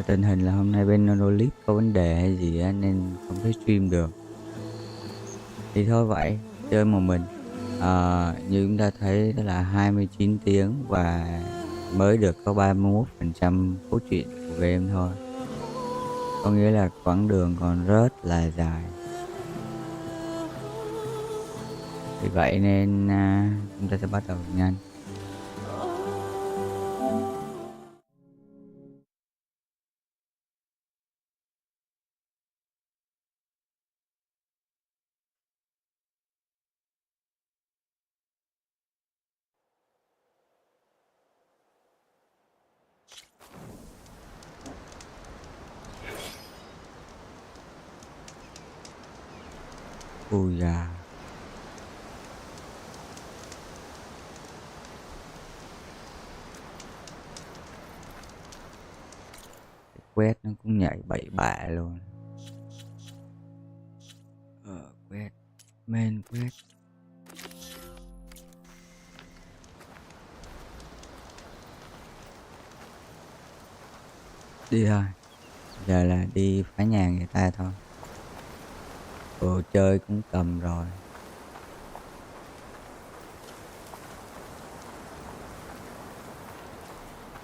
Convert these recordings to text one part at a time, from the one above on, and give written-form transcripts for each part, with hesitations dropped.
Tình hình là hôm nay bên Nonolip có vấn đề hay gì á nên không thể stream được. Thì thôi vậy, chơi một mình. Như chúng ta thấy đó là 29 tiếng và mới được có 31% cốt truyện của game thôi. Có nghĩa là quãng đường còn rất là dài. Vì vậy nên chúng ta sẽ bắt đầu nhanh. Ui da. Quét nó cũng nhảy bậy bạ luôn. Quét. Men quét. Đi thôi. Giờ là đi phá nhà người ta thôi. Đồ chơi cũng cầm rồi.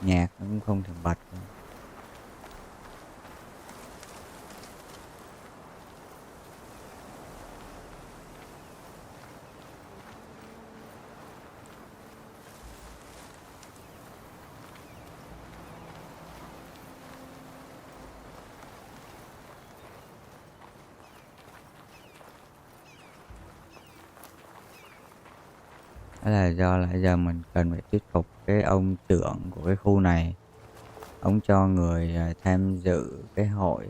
Nhạc nó cũng không thể bật luôn. Đó là do là giờ mình cần phải thuyết phục cái ông trưởng của cái khu này. Ông cho người tham dự cái hội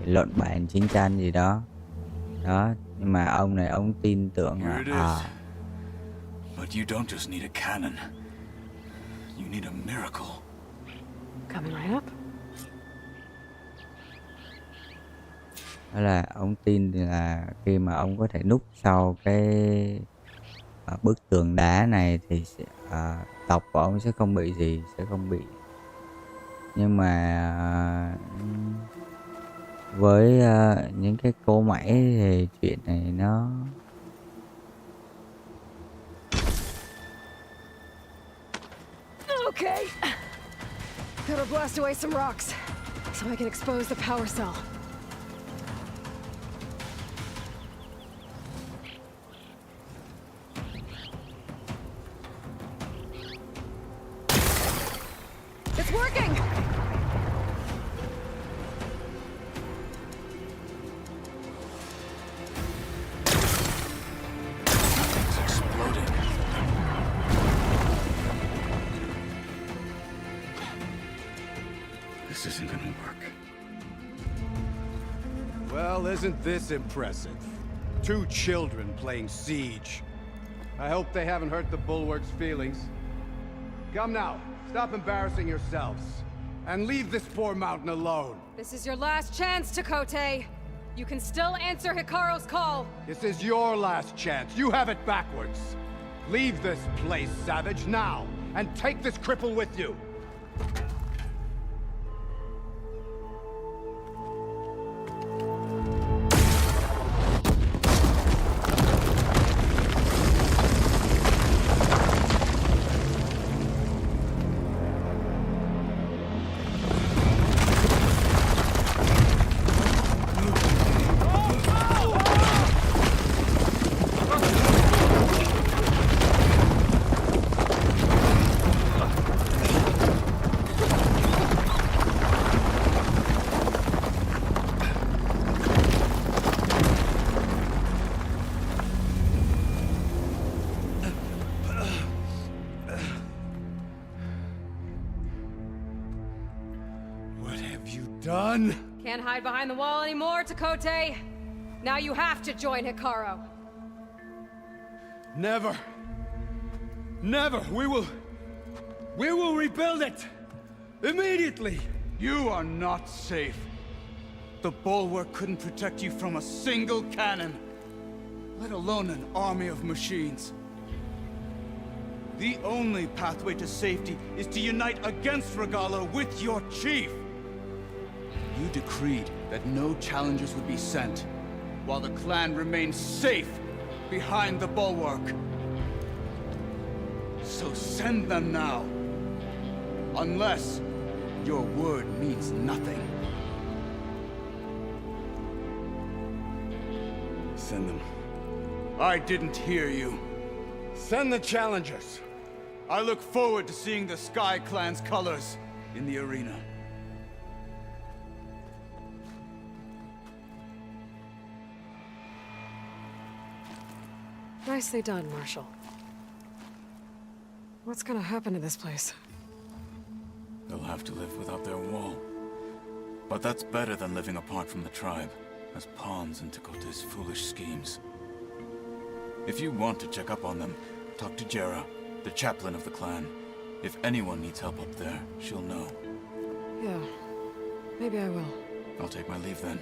luận bàn chiến tranh gì đó. Đó, nhưng mà ông này ông tin tưởng là But you don't just need a cannon. You need a miracle. Coming right up. đó là ông tin là khi mà ông có thể núp sau cái bức tường đá này thì tộc của ông sẽ không bị gì, sẽ không bị. Nhưng mà với những cái cô mãi thì chuyện này nó Okay. Gotta blast away some rocks so I can expose the power cell. It's working! It's exploding. This isn't gonna work. Well, isn't this impressive? 2 children playing siege. I hope they haven't hurt the bulwark's feelings. Come now, stop embarrassing yourselves. And leave this poor mountain alone. This is your last chance, Takote. You can still answer Hikaru's call. This is your last chance. You have it backwards. Leave this place, Savage, now. And take this cripple with you. Done? Can't hide behind the wall anymore, Takote. Now you have to join Hikaru. Never. Never. We will rebuild it. Immediately. You are not safe. The bulwark couldn't protect you from a single cannon, let alone an army of machines. The only pathway to safety is to unite against Regalo with your chief. You decreed that no challengers would be sent, while the clan remained safe behind the bulwark. So send them now. Unless your word means nothing. Send them. I didn't hear you. Send the challengers. I look forward to seeing the Sky Clan's colors in the arena. Nicely done, Marshal. What's gonna happen to this place? They'll have to live without their wall. But that's better than living apart from the tribe, as pawns in Tekote's foolish schemes. If you want to check up on them, talk to Jera, the chaplain of the clan. If anyone needs help up there, she'll know. Yeah, maybe I will. I'll take my leave then.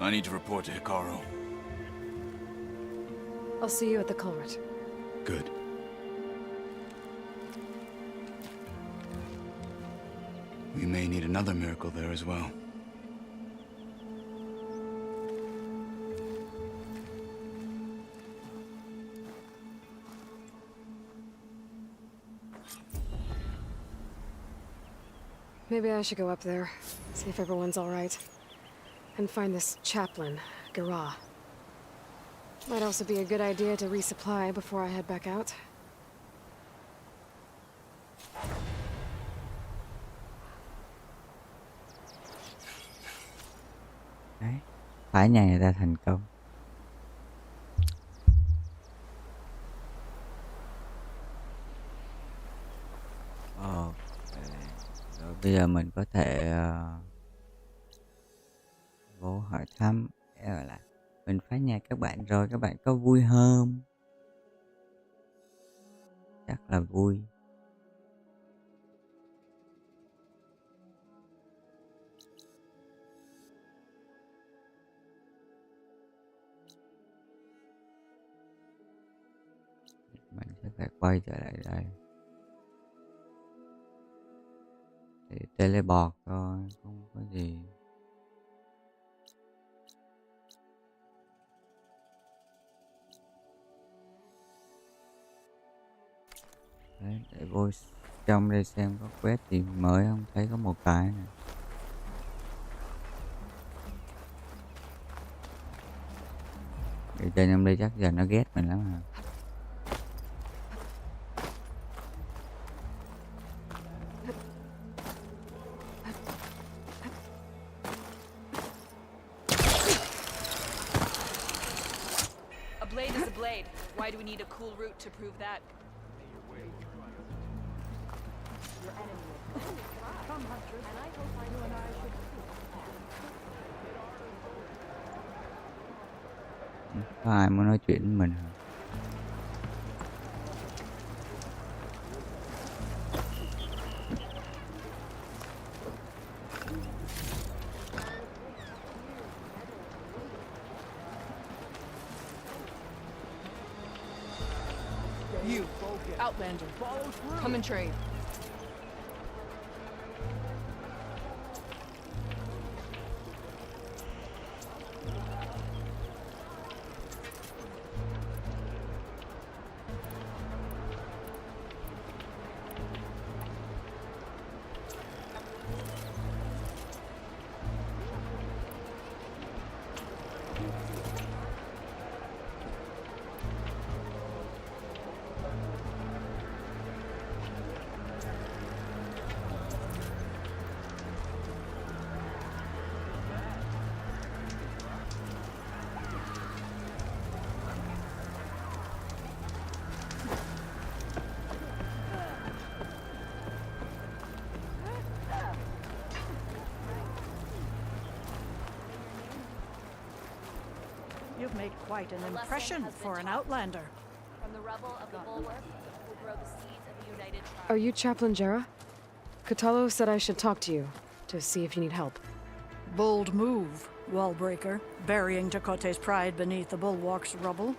I need to report to Hikaru. I'll see you at the culvert. Good. We may need another miracle there as well. Maybe I should go up there, see if everyone's all right. And find this chaplain, Gara. Might also be a good idea to resupply before I head back out. Đấy, phá nhà người ta thành công. Rồi bây giờ mình có thể vô hỏi thăm, gọi là mình phá nhà các bạn rồi, các bạn có vui không? Chắc là vui. Mình sẽ phải quay trở lại đây để teleport thôi, không có gì. Đấy, để vô trong đây xem có quét gì mới không, thấy có một cái này. Đi trên trong đây chắc giờ nó ghét mình lắm hả? A blade is a blade. Why do we need a cool route to prove that? Có ai muốn nói chuyện với mình hả? You, Outlander, come and trade. You've made quite an impression for an outlander. From the rubble of the bulwark will grow the seeds of a united tribe. Are you Chaplain Jera? Katalo said I should talk to you, to see if you need help. Bold move, wallbreaker, burying Tekote's pride beneath the bulwark's rubble.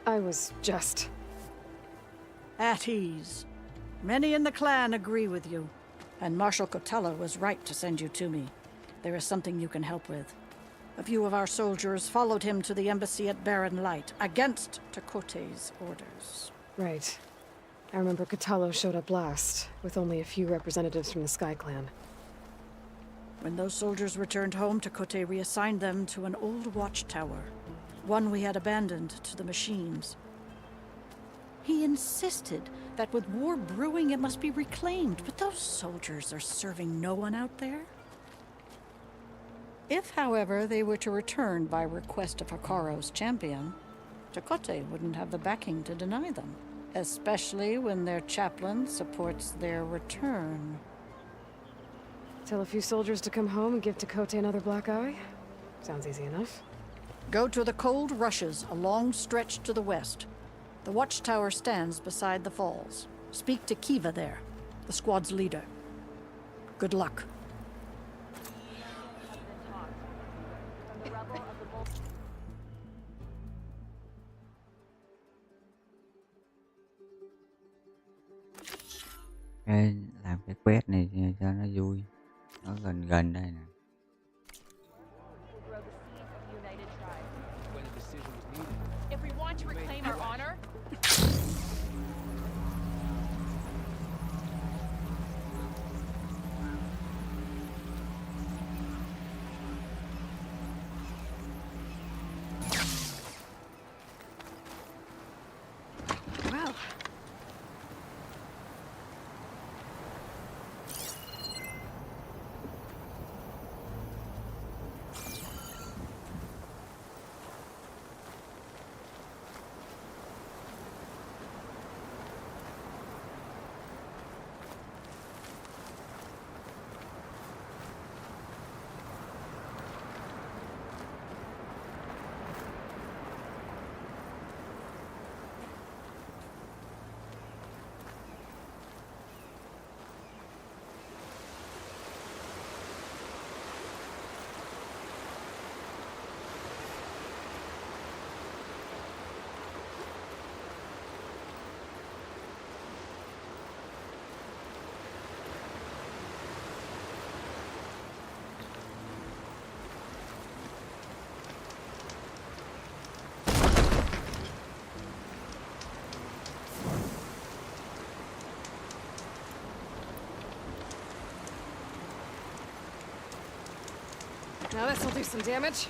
I was just... At ease. Many in the clan agree with you, and Marshal Cotello was right to send you to me. There is something you can help with. A few of our soldiers followed him to the embassy at Barren Light, against Tekote's orders. Right. I remember Cotello showed up last, with only a few representatives from the Sky Clan. When those soldiers returned home, Tekote reassigned them to an old watchtower, one we had abandoned to the machines. He insisted that with war brewing it must be reclaimed, but those soldiers are serving no one out there. If, however, they were to return by request of Hikaro's champion, Tekote wouldn't have the backing to deny them, especially when their chaplain supports their return. Tell a few soldiers to come home and give Tekote another black eye? Sounds easy enough. Go to the cold rushes, a long stretch to the west. The watchtower stands beside the falls. Speak to Kiva there, the squad's leader. Good luck. From the rubble of the bull. Cái làm cái quét này cho nó vui. Nó gần gần đây nè. Will grow the seeds of the united tribe. When a decision was needed. If we want to reclaim our honor, Well, now this'll do some damage.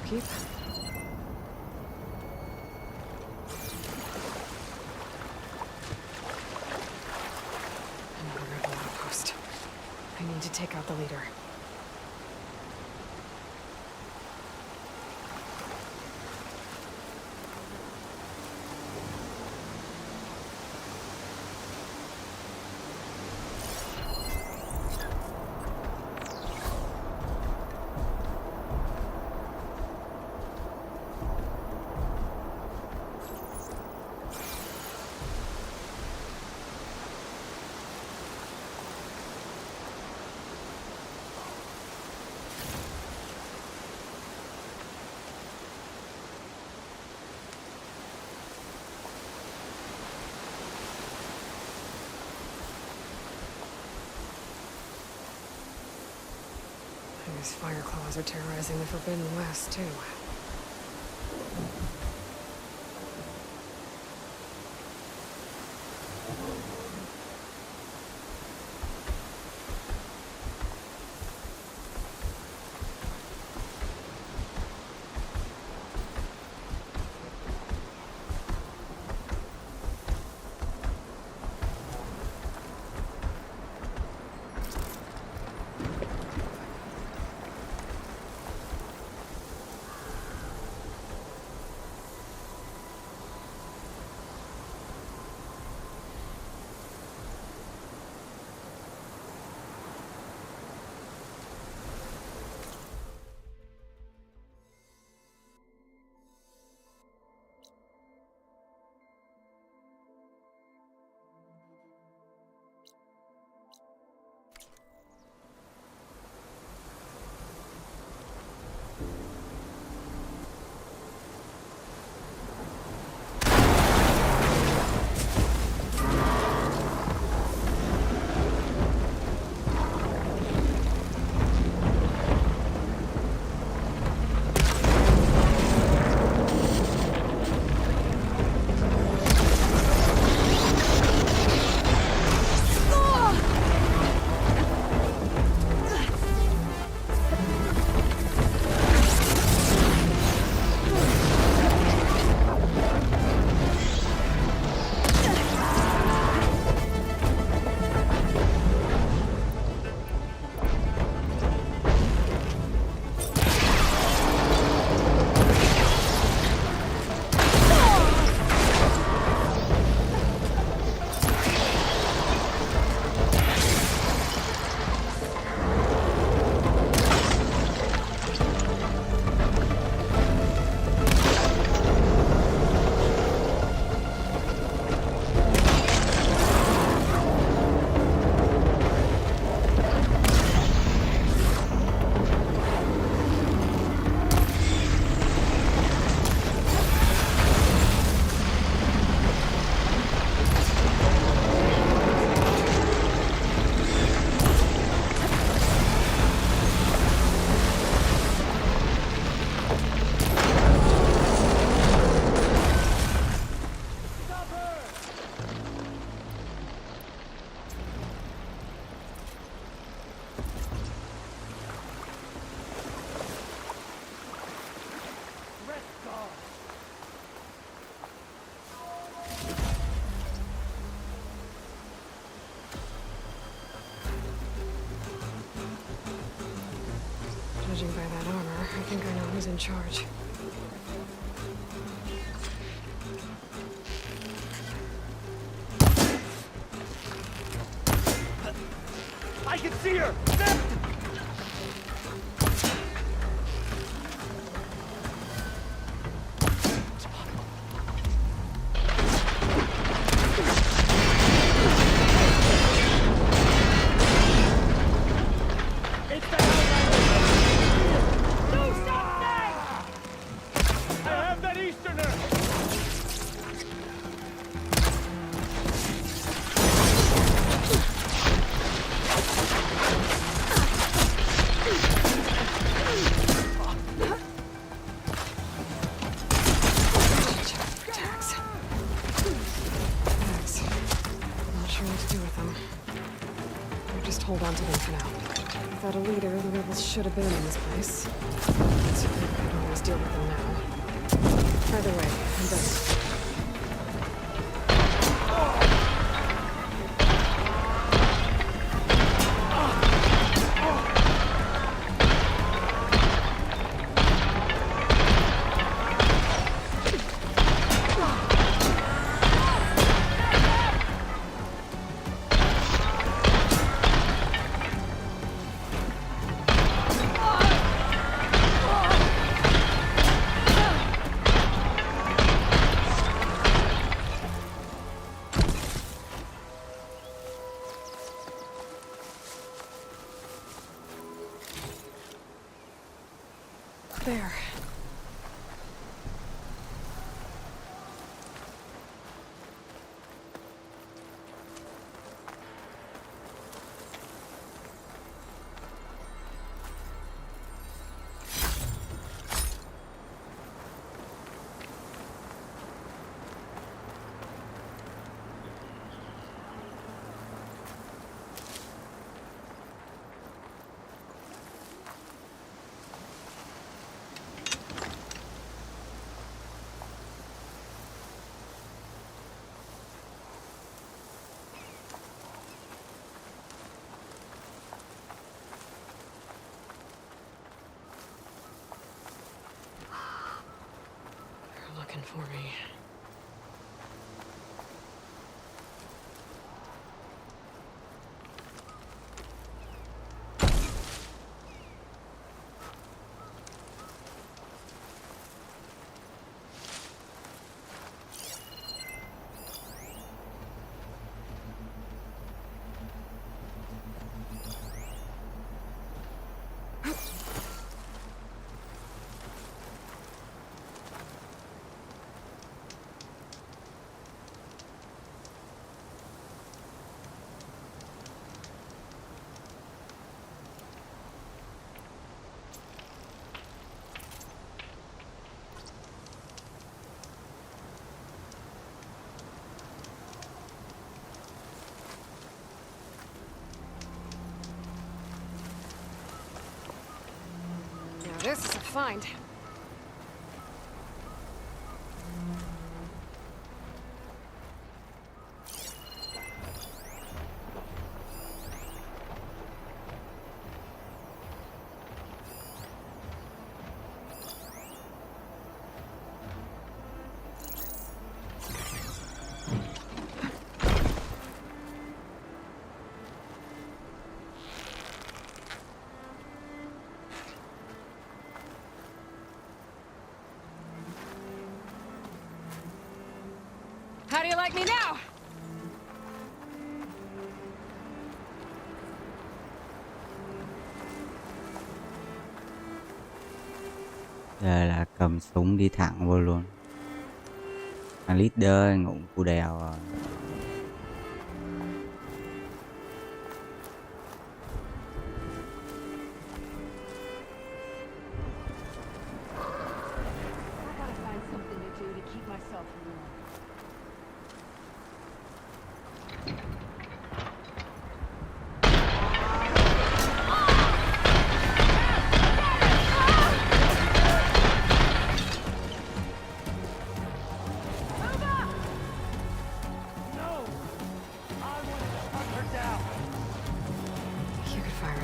upkeep. Another rebel outpost. I need to take out the leader. These fire claws are terrorizing the Forbidden West, too. Judging by that armor, I think I know who's in charge. I can see her! Not sure what to do with them. Or just hold on to them for now. Without a leader, the rebels should abandon this place. So maybe I could always deal with them now. Either way, I'm done. There. Looking for me. This is a find. How do you like me now? Giờ là cầm súng đi thẳng vô luôn. Thằng leader ngụm cu đèo rồi.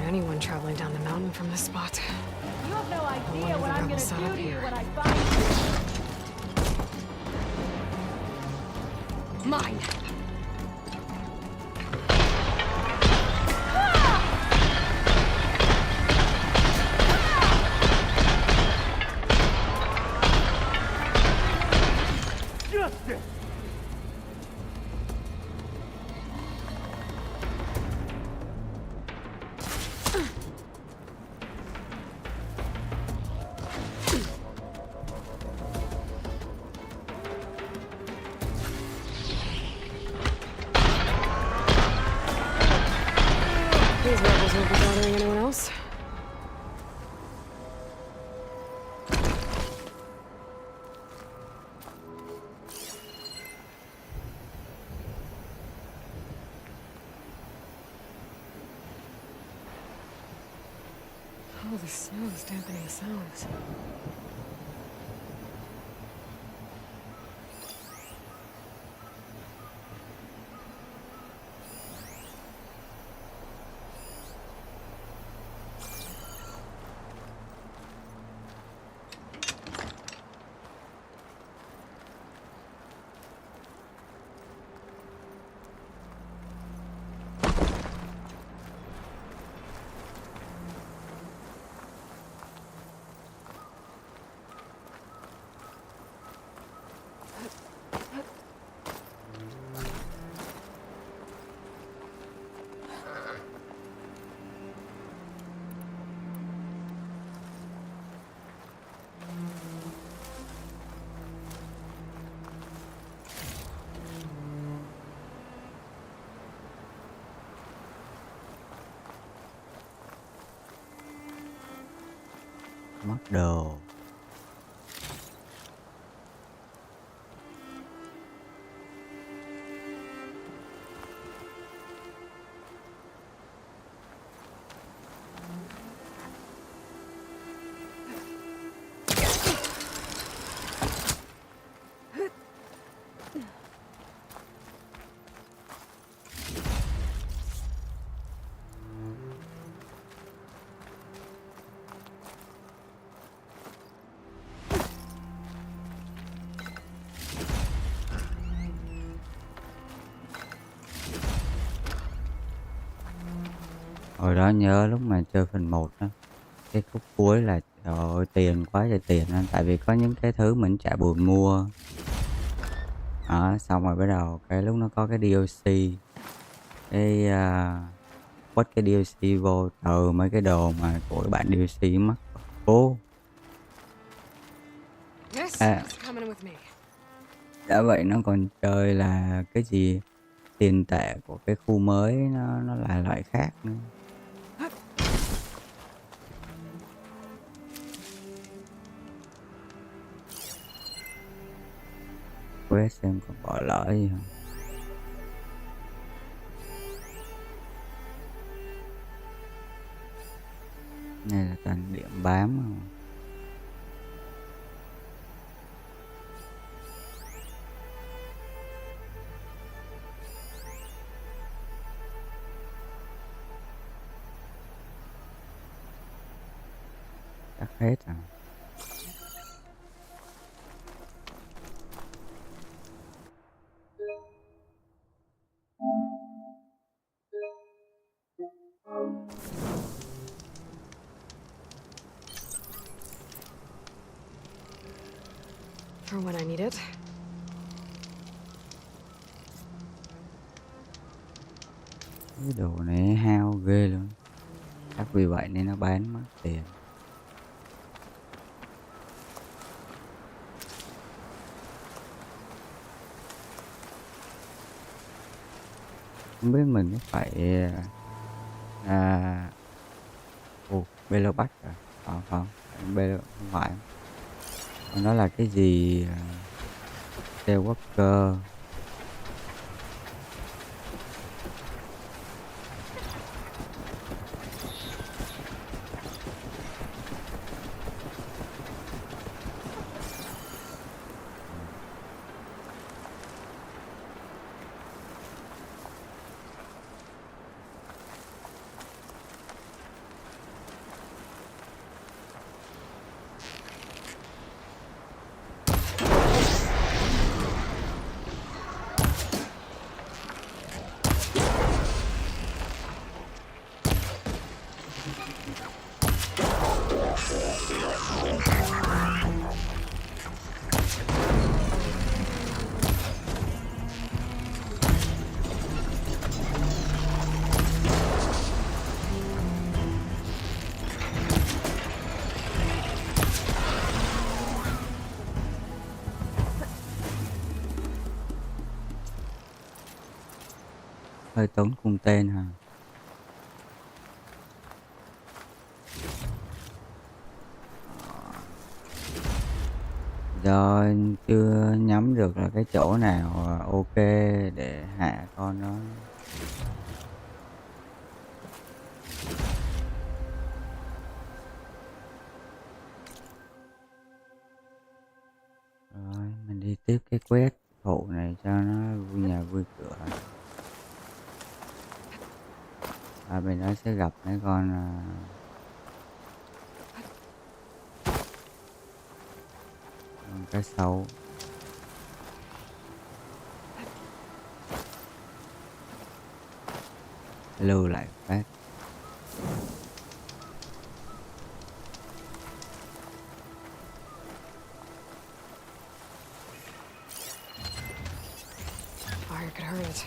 Anyone traveling down the mountain from this spot. You have no idea what I'm gonna rebels set do up to you here. when I find you. Mine! Justice! These rebels won't be bothering anyone else. the snow's dampening sounds. Mất đồ. Hồi đó nhớ lúc mà chơi phần 1 đó, cái khúc cuối là trời ơi, tiền quá trời tiền anh, tại vì có những cái thứ mình chả buồn mua. Đó, xong rồi bắt đầu cái lúc nó có cái DLC, cái quất cái DLC vô từ mấy cái đồ mà của cái bạn DLC mất cố. Yes, À, it's coming with me. đã vậy nó còn chơi là cái gì tiền tệ của cái khu mới, nó là loại khác nữa. Quét xem còn bỏ lỡ gì không. Này là toàn điểm bám không? Chắc hết rồi. For when I need it. Cái đồ này hao ghê luôn. Chắc vì vậy nên nó bán mất tiền. Không biết mình có phải Belo bắt rồi. Không, Belo không phải. Còn nó là cái gì Walker. Hơi tốn cung tên hả? Do chưa nhắm được là cái chỗ nào ok để hạ con nó. Đi tiếp cái quét hộ này cho nó vui nhà vui cửa. Bên đó sẽ gặp mấy con cá sấu. Lưu lại phát. Fire could hurt it.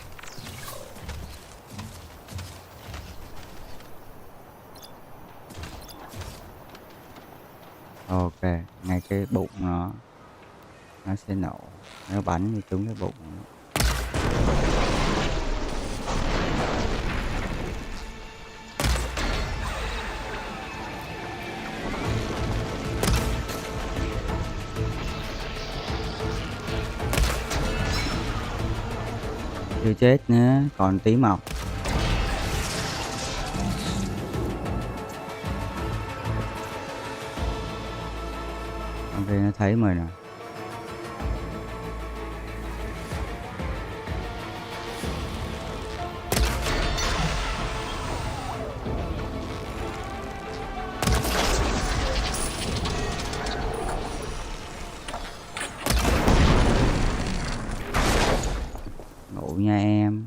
Ok, ngay cái bụng nó sẽ nổ, nó bắn thì trúng cái bụng. Chưa chết nữa, còn tí mọc. Ok, nó thấy mình nè. Ngủ nha em.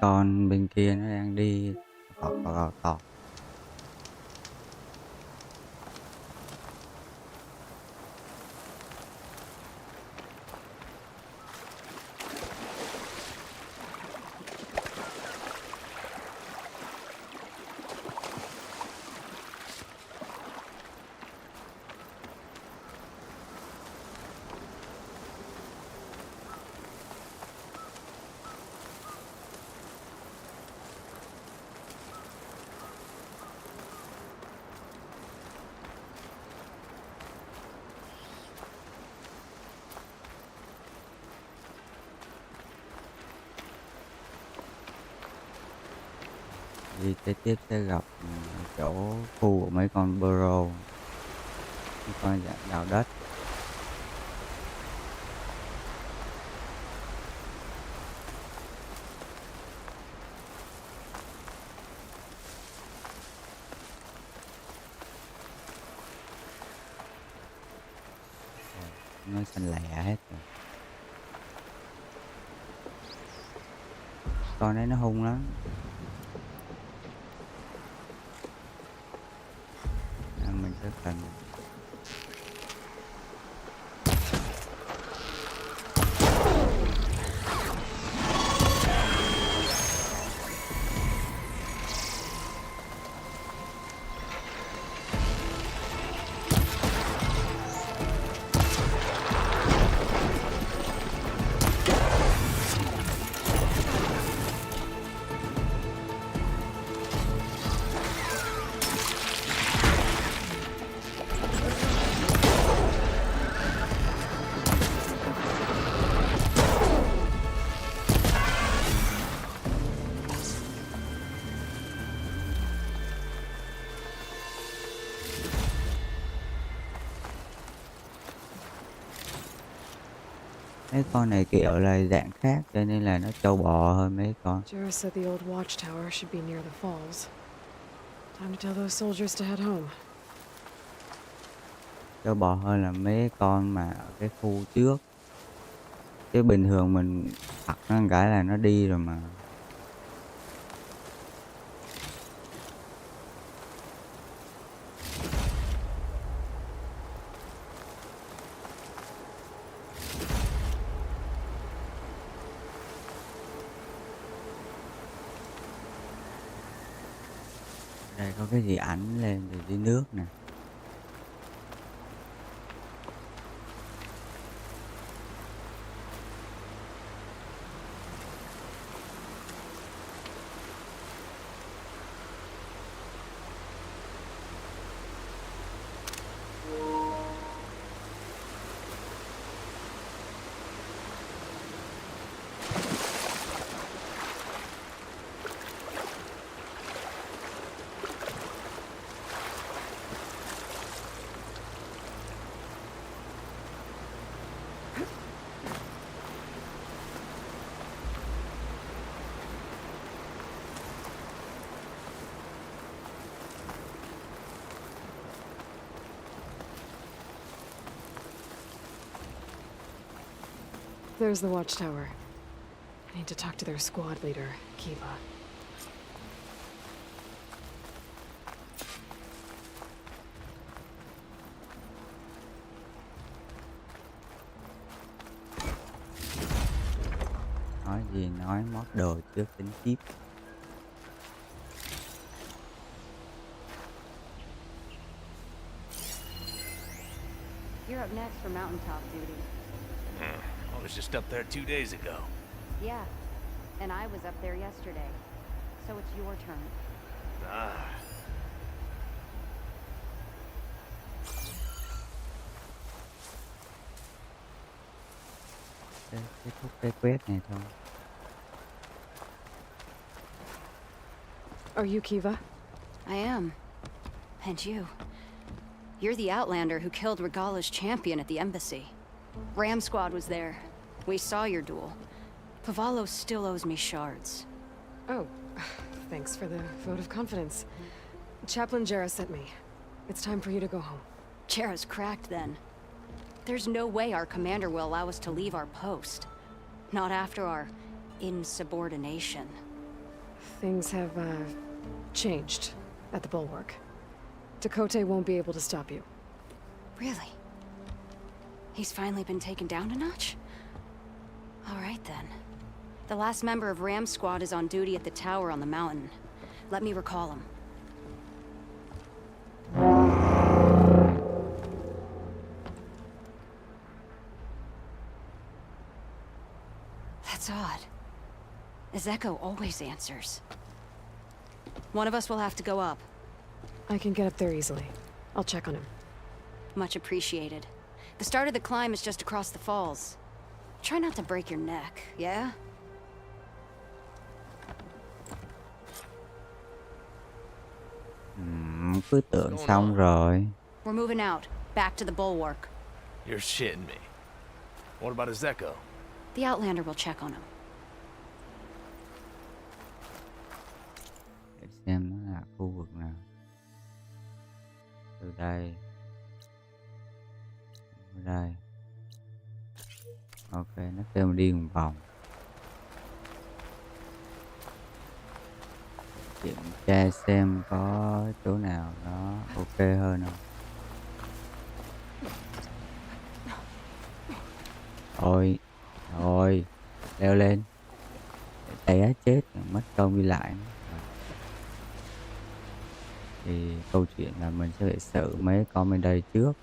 Con bên kia nó đang đi tọt. Đi kế tiếp sẽ gặp chỗ khu của mấy con burrow, mấy con đào đất. Nó xanh lẻ hết rồi. Con đấy nó hung lắm. Mình sẽ cần mấy con này kiểu là dạng khác cho nên là nó trâu bò hơn mấy con. Jera said the old watchtower should be near the falls. Time to tell those soldiers to head home. Trâu bò hơn là mấy con mà ở cái khu trước. Chứ bình thường mình phật nó một cái là nó đi rồi mà. Đây có cái gì ảnh lên từ dưới nước nè. There's the watchtower. I need to talk to their squad leader, Kiva. Nói gì nói, mót đồ trước tính chip. You're up next for mountaintop duty. I was just up there 2 days ago. Yeah, and I was up there yesterday. So it's your turn. Ah. Kết thúc cái quest này thôi. Are you Kiva? I am. And you. You're the Outlander who killed Regala's champion at the embassy. Ram Squad was there. We saw your duel. Pavalo still owes me shards. Oh, thanks for the vote of confidence. Chaplain Jera sent me. It's time for you to go home. Jera's cracked then. There's no way our commander will allow us to leave our post. Not after our insubordination. Things have, changed at the Bulwark. Dakota won't be able to stop you. Really? He's finally been taken down a notch? All right then. The last member of Ram Squad is on duty at the tower on the mountain. Let me recall him. That's odd. Ezeko always answers. One of us will have to go up. I can get up there easily. I'll check on him. Much appreciated. The start of the climb is just across the falls. Try not to break your neck, yeah? Cứ tưởng xong rồi. We're moving out, back to the bulwark. You're shitting me. What about Ezeko? The Outlander will check on him. Để xem nó là khu vực nào. Từ đây. Từ đây. Ok, nó kêu mình đi một vòng. Kiểm tra xem có chỗ nào nó ok hơn không. Thôi, thôi, leo lên. Té chết, mất công đi lại. Thì câu chuyện là mình sẽ phải xử mấy con bên đây trước.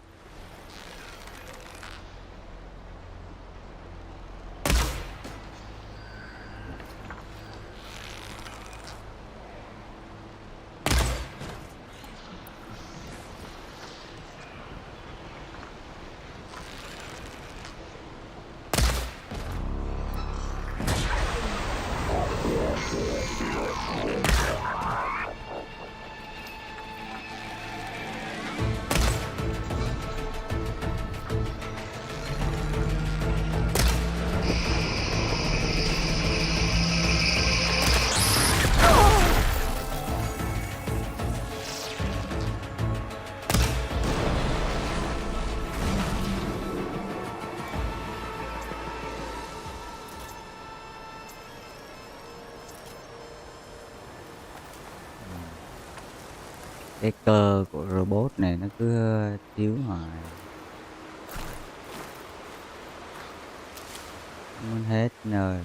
Cái cơ của robot này nó cứ thiếu hoài. Muốn hết nơi.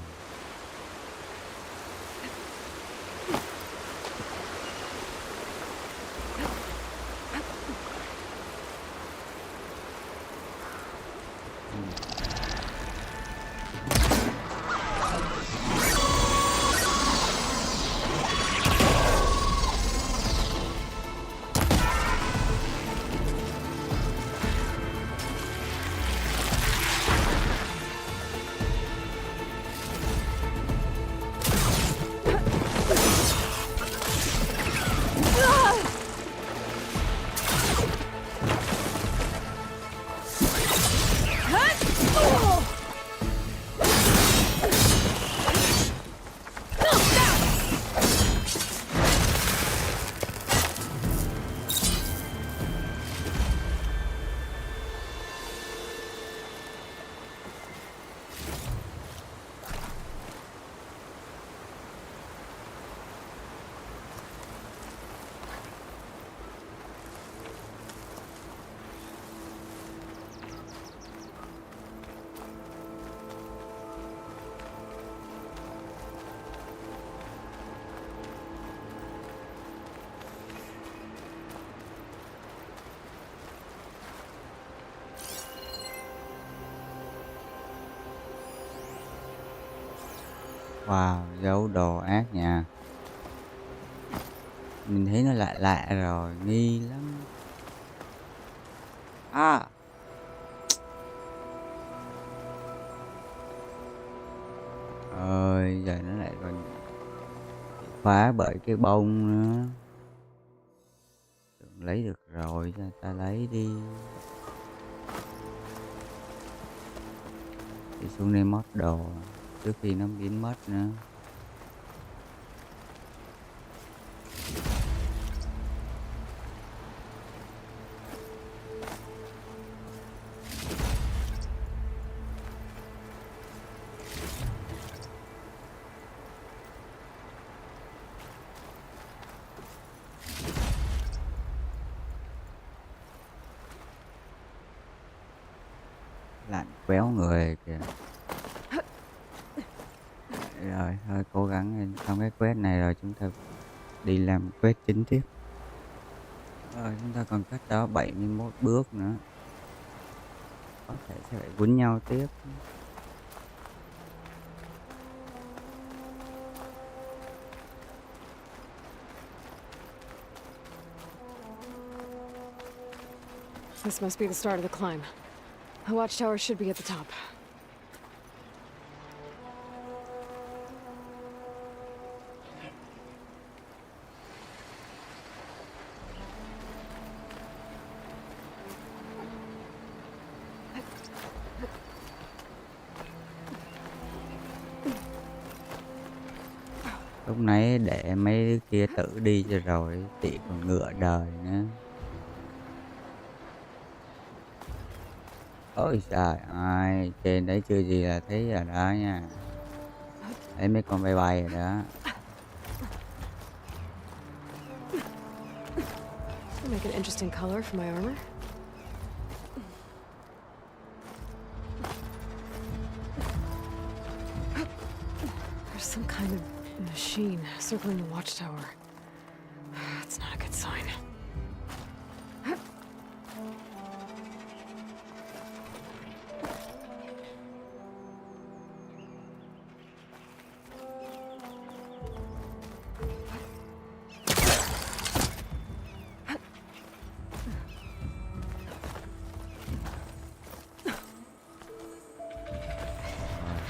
Wow, giấu đồ ác nha. Mình thấy nó lạ lạ rồi, nghi lắm. À. Ơi, giờ nó lại còn bị khóa bởi cái bông nữa. Tưởng lấy được rồi, cho ta lấy đi. Đi xuống đây mót đồ trước khi nó biến mất nữa. Lặn quéo người kìa. Rồi thôi cố gắng lên xong cái quest này rồi chúng ta đi làm quest chính tiếp. Rồi chúng ta còn cách đó 71 bước nữa. Có thể sẽ phải quýnh nhau tiếp. This must be the start of the climb. The watchtower should be at the top. Lúc nãy để mấy đứa kia tự đi cho rồi, chị còn ngựa đời nữa. Ôi trời ơi, trên đấy chưa gì là thấy rồi đó nha. Thấy mấy con bay bay rồi đó. Make an interesting color for my armor. There's some kind of machine circling the watchtower. That's not a good sign.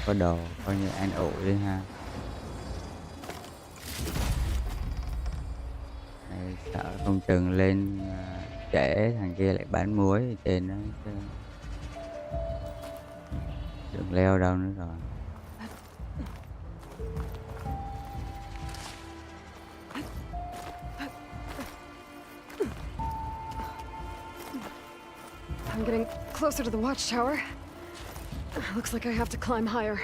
Có đồ coi như an ủi đi ha. Này, sợ không chừng lên trễ thằng kia lại bán muối ở trên đó chứ. Đừng leo đâu nữa rồi. I'm getting closer to the watchtower. Looks like I have to climb higher.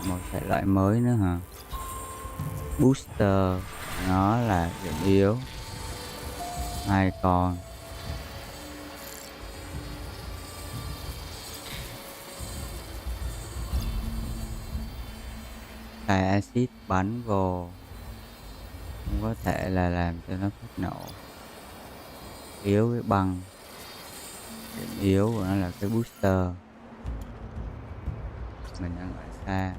một thể loại mới nữa hả? Booster nó là điểm yếu, 2 con. Xài axit bắn vô cũng có thể là làm cho nó phát nổ. Yếu với băng. Điểm yếu của nó là cái booster. Mình đang ở xa.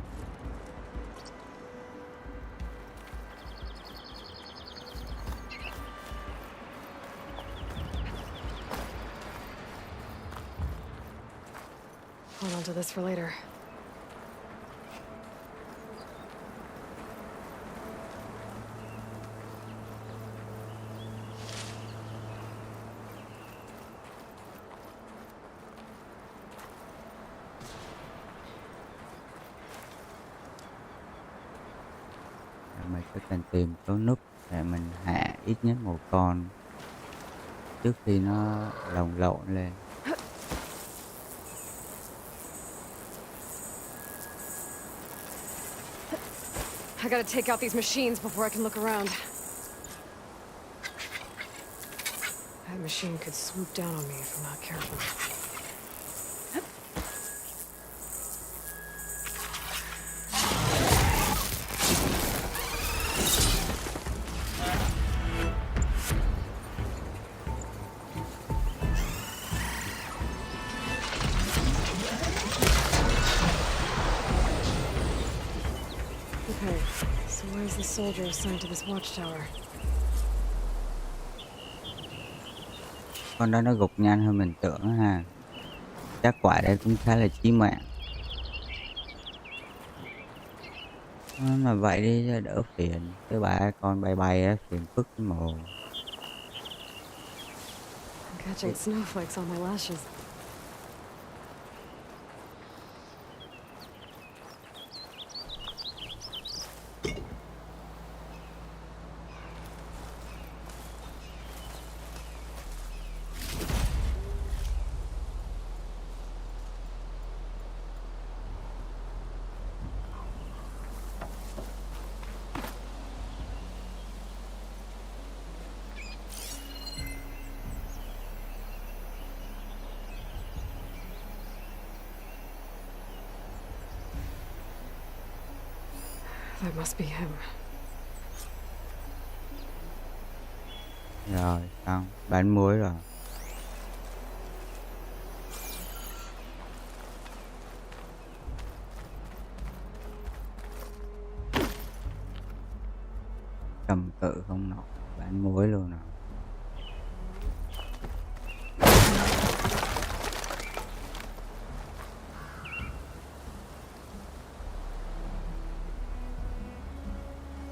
Hold on to this for later. Mình sẽ cần tìm số nút để mình hạ ít nhất một con trước khi nó lồng lộn lên. I gotta take out these machines before I can look around. That machine could swoop down on me if I'm not careful. Okay, so where's the soldier assigned to this watchtower? Con đó nó gục nhanh hơn mình tưởng ha. Chắc quả đây cũng khá là chí mạng. Mà vậy đi cho đỡ phiền. Cái ba con bay bay á, phiền phức cái mồ. I'm catching snowflakes on my lashes. That must be him. Rồi, xong. Bán muối rồi. Cầm cự không nổi. Bán muối luôn rồi.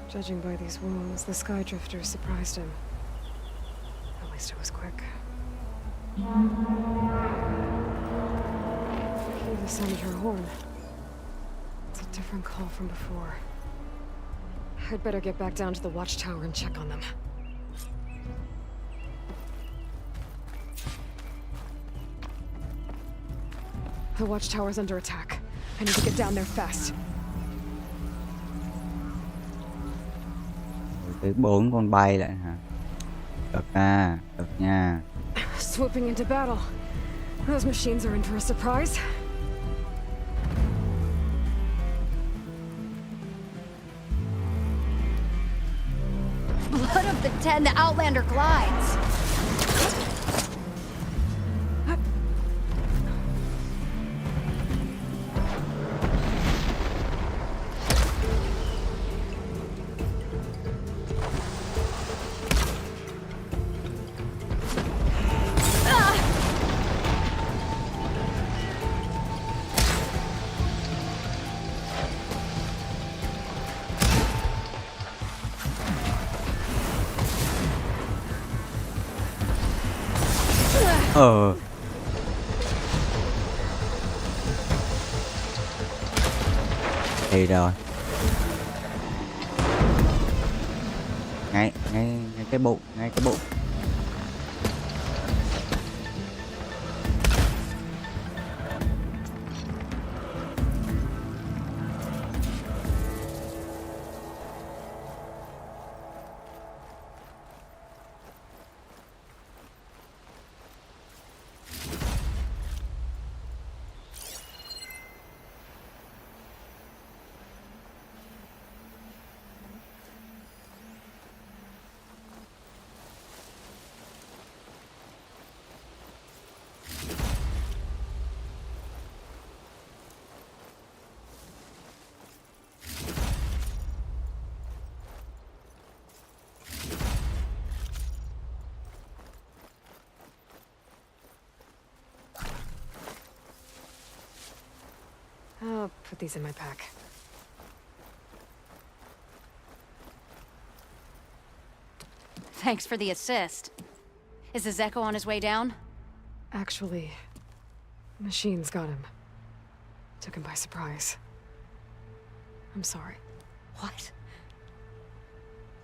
Judging by these wounds, the Sky Drifter surprised him. At least it was quick. Hear the sound of her horn. It's a different call from before. I'd better get back down to the watchtower and check on them. The watchtower's under attack. I need to get down there fast. Tới 4 con bay lại hả? Cực nha. Swooping into battle. Those machines are in for a surprise. Blood of the 10, the Outlander glides. Thì rồi. Ngay cái bụng, ngay cái bụng. I'll put these in my pack. Thanks for the assist. Is the Zeko on his way down? Actually, machines got him. Took him by surprise. I'm sorry. What?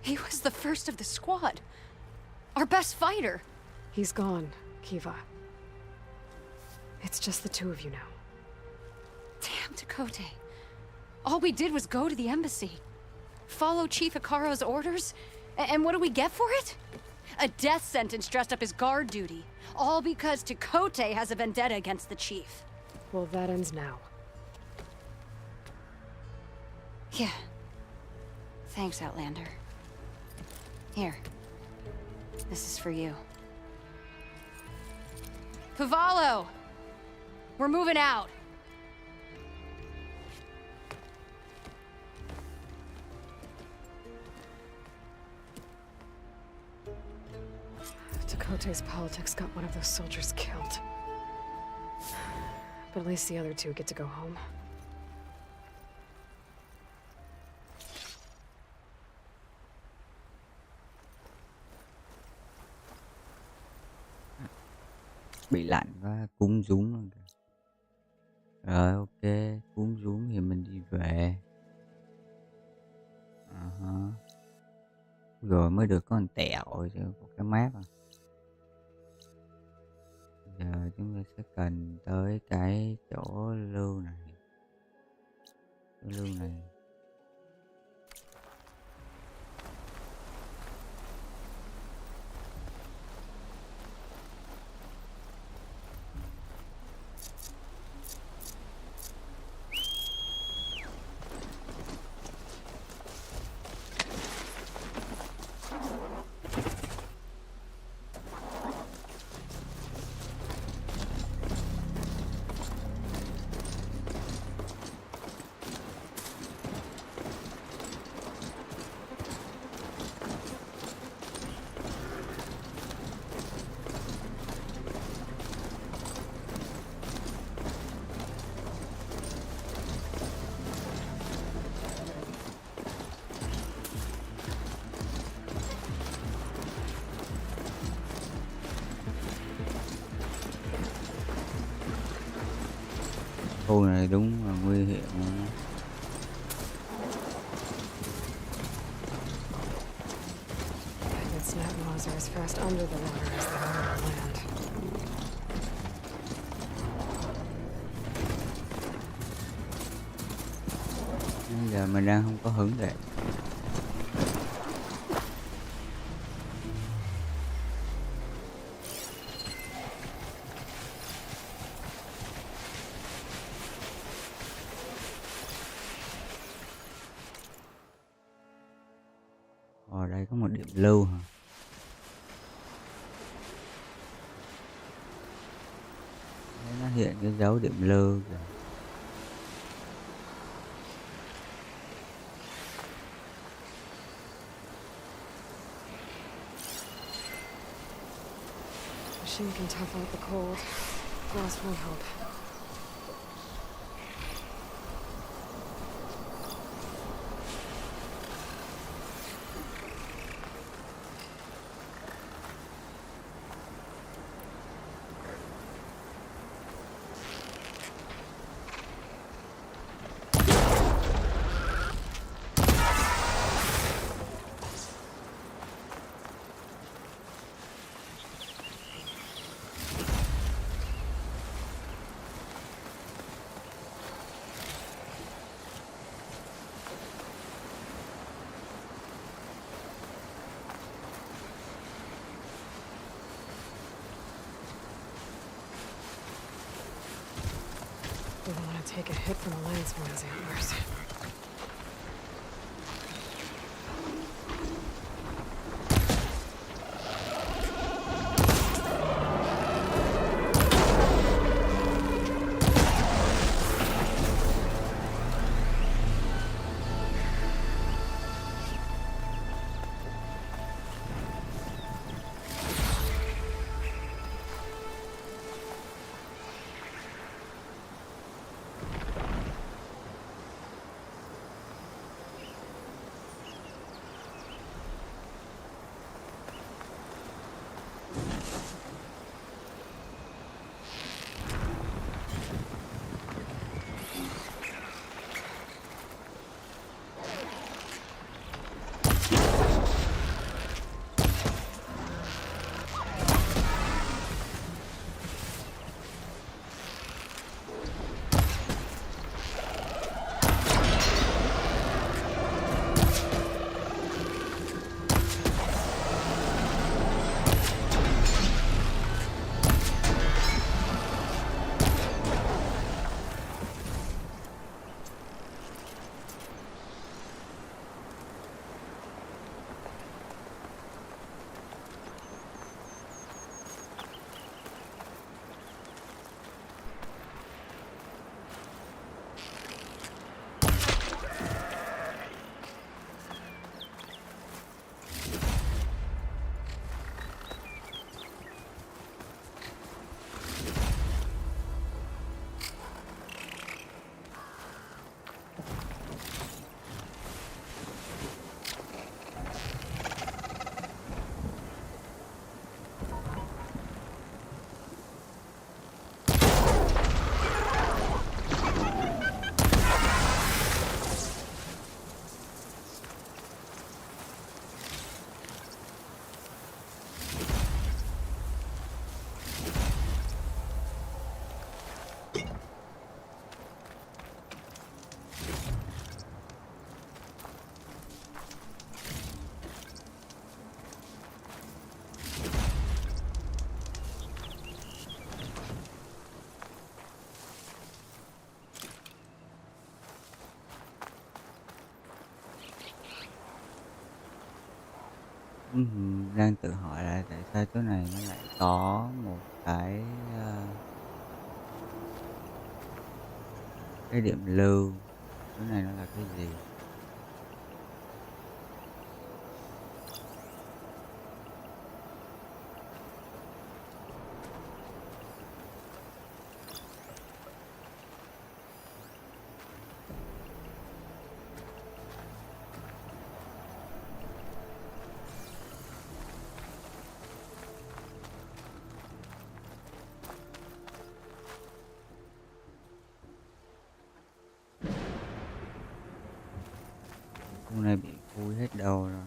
He was the first of the squad. Our best fighter. He's gone, Kiva. It's just the two of you now. Damn Dakota. All we did was go to the embassy. Follow Chief Hikaro's orders? And what do we get for it? A death sentence dressed up as guard duty. All because Takote has a vendetta against the chief. Well, that ends now. Yeah. Thanks, Outlander. Here. This is for you. Pavalo! We're moving out. Dakota's politics got one of those soldiers killed. But at least the other two get to go home. Bị lạnh quá, cúm rúm luôn kìa. Rồi ok, cúm rúm thì mình đi về. Rồi mới được có một tẹo chứ một cái map à. Giờ chúng ta sẽ cần tới cái chỗ lưu này. Chỗ lưu này. Khu này đúng là nguy hiểm luôn á. And snap maws are as fast under the water as they are on land. Bây giờ mình đang không có hứng để ở đây có một điểm lưu hả? Đấy, nó hiện cái dấu điểm lưu kìa. Machine can tough out the cold. Glass won't help. We don't want to take a hit from the landsman's antlers. Đang tự hỏi là tại sao chỗ này nó lại có một ờ, cái điểm lưu, chỗ này nó là cái gì? Khu này bị khui hết đầu rồi.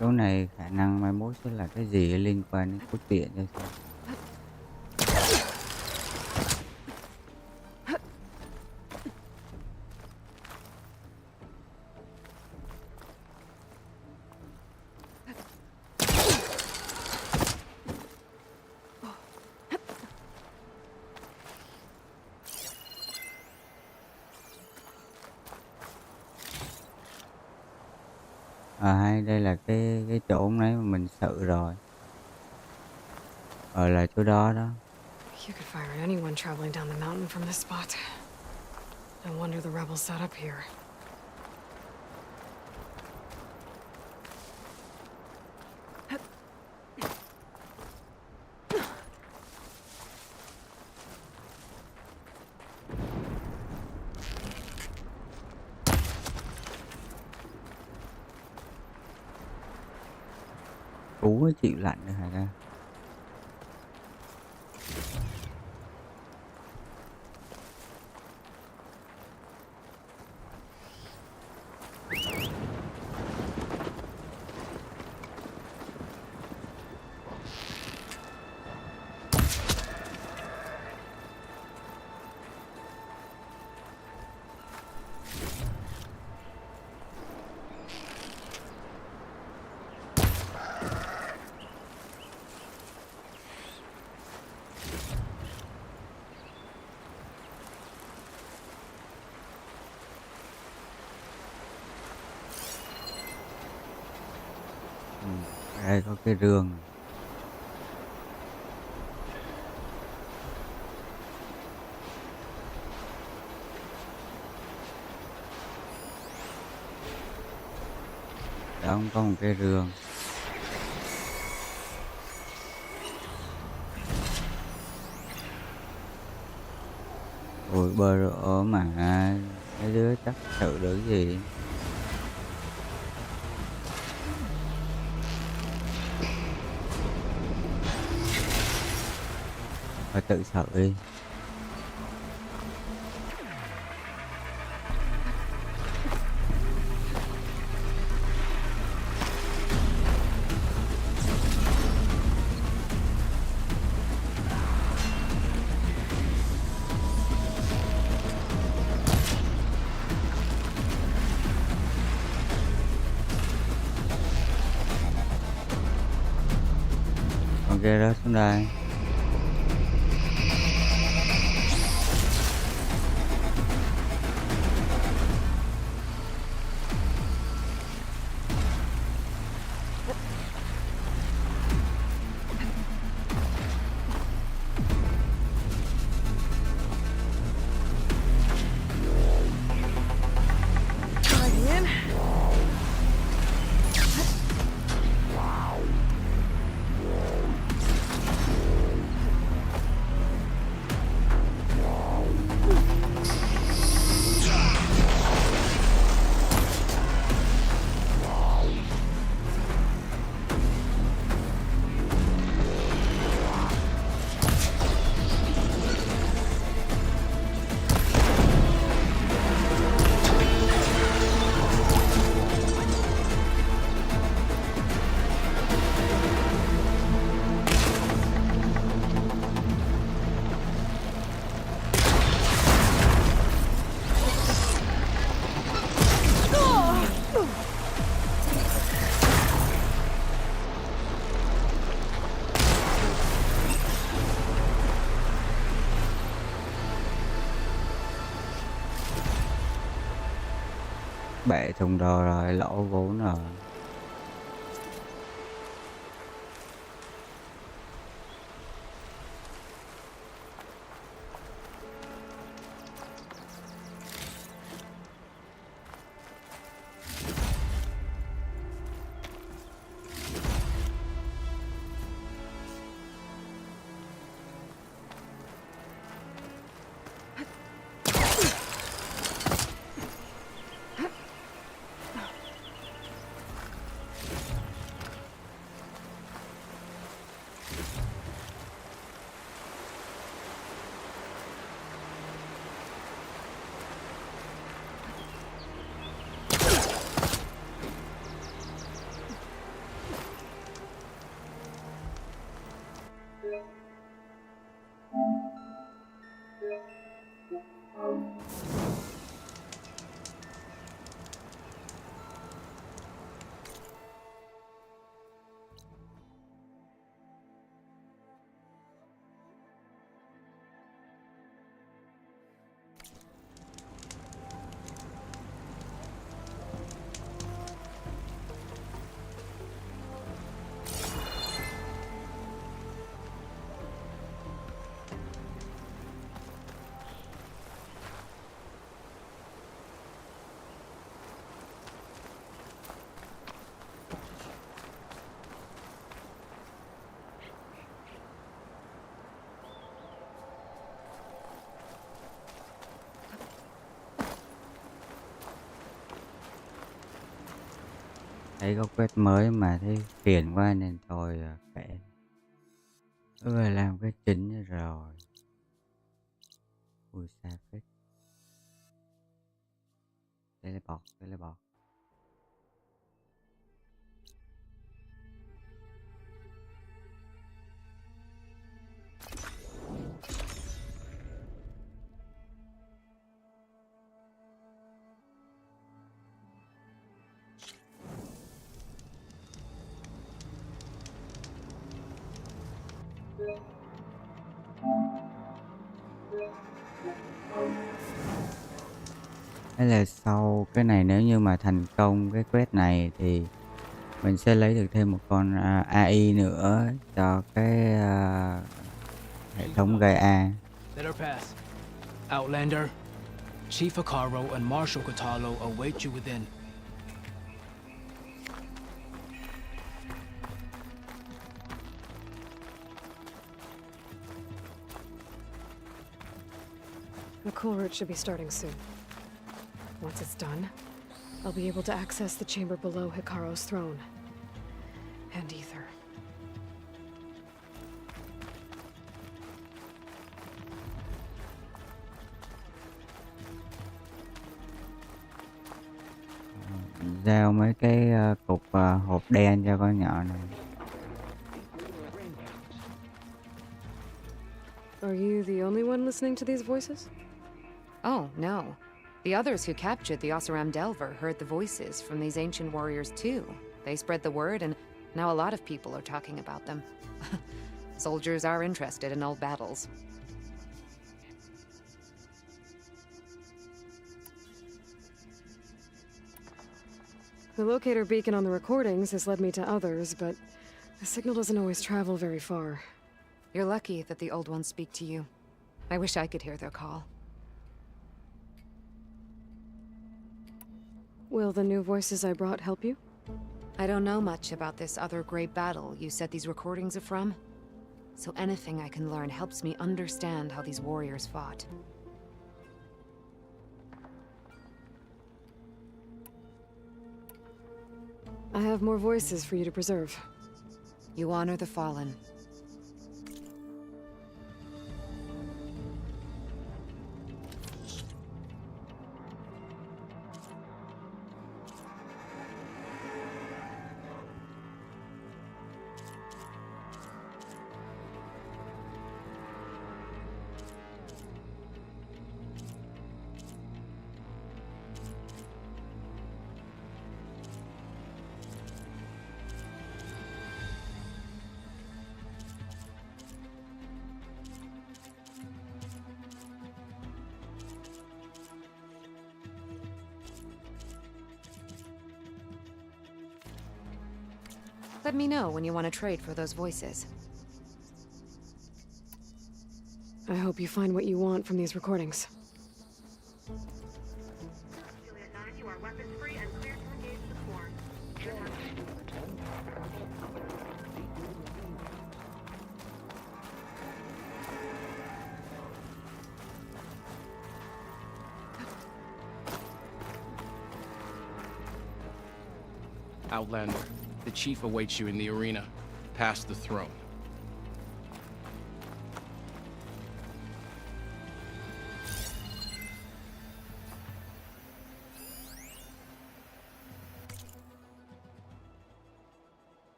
Chỗ này khả năng mai mốt sẽ là cái gì liên quan đến cốt truyện hay sao? Hay đây là cái chỗ đấy mà mình sợ rồi. Là chỗ đó đó. You could fire at anyone traveling down the mountain from this spot. No wonder the rebels set up here. Cú mới chịu lạnh được hả ta? Đây có cái rương. Đó có một cái rương. Ôi bơ rỡ mà mấy đứa chắc sợ được gì. Phải tự sợ đi. Ok đó xuống đây. bể thùng đồ rồi, lỗ vốn rồi. Thấy có quét mới mà thấy phiền quá nên thôi kệ. Ơi làm cái chính rồi. Ui xa phết. Teleport. Thế là sau cái này nếu như mà thành công cái quest này thì mình sẽ lấy được thêm một con AI nữa cho cái hệ thống gây A. Let her pass. Outlander, Chief Hikaru and Marshal Katalo await you within. The cool route should be starting soon. Once it's done, I'll be able to access the chamber below Hikaru's throne. And Ether. Giao mấy cái cục hộp đen cho con nhỏ này. Are you the only one listening to these voices? Oh, no. The others who captured the Oseram Delver heard the voices from these ancient warriors too. They spread the word, and now a lot of people are talking about them. Soldiers are interested in old battles. The locator beacon on the recordings has led me to others, but the signal doesn't always travel very far. You're lucky that the old ones speak to you. I wish I could hear their call. Will the new voices I brought help you? I don't know much about this other great battle you said these recordings are from. So anything I can learn helps me understand how these warriors fought. I have more voices for you to preserve. You honor the fallen. Let me know when you want to trade for those voices. I hope you find what you want from these recordings. Outlander, the chief awaits you in the arena, past the throne.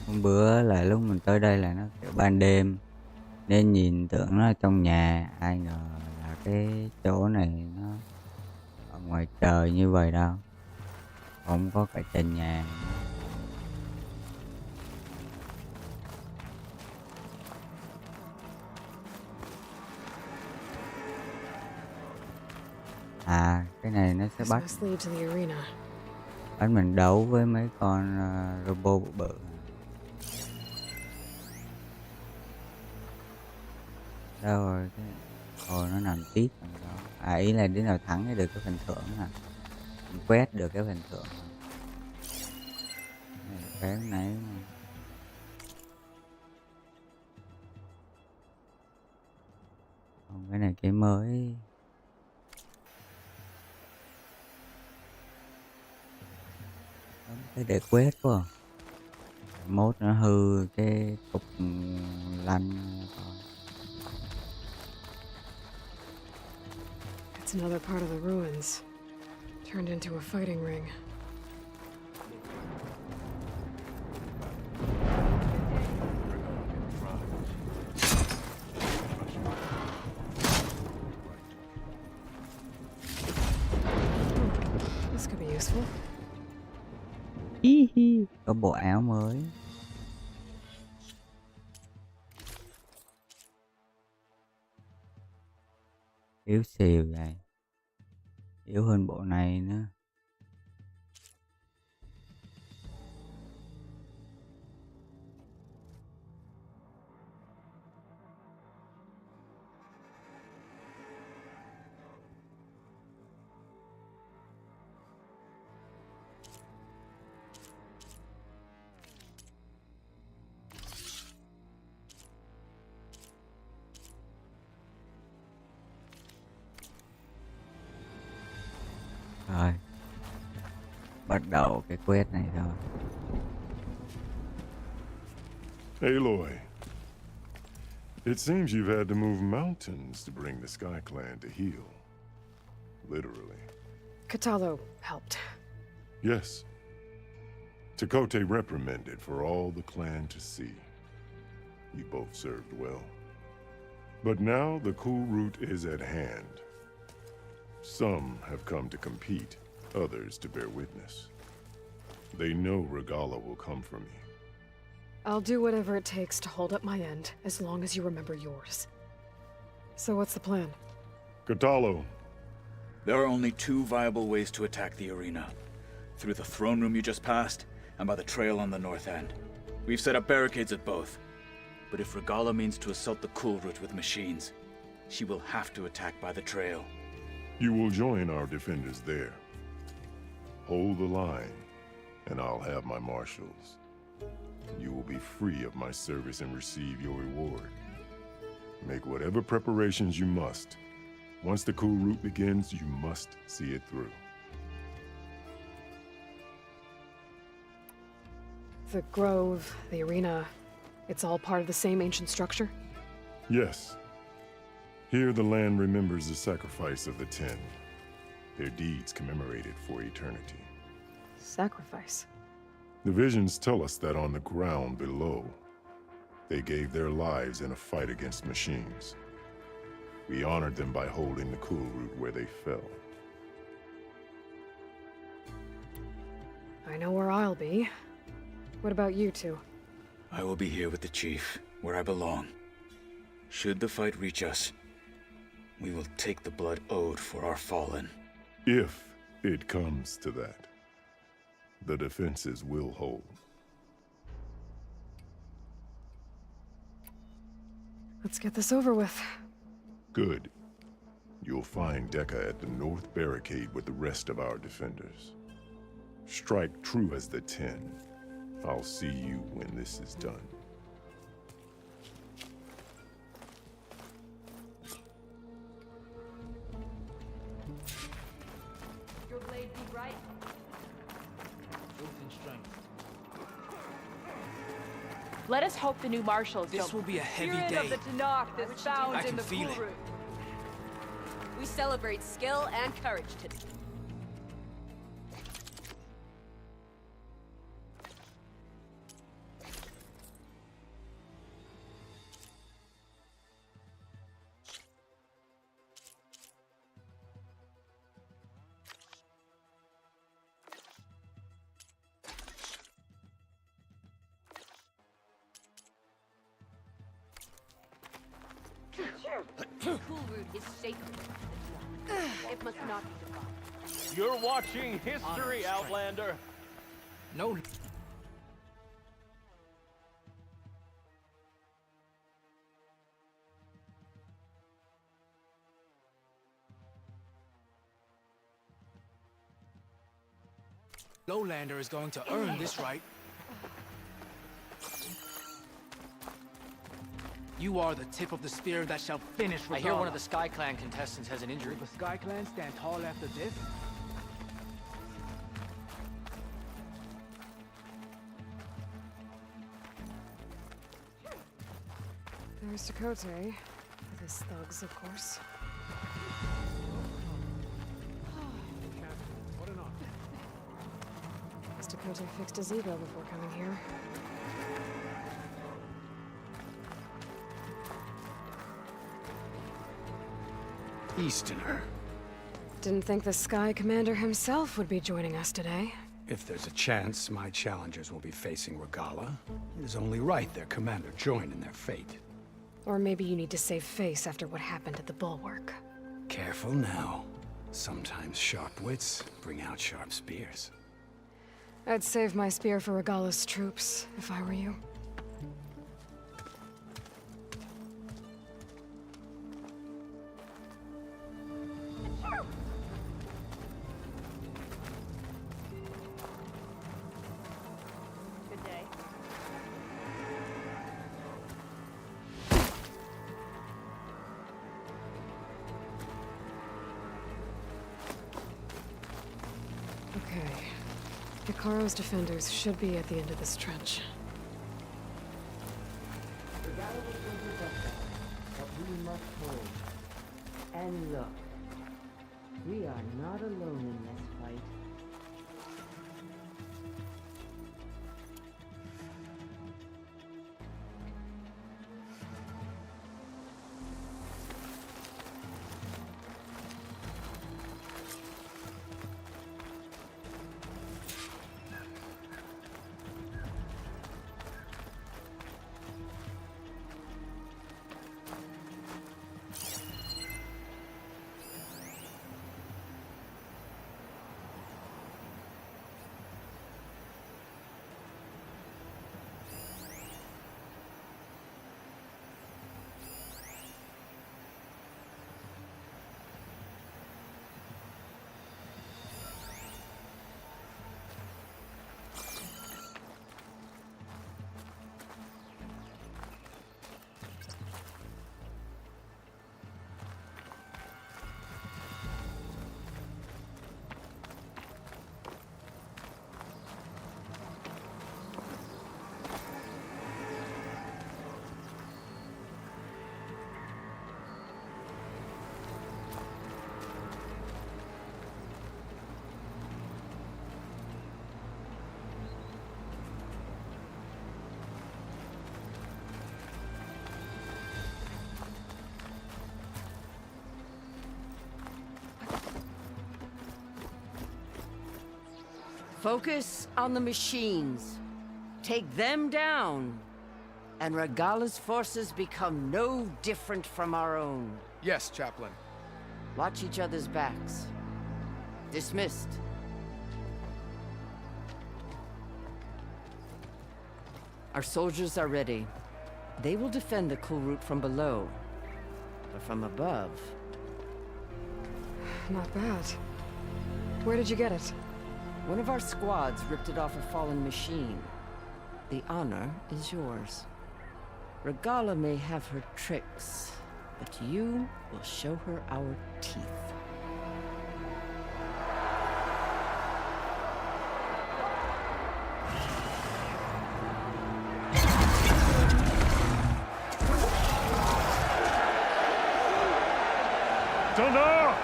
Hôm bữa là lúc mình tới đây là nó kiểu ban đêm nên nhìn tưởng nó là trong nhà, ai ngờ là cái chỗ này nó ở ngoài trời như vậy đâu, không có cả trần nhà. À, cái này nó sẽ bắt mình đấu với mấy con robot bự bự. Đâu rồi cái nó nằm tiếp ở đó. À, ý là đứa nào thắng thì được cái phần thưởng à, mình quét được cái phần thưởng. Cái này mà. Còn cái này cái mới. Cái để quét quá à. Mốt nó hư cái cục lăn thôi. It's another part of the ruins, turned into a fighting ring. This could be useful. Có bộ áo mới. Yếu xìu vậy, yếu hơn bộ này nữa. Rồi, bắt đầu cái quest này thôi. Aloy, it seems you've had to move mountains to bring the Sky Clan to heal. Literally. Katalo helped. Yes. Tekote reprimanded for all the clan to see. You both served well. But now the cool route is at hand. Some have come to compete, others to bear witness. They know Regala will come for me. I'll do whatever it takes to hold up my end, as long as you remember yours. So what's the plan? Katalo. There are only two viable ways to attack the arena. Through the throne room you just passed, and by the trail on the north end. We've set up barricades at both. But if Regala means to assault the cool route with machines, she will have to attack by the trail. You will join our defenders there. Hold the line, and I'll have my marshals. You will be free of my service and receive your reward. Make whatever preparations you must. Once the cool route begins, you must see it through. The grove, the arena, it's all part of the same ancient structure? Yes. Here the land remembers the sacrifice of the Ten. Their deeds commemorated for eternity. Sacrifice? The visions tell us that on the ground below, they gave their lives in a fight against machines. We honored them by holding the cool route where they fell. I know where I'll be. What about you two? I will be here with the chief, where I belong. Should the fight reach us, we will take the blood owed for our fallen. If it comes to that, the defenses will hold. Let's get this over with. Good. You'll find Dekka at the north barricade with the rest of our defenders. Strike true as the Ten. I'll see you when this is done. Your blade be right. Truth and strength. Let us hope the new marshals This will be a heavy Spirit day. of the Tanakh that's found I in can the feel cool it. route. We celebrate skill and courage today. The cool route is sacred. It must not be defiled. You're watching history, Outlander. No. Lowlander is going to earn this right. You are the tip of the spear that shall finish Regala. I hear one of the Sky Clan contestants has an injury. Will the Sky Clan stand tall after this? There's Tekote, with his thugs, of course. Guess Tekote fixed his ego before coming here. Easterner. Didn't think the Sky Commander himself would be joining us today. If there's a chance my challengers will be facing Regala, it is only right their commander join in their fate. Or maybe you need to save face after what happened at the Bulwark. Careful now. Sometimes sharp wits bring out sharp spears. I'd save my spear for Regala's troops, if I were you. Good day. Okay. Hikaru's defenders should be at the end of this trench. But we must hold. And look, we are not alone in this fight. Focus on the machines. Take them down. And Regala's forces become no different from our own. Yes, Chaplain. Watch each other's backs. Dismissed. Our soldiers are ready. They will defend the cool route from below. But from above... Not bad. Where did you get it? One of our squads ripped it off a fallen machine. The honor is yours. Regala may have her tricks, but you will show her our teeth. Dana!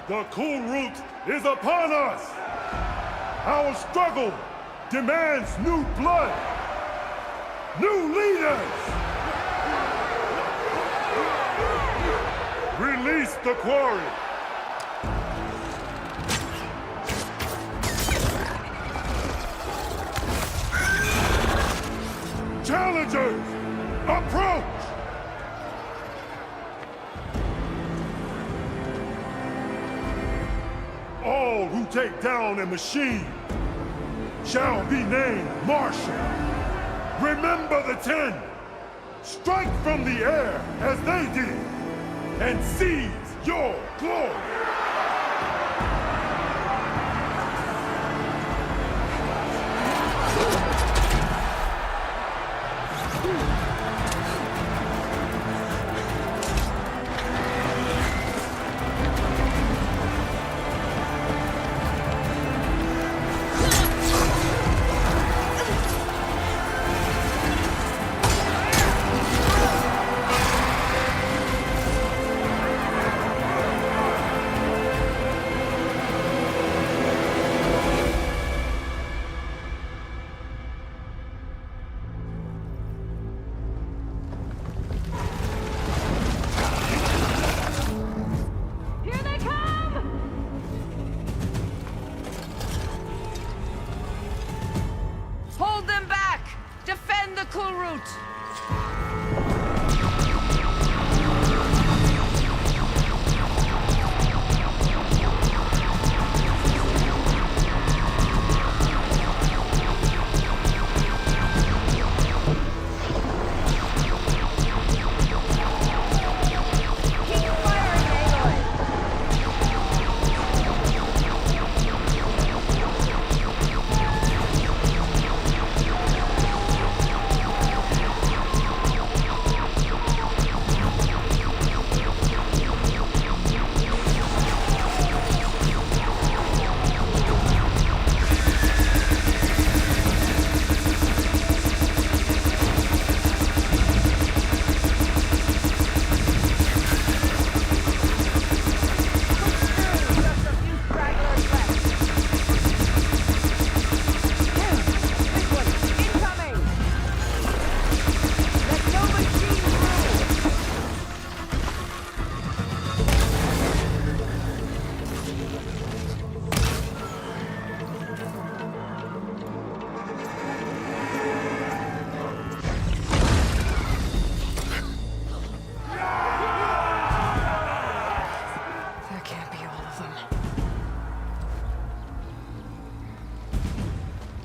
The cool route is upon us! Our struggle demands new blood! New leaders! Release the quarry! Challengers, approach! All who take down a machine shall be named Marshal. Remember the 10. Strike from the air as they did, and seize your glory.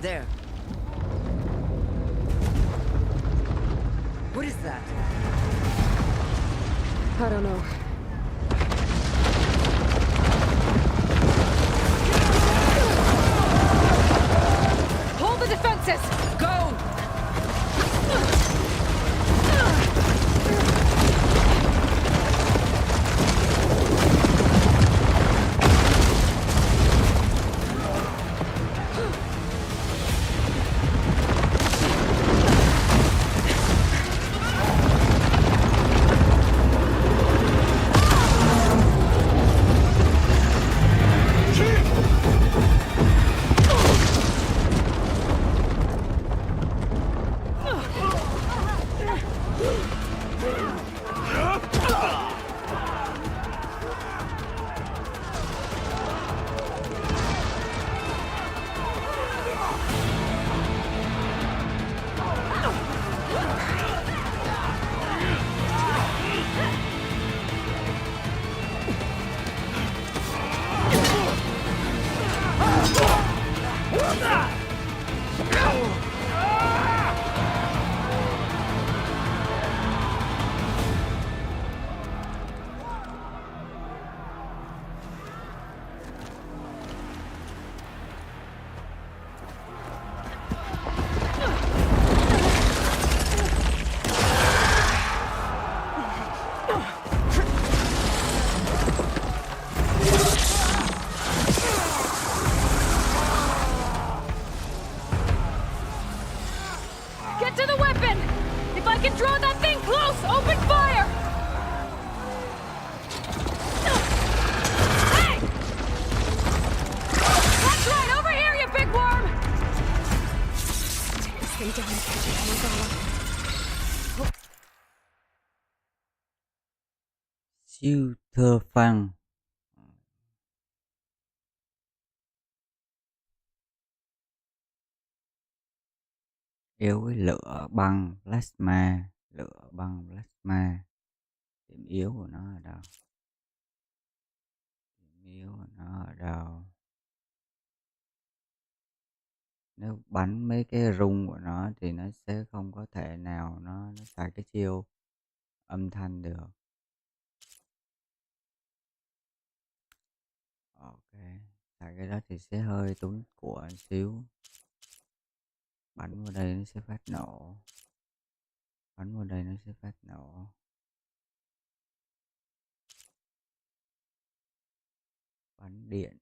There. What is that? I don't know. Hold the defenses! Go! Get to the weapon! If I can draw that thing close, open fire! Hey! That's right, over here, you big worm! Take this thing down and catch it, Amazala. Siêu thơ phăng. Yếu với lửa băng plasma. Lửa băng plasma. Điểm yếu của nó ở đâu? Điểm yếu của nó ở đâu? Nếu bắn mấy cái rung của nó thì nó sẽ không có thể nào nó xài cái chiêu âm thanh được. Ok, xài cái đó thì sẽ hơi tốn của một xíu. Bắn vào đây nó sẽ phát nổ. Bắn vào đây nó sẽ phát nổ. Bắn điện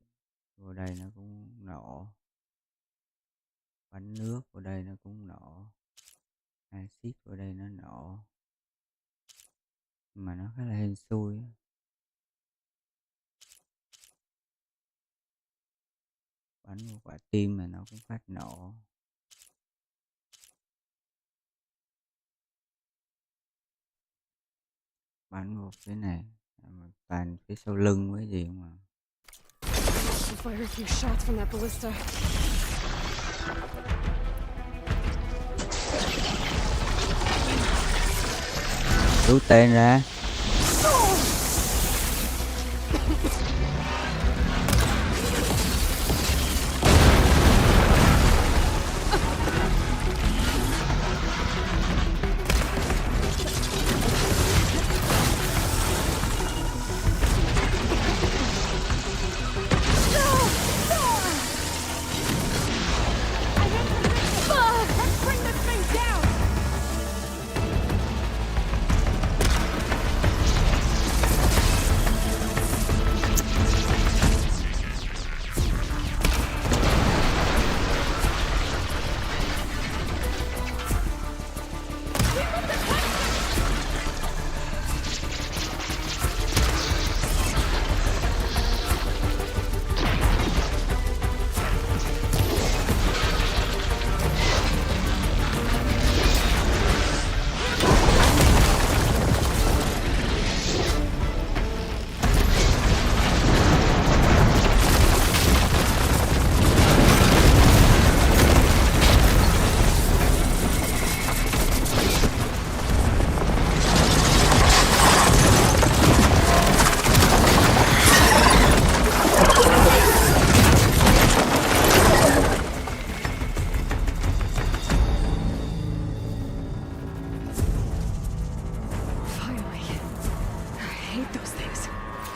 vào đây nó cũng nổ. Bắn nước vào đây nó cũng nổ. Axit vào đây nó nổ. Mà nó khá là hên xui. Bắn vào quả tim mà nó cũng phát nổ. Bắn vào phía này. Toàn phía sau lưng với gì mà. Fire a few shots from that ballista. Rút tên ra.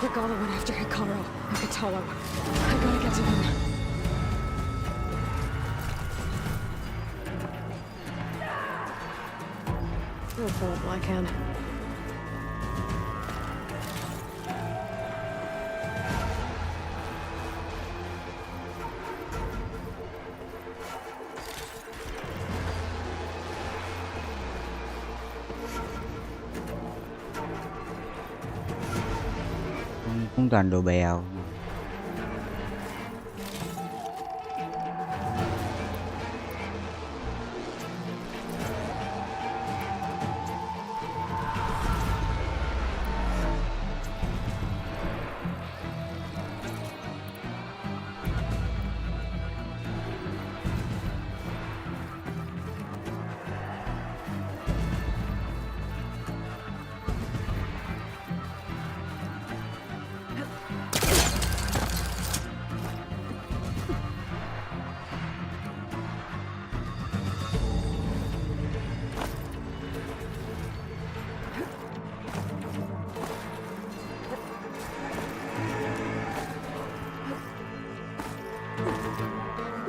Regala went after Hikaru and Katalo. I gotta get to them. I'll fill up while I can. Cũng toàn đồ bèo.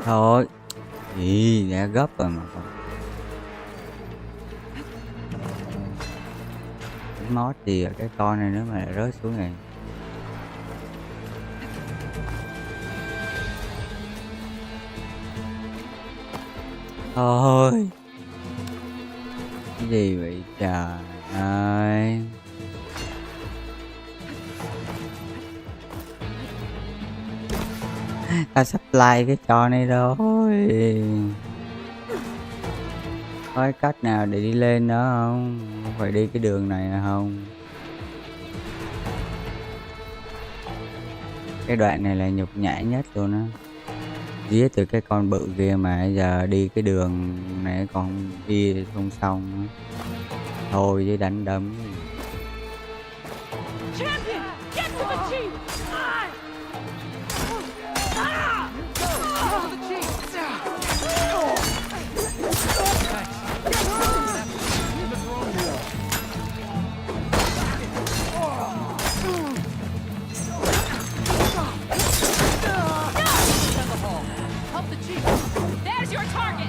Thôi ý đã gấp rồi mà còn cái mót gì ở cái con này nữa mà lại rớt xuống này. Thôi cái gì vậy trời ơi. Ta sắp like cái trò này rồi. Có cách nào để đi lên đó không? Không phải đi cái đường này là không? Cái đoạn này là nhục nhã nhất luôn á. Giết từ cái con bự kia mà giờ đi cái đường này còn đi không xong nữa. Thôi chứ đánh đấm. Champion, get to the chief! There's your target!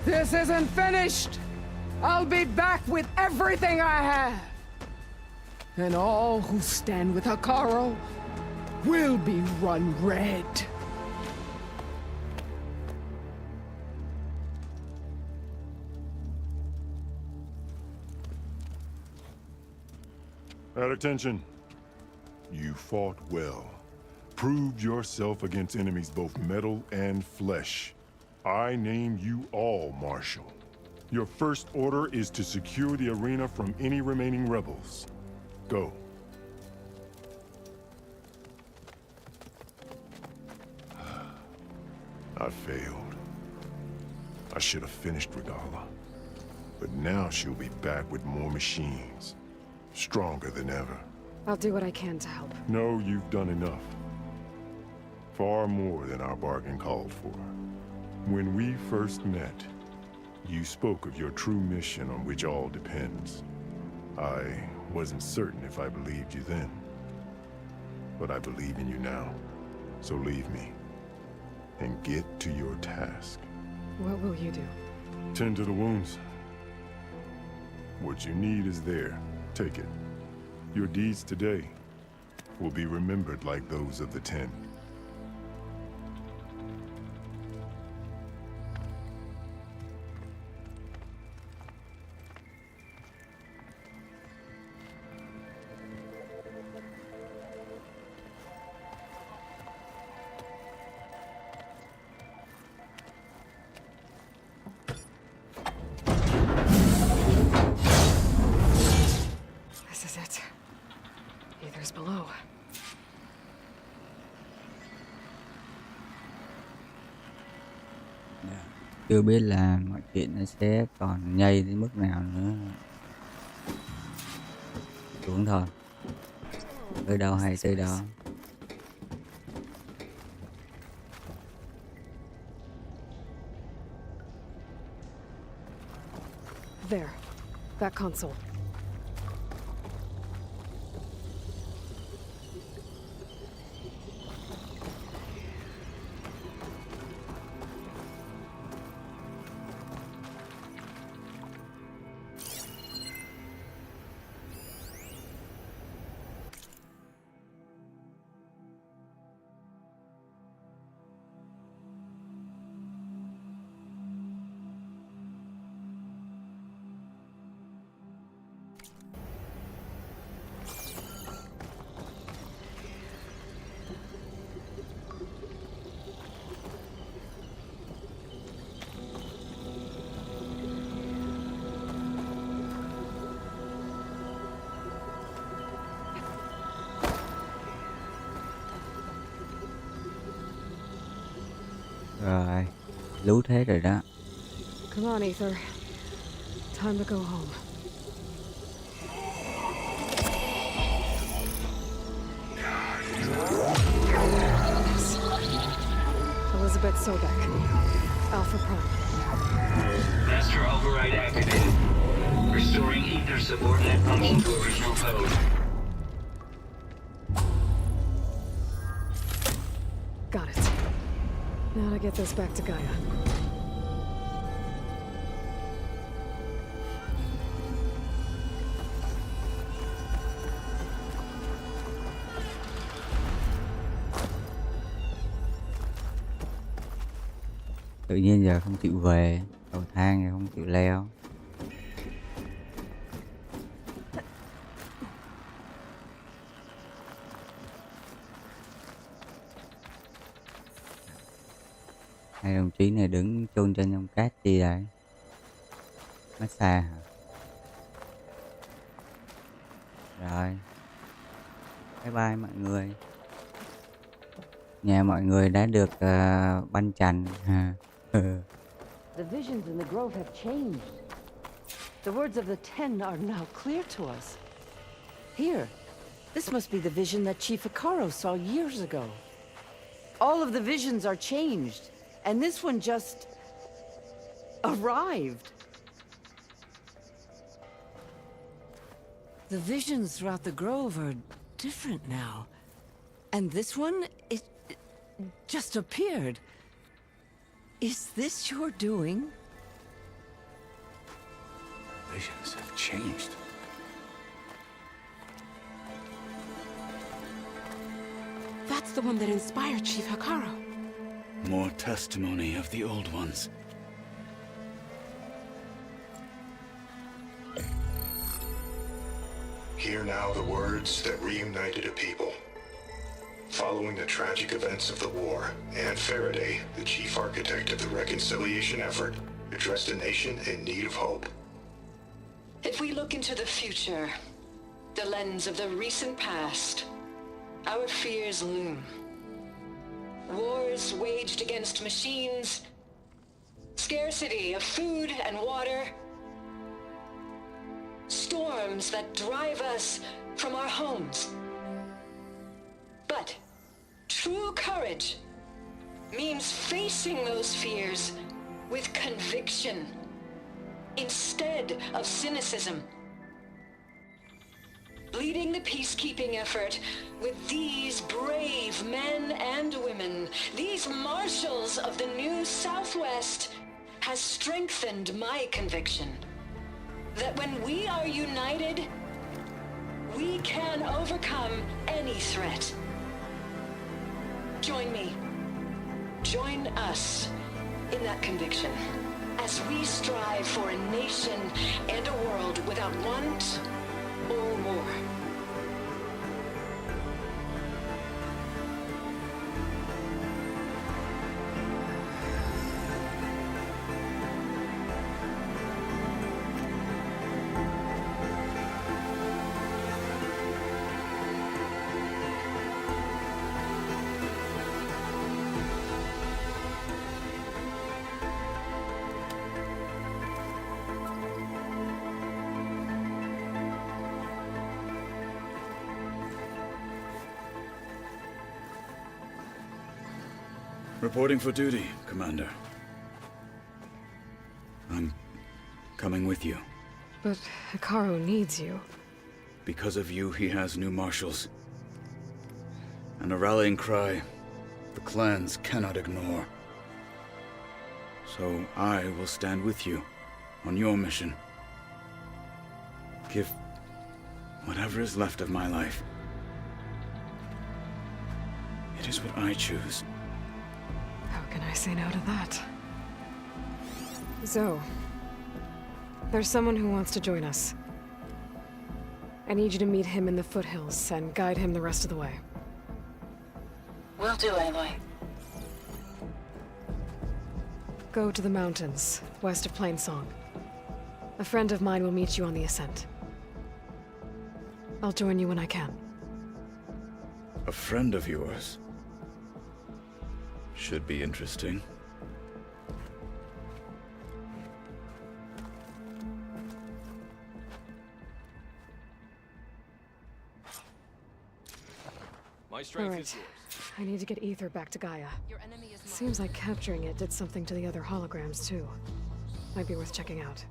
This isn't finished! I'll be back with everything I have! And all who stand with Hikaru will be run red. At attention. You fought well. Proved yourself against enemies both metal and flesh. I name you all Marshal. Your first order is to secure the arena from any remaining rebels. Go. I failed. I should have finished Regala. But now she'll be back with more machines. Stronger than ever. I'll do what I can to help. No, you've done enough. Far more than our bargain called for. When we first met, you spoke of your true mission on which all depends. I wasn't certain if I believed you then. But I believe in you now. So leave me. And get to your task. What will you do? Tend to the wounds. What you need is there. Take it. Your deeds today will be remembered like those of the 10. This is it. Ether's below. Chưa biết là mọi chuyện nó sẽ còn nhây đến mức nào nữa. Xuống thôi. Tới đâu hay tới đó. There. That console. Rồi, lú thế rồi đó. Come on, Ether. Time to go home. Elizabeth Sobek. Alpha Prime. Master override activated. Restoring ether subordinate function to original code. Got it. Now to get this back to Gaia. Tự nhiên giờ không chịu về, cầu thang thì không chịu leo. Hai đồng chí này đứng chôn chân trong cát chi đấy? Massage hả? Rồi. Bye bye mọi người. Nhà mọi người đã được banh chành ha. The visions in the grove have changed. The words of the 10 are now clear to us. Here, this must be the vision that Chief Akaro saw years ago. All of the visions are changed, and this one just arrived. The visions throughout the grove are different now. And this one, it just appeared. Is this your doing? Visions have changed. That's the one that inspired Chief Hakaro. More testimony of the old ones. Hear now the words that reunited a people. Following the tragic events of the war, Anne Faraday, the chief architect of the reconciliation effort, addressed a nation in need of hope. If we look into the future, the lens of the recent past, our fears loom. Wars waged against machines, Scarcity of food and water. Storms that drive us from our homes. But true courage means facing those fears with conviction instead of cynicism. Leading the peacekeeping effort with these brave men and women, these marshals of the new Southwest, has strengthened my conviction that when we are united, we can overcome any threat. Join me. Join us in that conviction as we strive for a nation and a world without want or war. Reporting for duty, Commander. I'm coming with you. But Hikaru needs you. Because of you, he has new marshals. And a rallying cry the clans cannot ignore. So I will stand with you on your mission. Give whatever is left of my life. It is what I choose. How can I say no to that? Zoe, there's someone who wants to join us. I need you to meet him in the foothills and guide him the rest of the way. Will do, Aloy. Go to the mountains, west of Plainsong. A friend of mine will meet you on the ascent. I'll join you when I can. A friend of yours? Should be interesting. My strength Alright. is yours. I need to get Ether back to Gaia. Seems like capturing it did something to the other holograms, too. Might be worth checking out.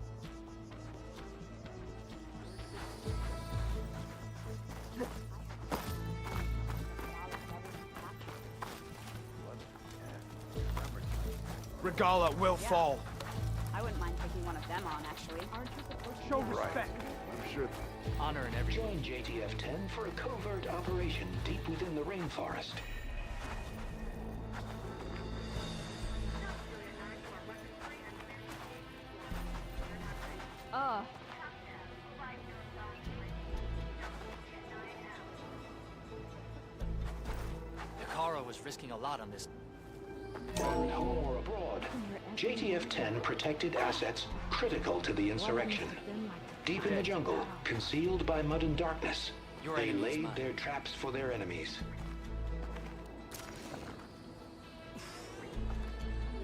Regala will fall. I wouldn't mind taking one of them on, actually. Show respect. I'm sure. Honor and everything. Join JTF-10 for a covert operation deep within the rainforest. Hikaru was risking a lot on this. At home or abroad, JTF-10 protected assets critical to the insurrection. Deep in the jungle, concealed by mud and darkness, they laid their traps for their enemies.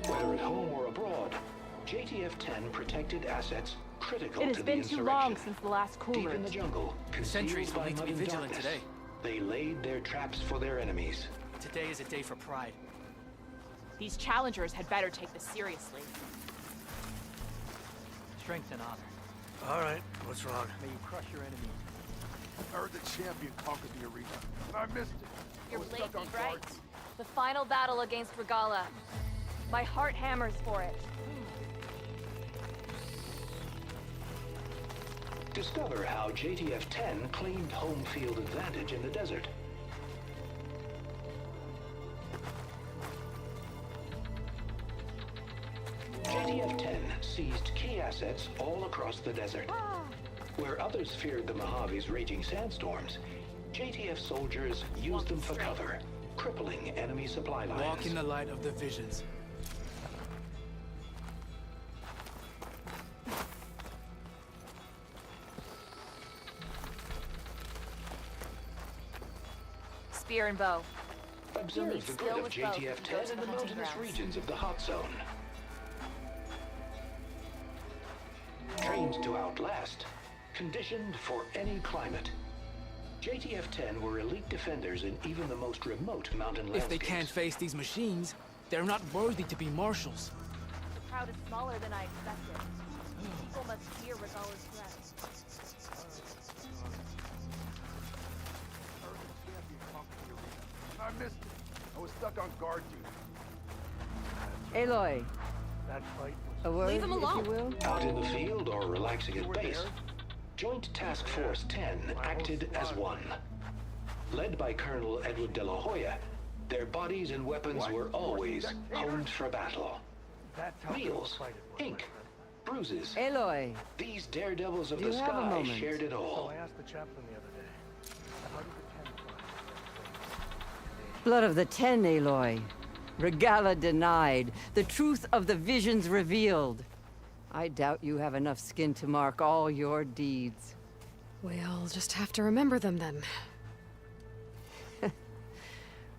Whether at home or abroad, JTF-10 protected assets critical It has to the been insurrection. too long since the last cool Deep route. in the jungle, Sentries concealed will by need to mud be and vigilant darkness, today. they laid their traps for their enemies. Today is a day for pride. These challengers had better take this seriously. Strength and honor. All right, what's wrong? May you crush your enemies. I heard the champion conquered the arena, and I missed it. You're I was stuck on right. guards. The final battle against Regala. My heart hammers for it. Discover how JTF-10 claimed home field advantage in the desert. JTF-10 seized key assets all across the desert. Where others feared the Mojave's raging sandstorms, JTF soldiers used them for cover, crippling enemy supply lines. Walk in the light of the visions. Spear and bow. Observe the good of JTF-10 in the mountainous regions of the hot zone. weapons to outlast, conditioned for any climate. JTF-10 were elite defenders in even the most remote mountain landscapes. If they can't face these machines, they're not worthy to be marshals. The crowd is smaller than I expected. People must fear Regala's threat. I missed it. I was stuck on guard duty. Aloy, That fight a word, Leave him alone. if you will? Out in the field or relaxing at base, Joint Task Force 10 acted as one. Led by Colonel Edward de la Hoya, their bodies and weapons were always honed for battle. Meals, ink, bruises. Aloy, These daredevils of do the you have a sky moment? shared it all. I asked the chaplain the other day. How did the 10 fight? blood of the 10, Aloy. Regala denied. The truth of the visions revealed. I doubt you have enough skin to mark all your deeds. We'll just have to remember them then.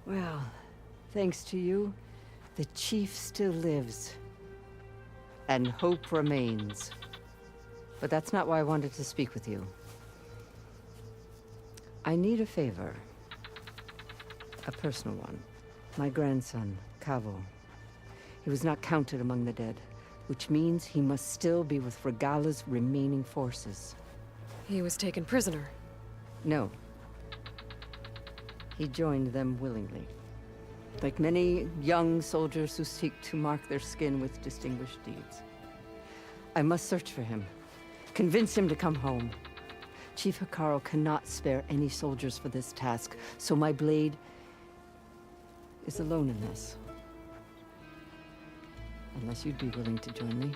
Well, thanks to you, the chief still lives. And hope remains. But that's not why I wanted to speak with you. I need a favor. A personal one. My grandson, Cavo. He was not counted among the dead, which means he must still be with Regala's remaining forces. He was taken prisoner. No. He joined them willingly. Like many young soldiers who seek to mark their skin with distinguished deeds. I must search for him. Convince him to come home. Chief Hekarro cannot spare any soldiers for this task, so my blade is alone in this. Unless you'd be willing to join me.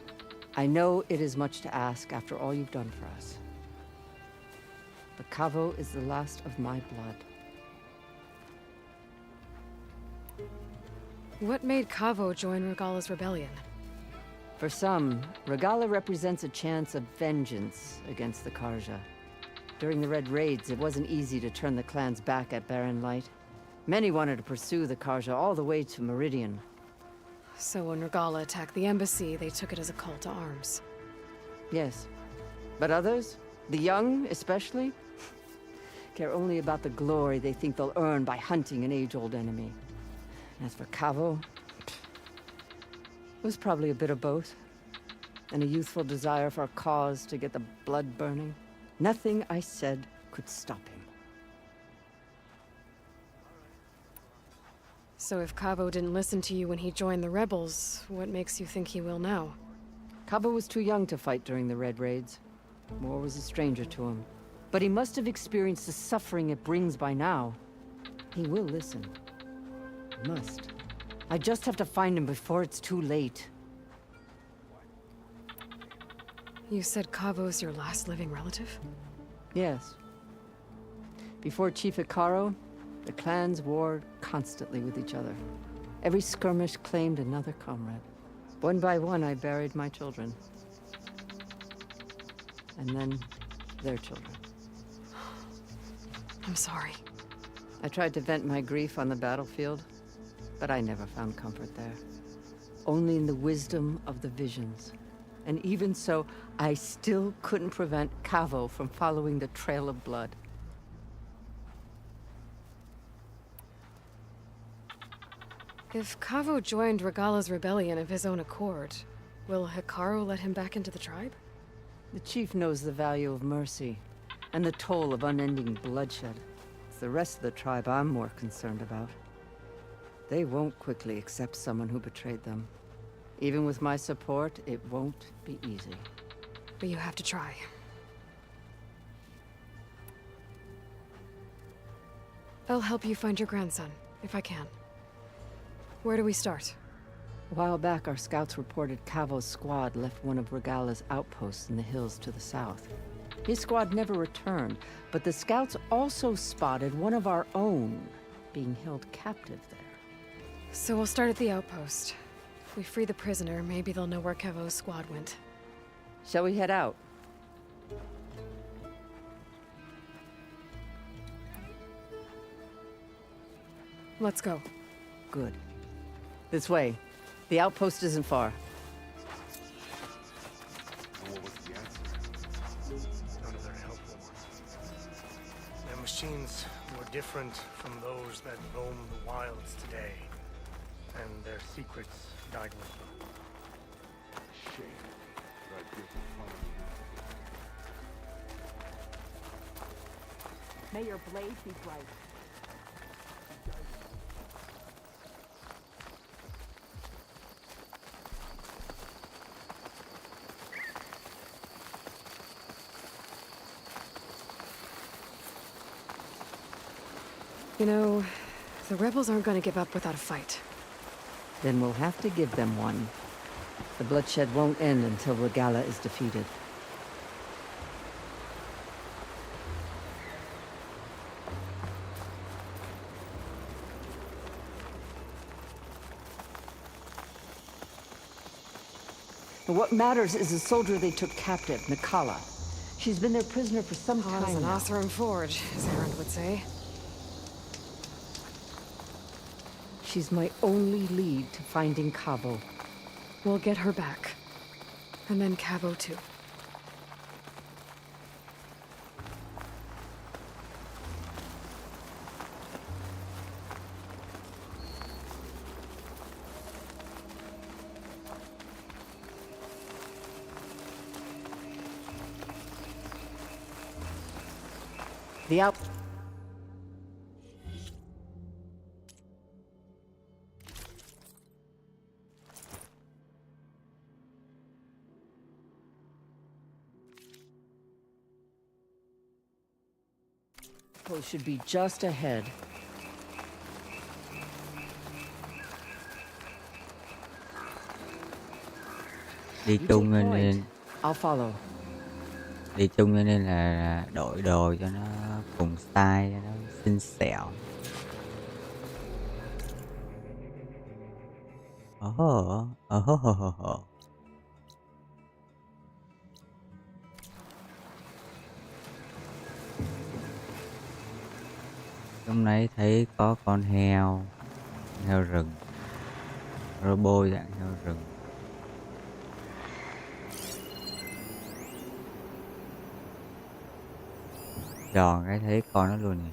I know it is much to ask after all you've done for us. But Cavo is the last of my blood. What made Cavo join Regala's rebellion? For some, Regala represents a chance of vengeance against the Karja. During the Red Raids, it wasn't easy to turn the clans back at Barren Light. Many wanted to pursue the Karja all the way to Meridian. So when Regala attacked the embassy, they took it as a call to arms. Yes. But others, the young especially, care only about the glory they think they'll earn by hunting an age-old enemy. As for Cavo, it was probably a bit of both. And a youthful desire for a cause to get the blood burning. Nothing I said could stop him. So if Cavo didn't listen to you when he joined the rebels, what makes you think he will now? Cavo was too young to fight during the Red Raids. War was a stranger to him. But he must have experienced the suffering it brings by now. He will listen. Must. I just have to find him before it's too late. You said Cavo's your last living relative? Yes. Before Chief Hekarro, the clans warred constantly with each other. Every skirmish claimed another comrade. One by one, I buried my children. And then, their children. I'm sorry. I tried to vent my grief on the battlefield, but I never found comfort there. Only in the wisdom of the visions. And even so, I still couldn't prevent Cavo from following the trail of blood. If Cavo joined Regala's rebellion of his own accord, will Hekarro let him back into the tribe? The chief knows the value of mercy, and the toll of unending bloodshed. It's the rest of the tribe I'm more concerned about. They won't quickly accept someone who betrayed them. Even with my support, it won't be easy. But you have to try. I'll help you find your grandson, if I can. Where do we start? A while back, our scouts reported Cavo's squad left one of Regala's outposts in the hills to the south. His squad never returned, but the scouts also spotted one of our own being held captive there. So we'll start at the outpost. If we free the prisoner, maybe they'll know where Cavo's squad went. Shall we head out? Let's go. Good. This way. The outpost isn't far. And what was the answer? machines were different from those that roam the wilds today, and their secrets died with them. Shame. May your blade be bright. You know, the rebels aren't gonna give up without a fight. Then we'll have to give them one. The bloodshed won't end until Regala is defeated. What matters is the soldier they took captive, Nikala. She's been their prisoner for some Hot as time an now. Oseram forge, as Aaron would say. She's my only lead to finding Cavo. We'll get her back. And then Cavo too. The out... Post should be just ahead. Đi You chung take cho point. nên I'll follow. đi chung cho nên là đội đồ cho nó cùng style, cho nó xinh xẻo. Hôm nay thấy có con heo rừng, robot dạng heo rừng. Giòn cái thấy con nó luôn nè.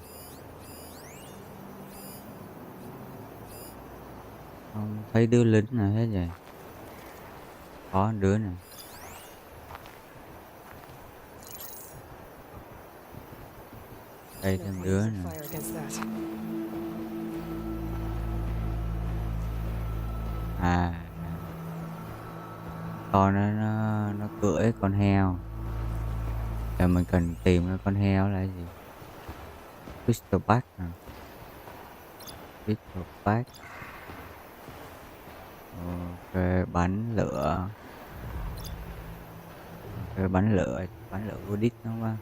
Không thấy đứa lính nào hết rồi. Có đứa nè. Đây thêm đứa nè. Con nó cưỡi con heo. Giờ mình cần tìm cái con heo là gì? Crystal Pack nè. Crystal Pack. Ok, bắn lửa. Ok, bắn lửa vô đích đúng không?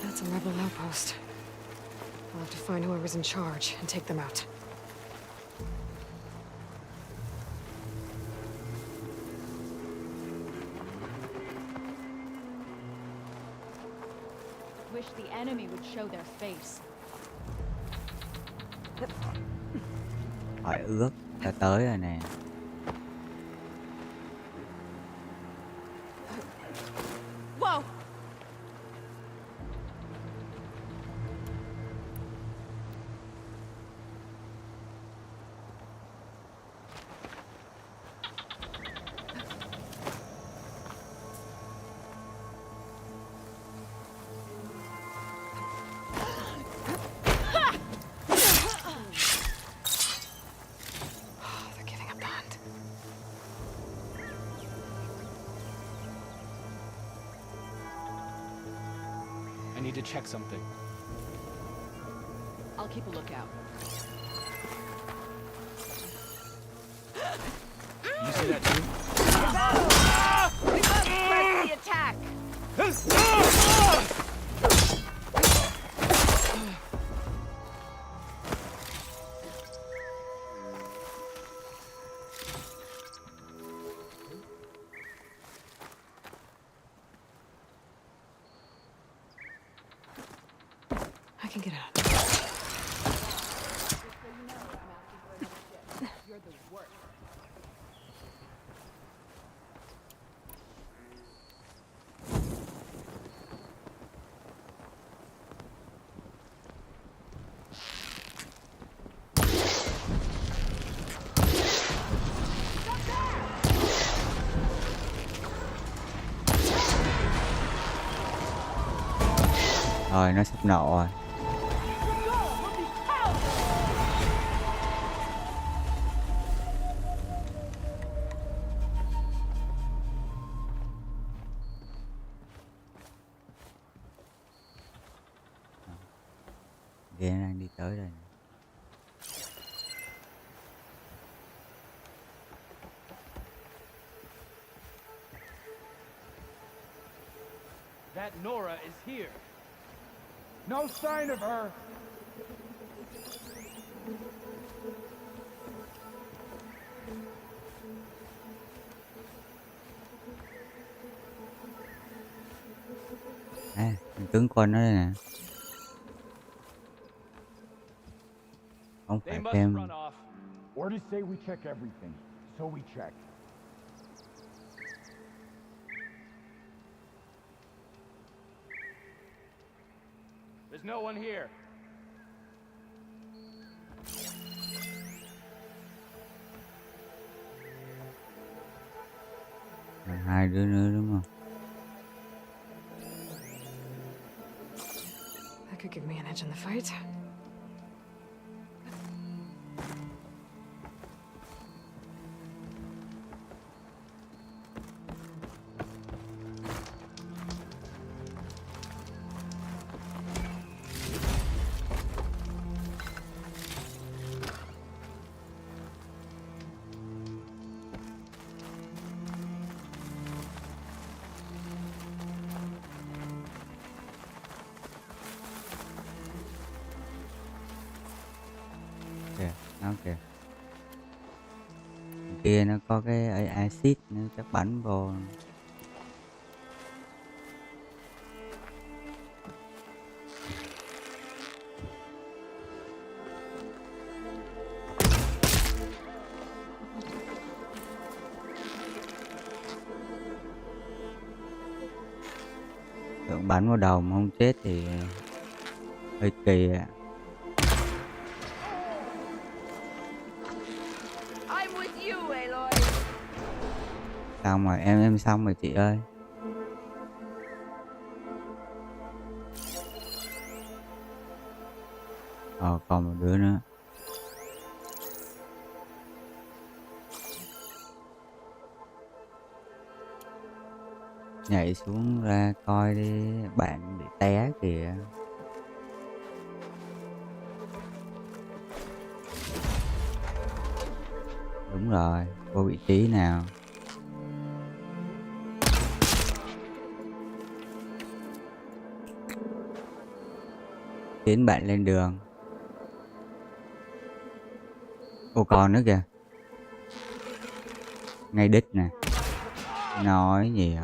That's a rebel outpost. I'll have to find whoever's in charge and take them out. Wish the enemy would show their face. Hỏi ước đã tới rồi nè. Whoa! They're giving up the hunt. I need to check something. I'll keep a lookout. You see that too? We must press the attack! I can get out. You're the worst. Rồi nó sắp nổ rồi. Ghe đang đi tới đây. That Nora is here. No sign of her. À, tướng quân nó đây nè. Không phải thêm. Orders say we check everything, so we check. There's no one here. Hai đứa nữa đúng không? That could give me an edge in the fight. Ok. Kia nó có cái axit nó chắc bắn vô. Tưởng bắn vào đầu mà không chết thì hơi kỳ ạ. Xong rồi, em xong rồi chị ơi. Còn một đứa nữa. Nhảy xuống ra coi đi, bạn bị té kìa. Đúng rồi, vô vị trí nào. Tiến bạn lên đường. Ồ còn nữa kìa. Ngay đích nè. Nói nhiều.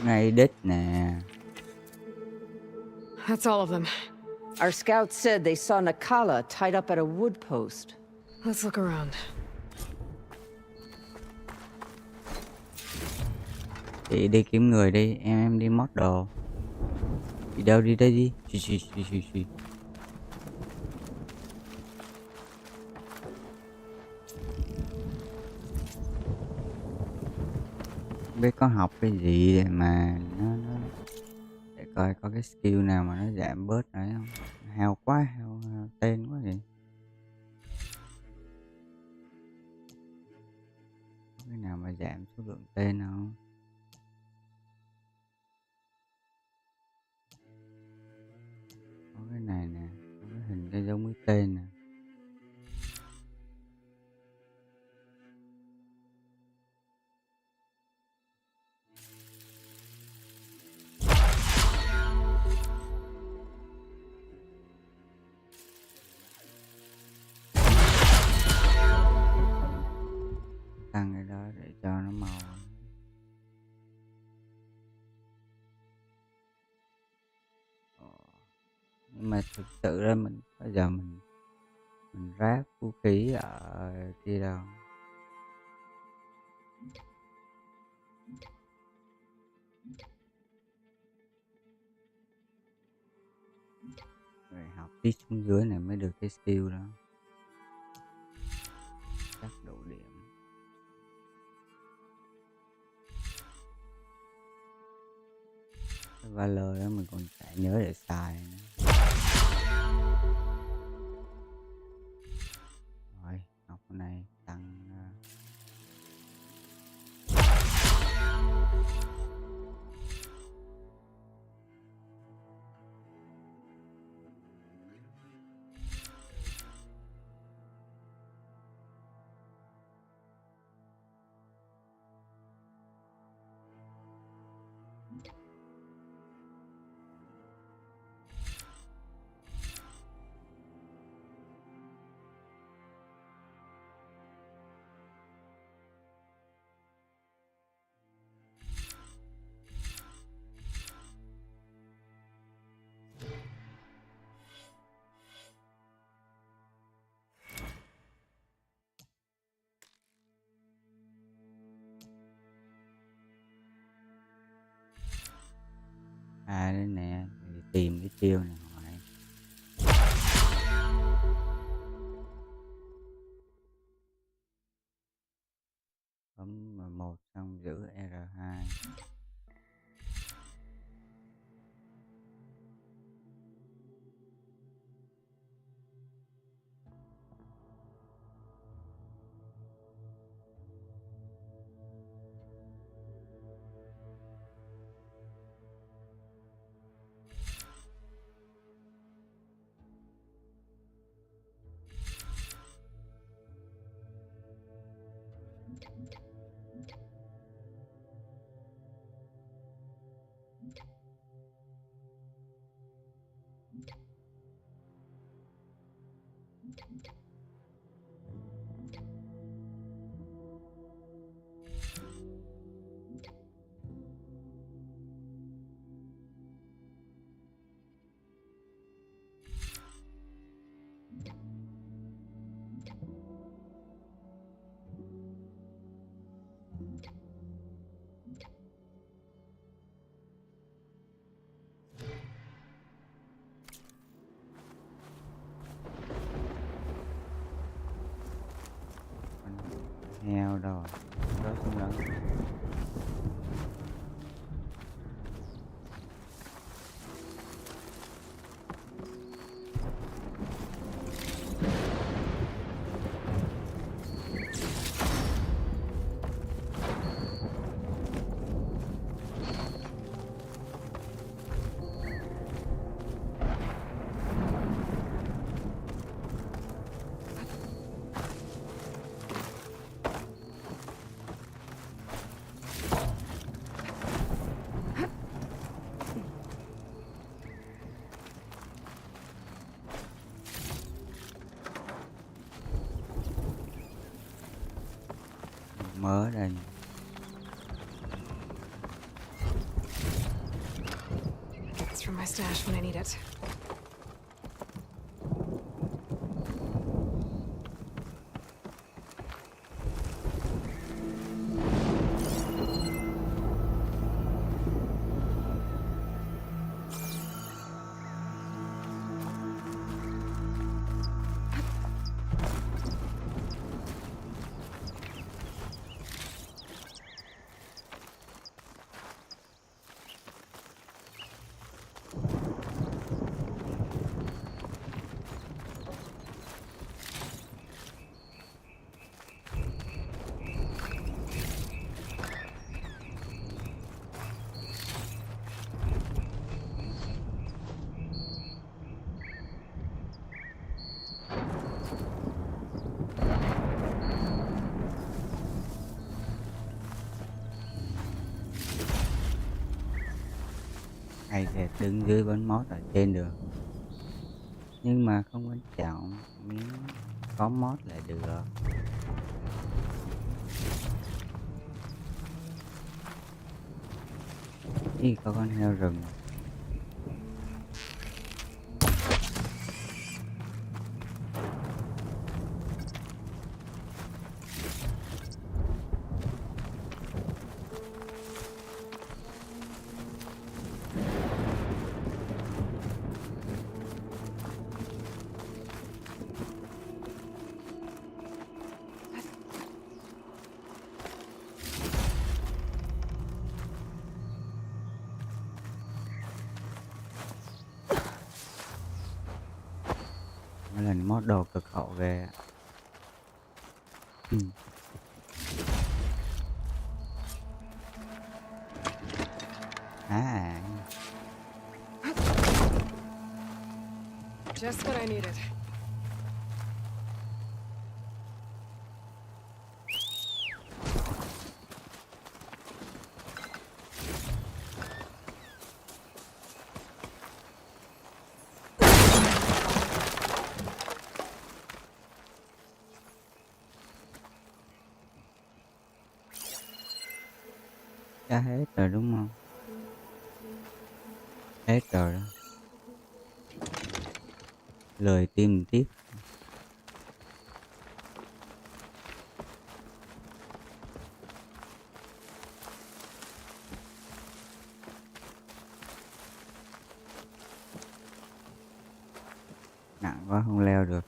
Ngay đích nè. That's all of them. Our scouts said they saw Nakala tied up at a wood post. Let's look around. Chị đi kiếm người đi, em đi mót đồ. Đi đâu đi đây đi. Suy. Biết có học cái gì để mà nó để coi có cái skill nào mà nó giảm bớt đấy không. Heo quá, heo tên quá vậy. Có cái nào mà giảm số lượng tên không? Có cái này nè, có cái hình cái giống cái tên nè. Tăng cái đó để cho nó màu. Nhưng mà thực sự ra mình bây giờ mình ráp vũ khí ở kia đâu. Rồi học tí xuống dưới này mới được cái skill đó. Chắc đủ điểm. Valor đó mình còn chả nhớ để xài nữa. Rồi, học cái này tăng đây nè, thì tìm cái chiêu này hoài. Bấm M1 xong giữ R2. Heo rồi, đó xuống đó. Mớ đây. Get this from my stash when I need it. Hay thiệt, đứng dưới bắn mót ở trên được. Nhưng mà không quan trọng, miếng có mót lại được. Ý, có con heo rừng. mod đồ cực hậu ghê. À. Just what I needed. Đã hết rồi đúng không? Hết rồi đó. Lời tìm tiếp. Nặng quá không leo được.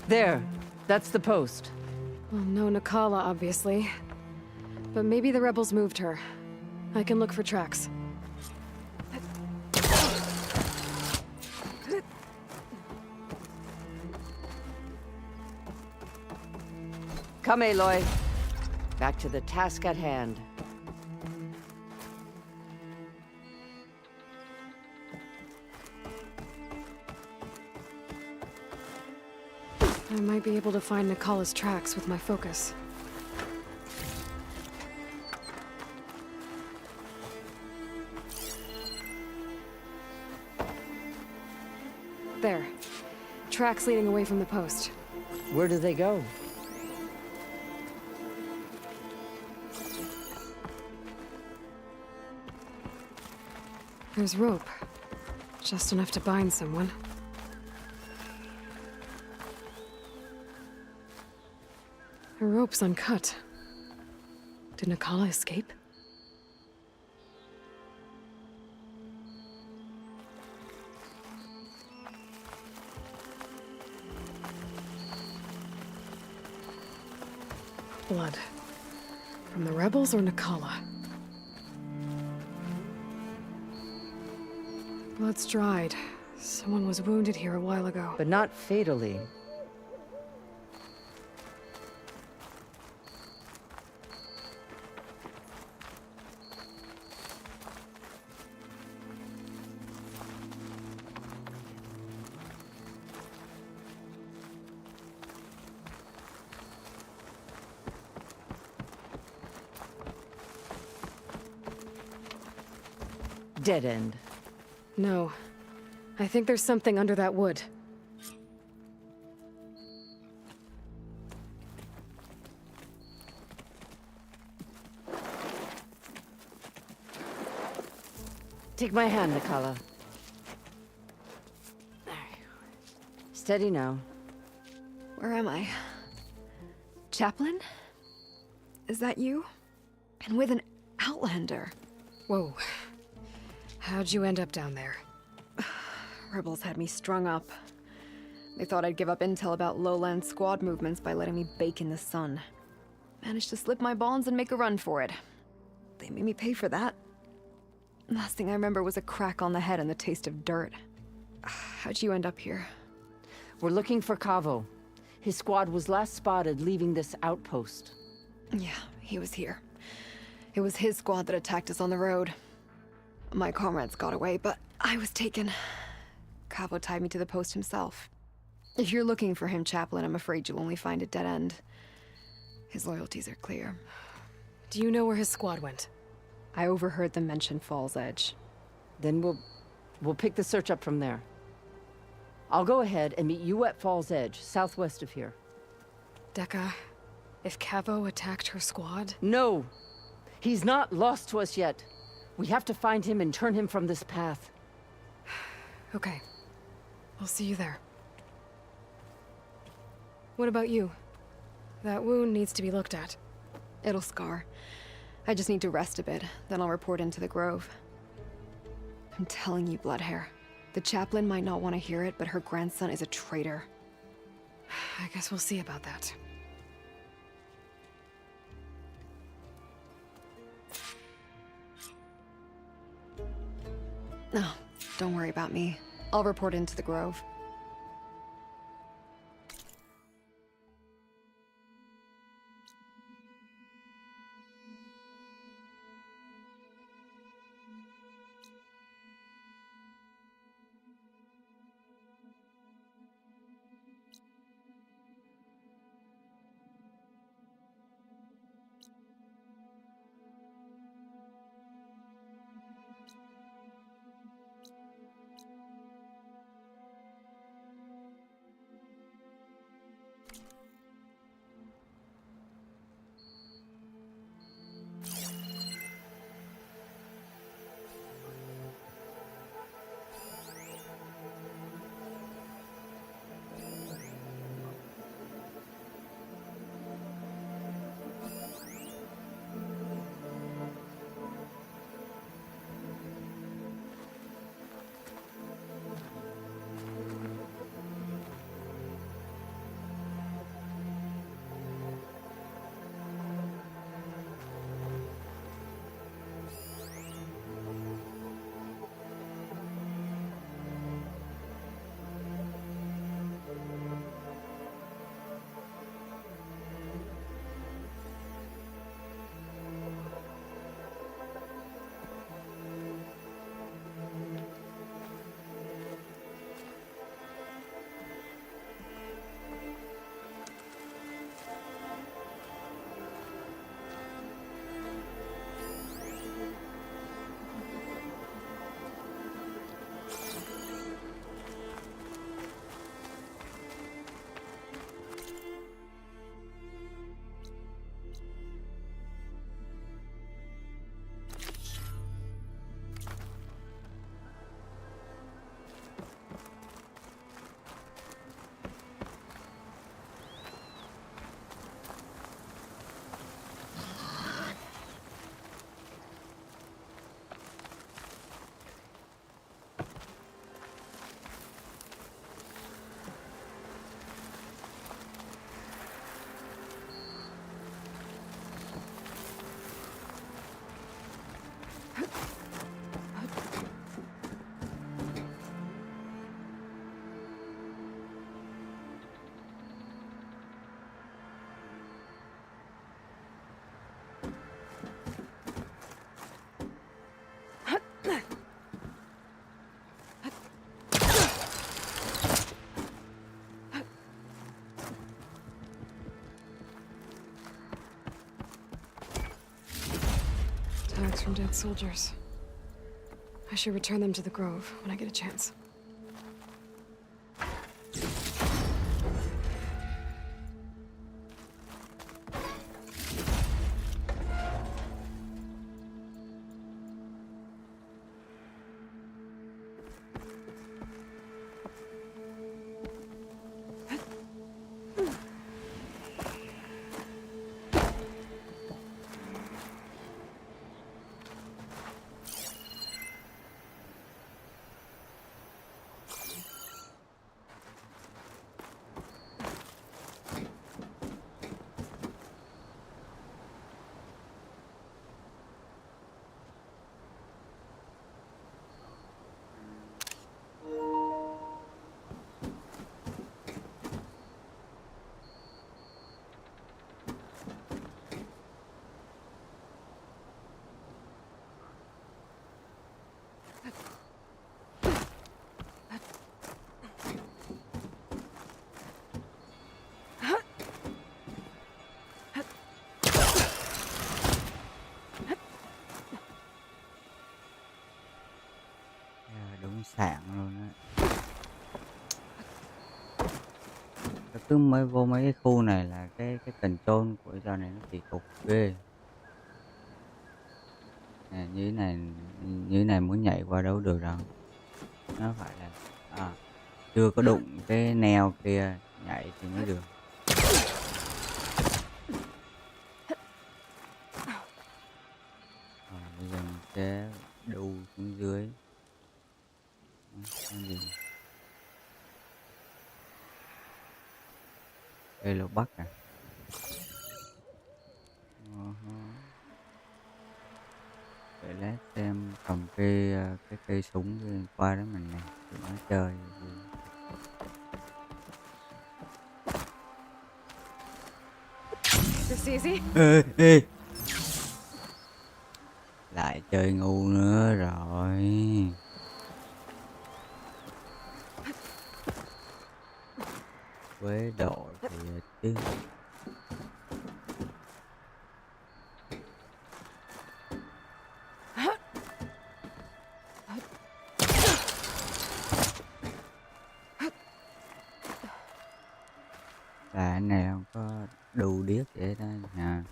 There. That's the post. Well, no Nakala, obviously. But maybe the rebels moved her. I can look for tracks. Come, Aloy. Back to the task at hand. I might be able to find Nakala's tracks with my focus. There. Tracks leading away from the post. Where do they go? There's rope. Just enough to bind someone. The rope's uncut. Did Nakala escape? Blood. From the rebels or Nakala? Blood's dried. Someone was wounded here a while ago. But not fatally. Dead end. No. I think there's something under that wood. Take my hand, Nakala. Steady now. Where am I? Chaplain? Is that you? And with an Outlander. Whoa. How'd you end up down there? Rebels had me strung up. They thought I'd give up intel about lowland squad movements by letting me bake in the sun. Managed to slip my bonds and make a run for it. They made me pay for that. Last thing I remember was a crack on the head and the taste of dirt. How'd you end up here? We're looking for Cavo. His squad was last spotted leaving this outpost. Yeah, he was here. It was his squad that attacked us on the road. My comrades got away, but I was taken. Cavo tied me to the post himself. If you're looking for him, Chaplain, I'm afraid you'll only find a dead end. His loyalties are clear. Do you know where his squad went? I overheard them mention Fall's Edge. Then we'll pick the search up from there. I'll go ahead and meet you at Fall's Edge, southwest of here. Dekka, if Cavo attacked her squad? No! He's not lost to us yet. We have to find him and turn him from this path. Okay. I'll see you there. What about you? That wound needs to be looked at. It'll scar. I just need to rest a bit, then I'll report into the Grove. I'm telling you, Bloodhair. The chaplain might not want to hear it, but her grandson is a traitor. I guess we'll see about that. No, don't worry about me. I'll report into the Grove. Tags from dead soldiers. I should return them to the Grove when I get a chance. Đúng sảng luôn á. Cứ mới vô mấy cái khu này là cái control của trò này nó kỳ cục ghê. Nè, như thế này muốn nhảy qua đâu được đâu. nó phải là chưa có đụng cái neo kia nhảy thì mới được. Bây giờ mình sẽ đu xuống dưới. Cái gì? Đây là Bắc à? Để lát xem cầm cái cây súng qua đó mình nè, tụi nó chơi. This easy? Ê. Lại chơi ngu nữa rồi. Quế độ thì chứ. Là anh này không có đu điếc vậy đó nha.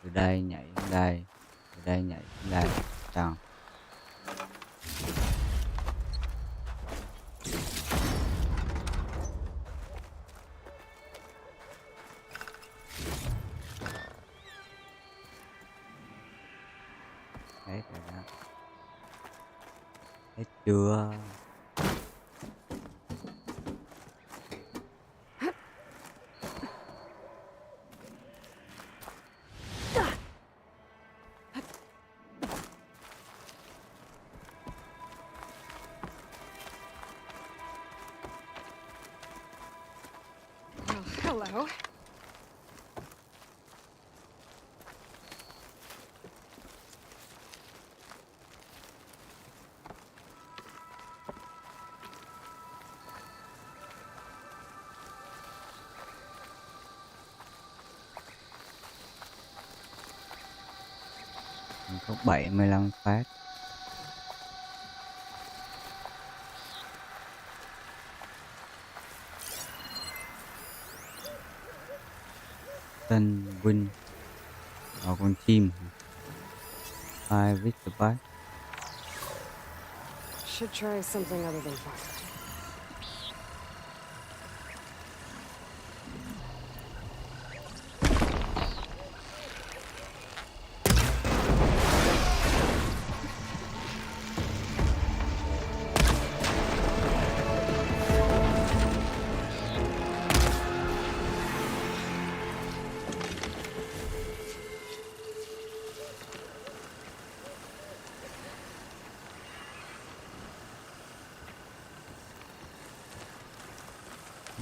Từ đây nhảy đến đây, từ đây nhảy đến đây. Xong. Hết rồi đó. Hết chưa? Hello. Mình có 75 phát. Tân Win. Con chim. Ai viết the bike. Should try something other than fire.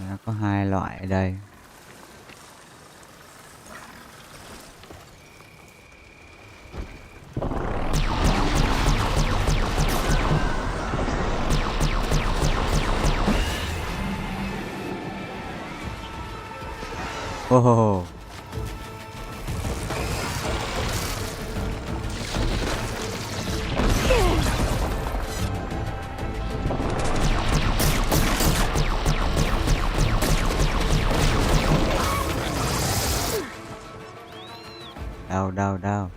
Nó có hai loại ở đây. Oh. Đau.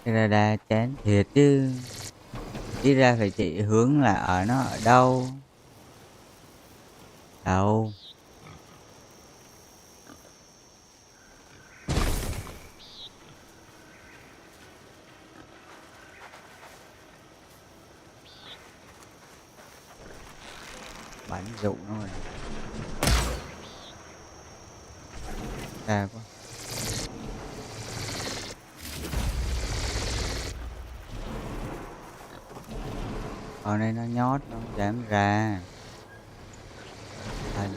Cái radar chán thiệt chứ. Ít ra phải chỉ hướng là nó ở đâu. Đâu. Bắn dụ nó rồi. Xa quá. Ở đây nó nhót, nó không dám ra. Thành.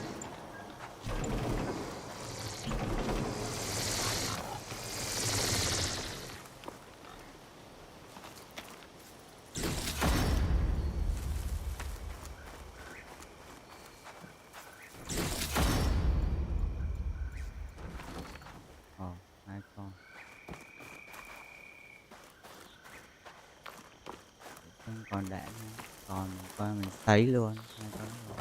Hai con. Không còn đạn nữa. Còn qua mình thấy luôn. Hai con luôn.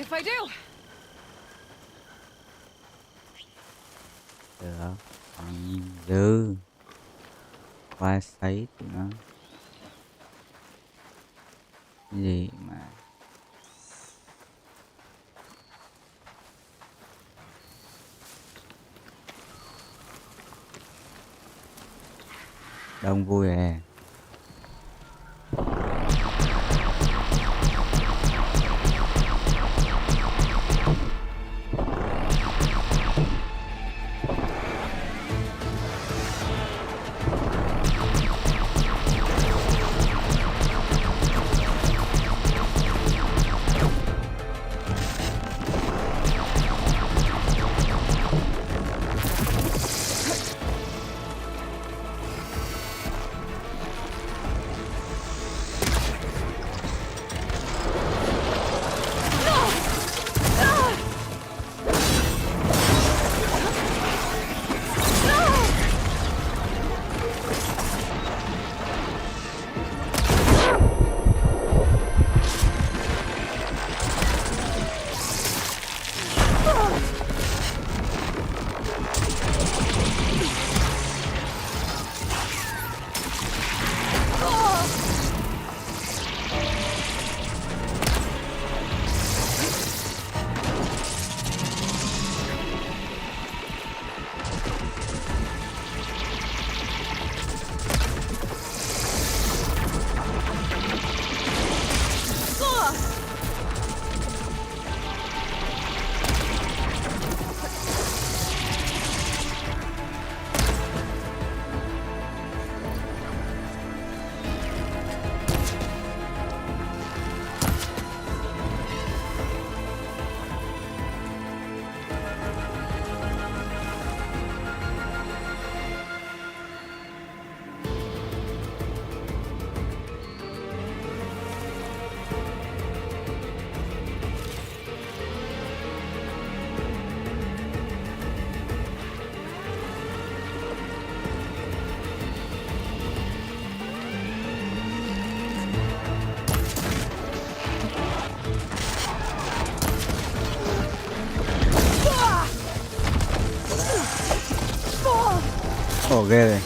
if I do. Được, còn dư qua sấy tụi nó. Cái gì mà đông vui à. Ồ ghê rồi.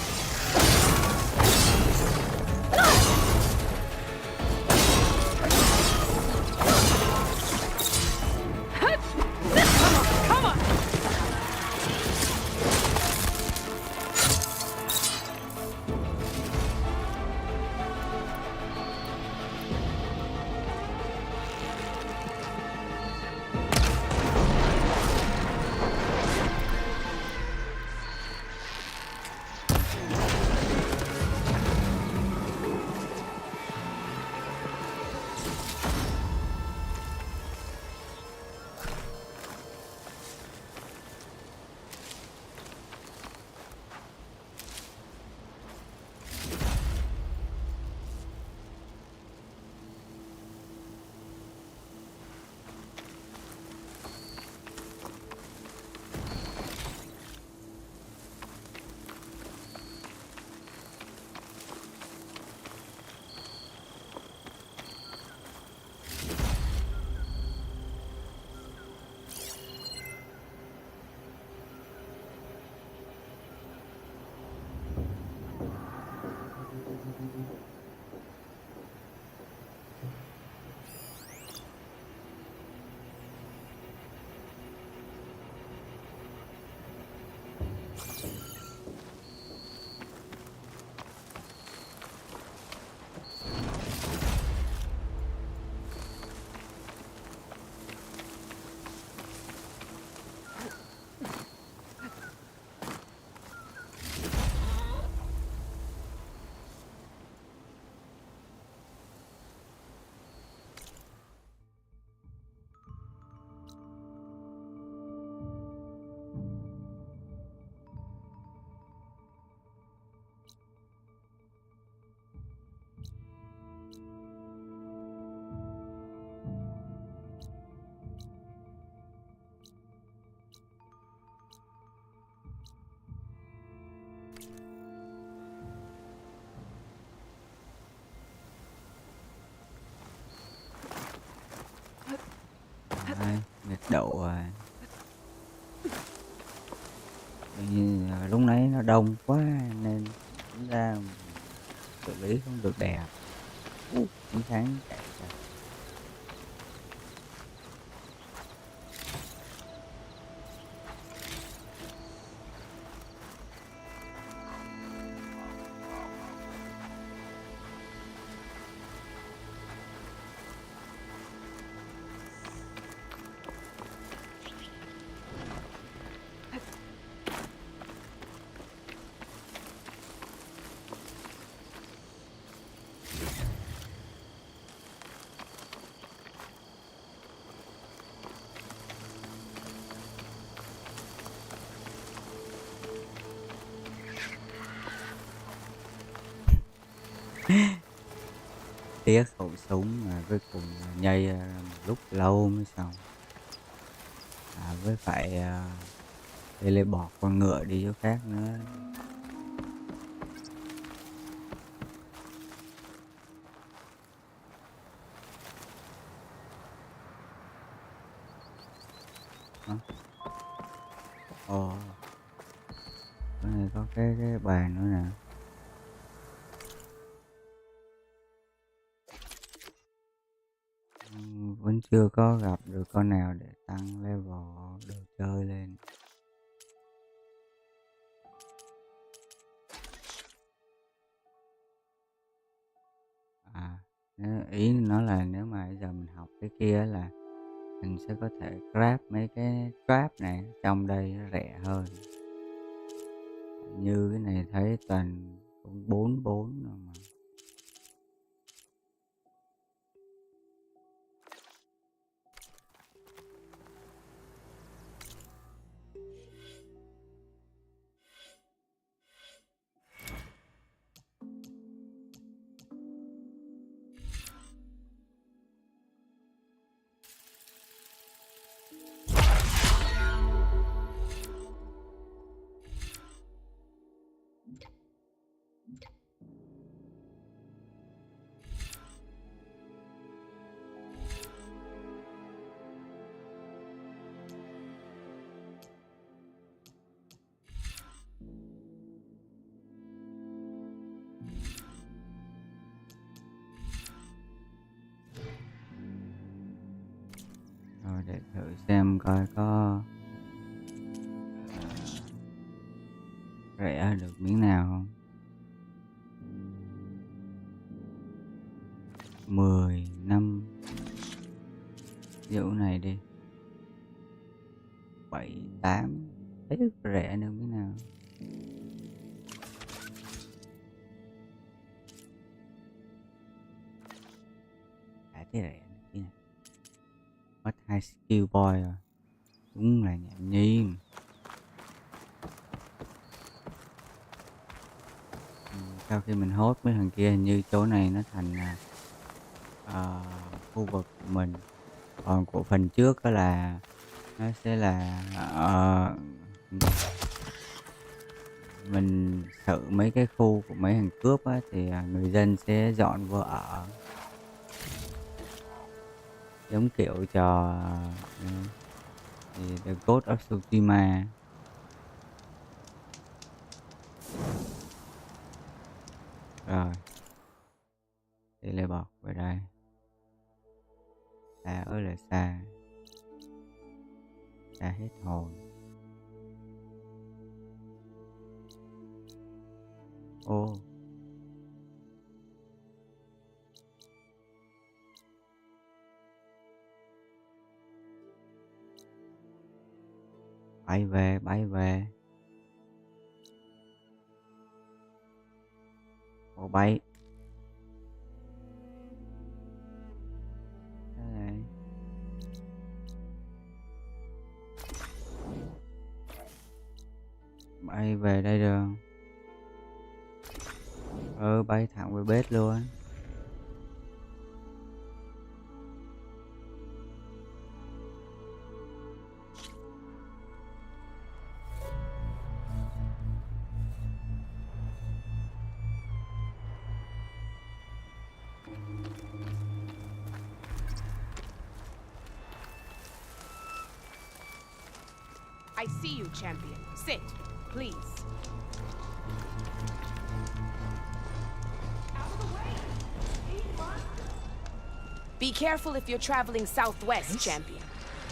độ tự nhiên lúc nãy nó đông quá nên chúng ta xử lý không được đẹp. Ánh sáng chạy kìa. Tiếc khẩu súng mà cuối cùng nhây ra một lúc lâu mới xong. Với phải lấy bỏ con ngựa đi chỗ khác nữa. Ồ, cái này có cái bàn nữa nè. Vẫn chưa có gặp được con nào để tăng level đồ chơi lên. Ý nó là nếu mà bây giờ mình học cái kia là mình sẽ có thể grab mấy cái trap này trong đây nó rẻ hơn. Như cái này thấy toàn cũng 44 rồi mà. Rồi để thử xem coi có rẻ được miếng nào không. 10, 5. Ví dụ này đi. 7, 8. Thấy rẻ được miếng nào. Thấy rẻ cái này. Mất 2 skill boy rồi. Đúng là nhảm nhí. Sau khi mình hốt mấy thằng kia hình như chỗ này nó thành khu vực của mình. Còn của phần trước đó là nó sẽ là mình xử mấy cái khu của mấy thằng cướp á, thì người dân sẽ dọn vô ở. Giống kiểu trò thì The Ghost of Tsushima. Rồi đi lấy bọc về đây. Xa ơi là xa. Xa hết hồn. Ô, bay về, bay về. Ô bay. Đây. Bay về đây được. Bay thẳng về bếp luôn. I see you, champion. Sit, please. Out of the way! Be careful if you're traveling southwest, champion.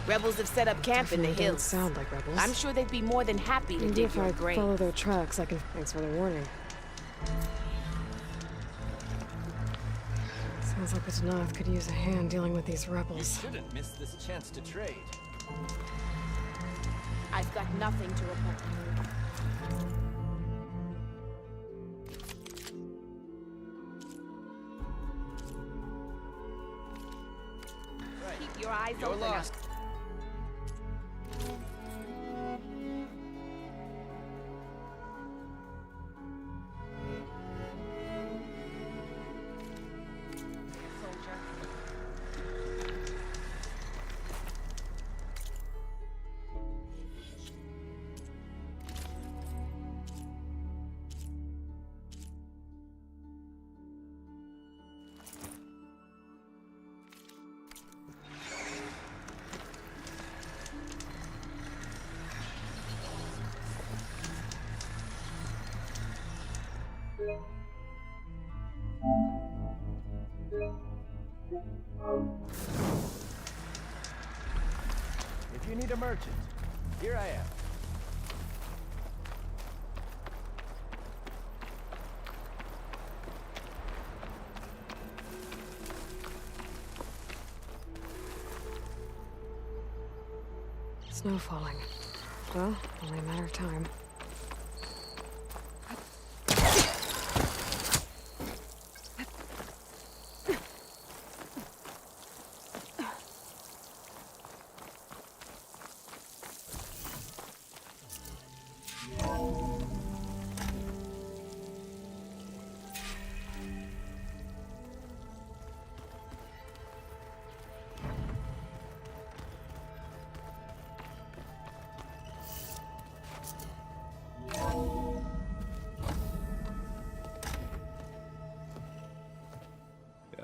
Rebels have set up camp in the Definitely don't hills. sound like rebels. I'm sure they'd be more than happy to Maybe dig if your I grave. follow their tracks, I can... Thanks for the warning. Sounds like the Danath could use a hand dealing with these You rebels. shouldn't miss this chance to trade. I've got nothing to report. Keep your eyes You're open. lost. If you need a merchant, here I am. Snow falling. Well, only a matter of time.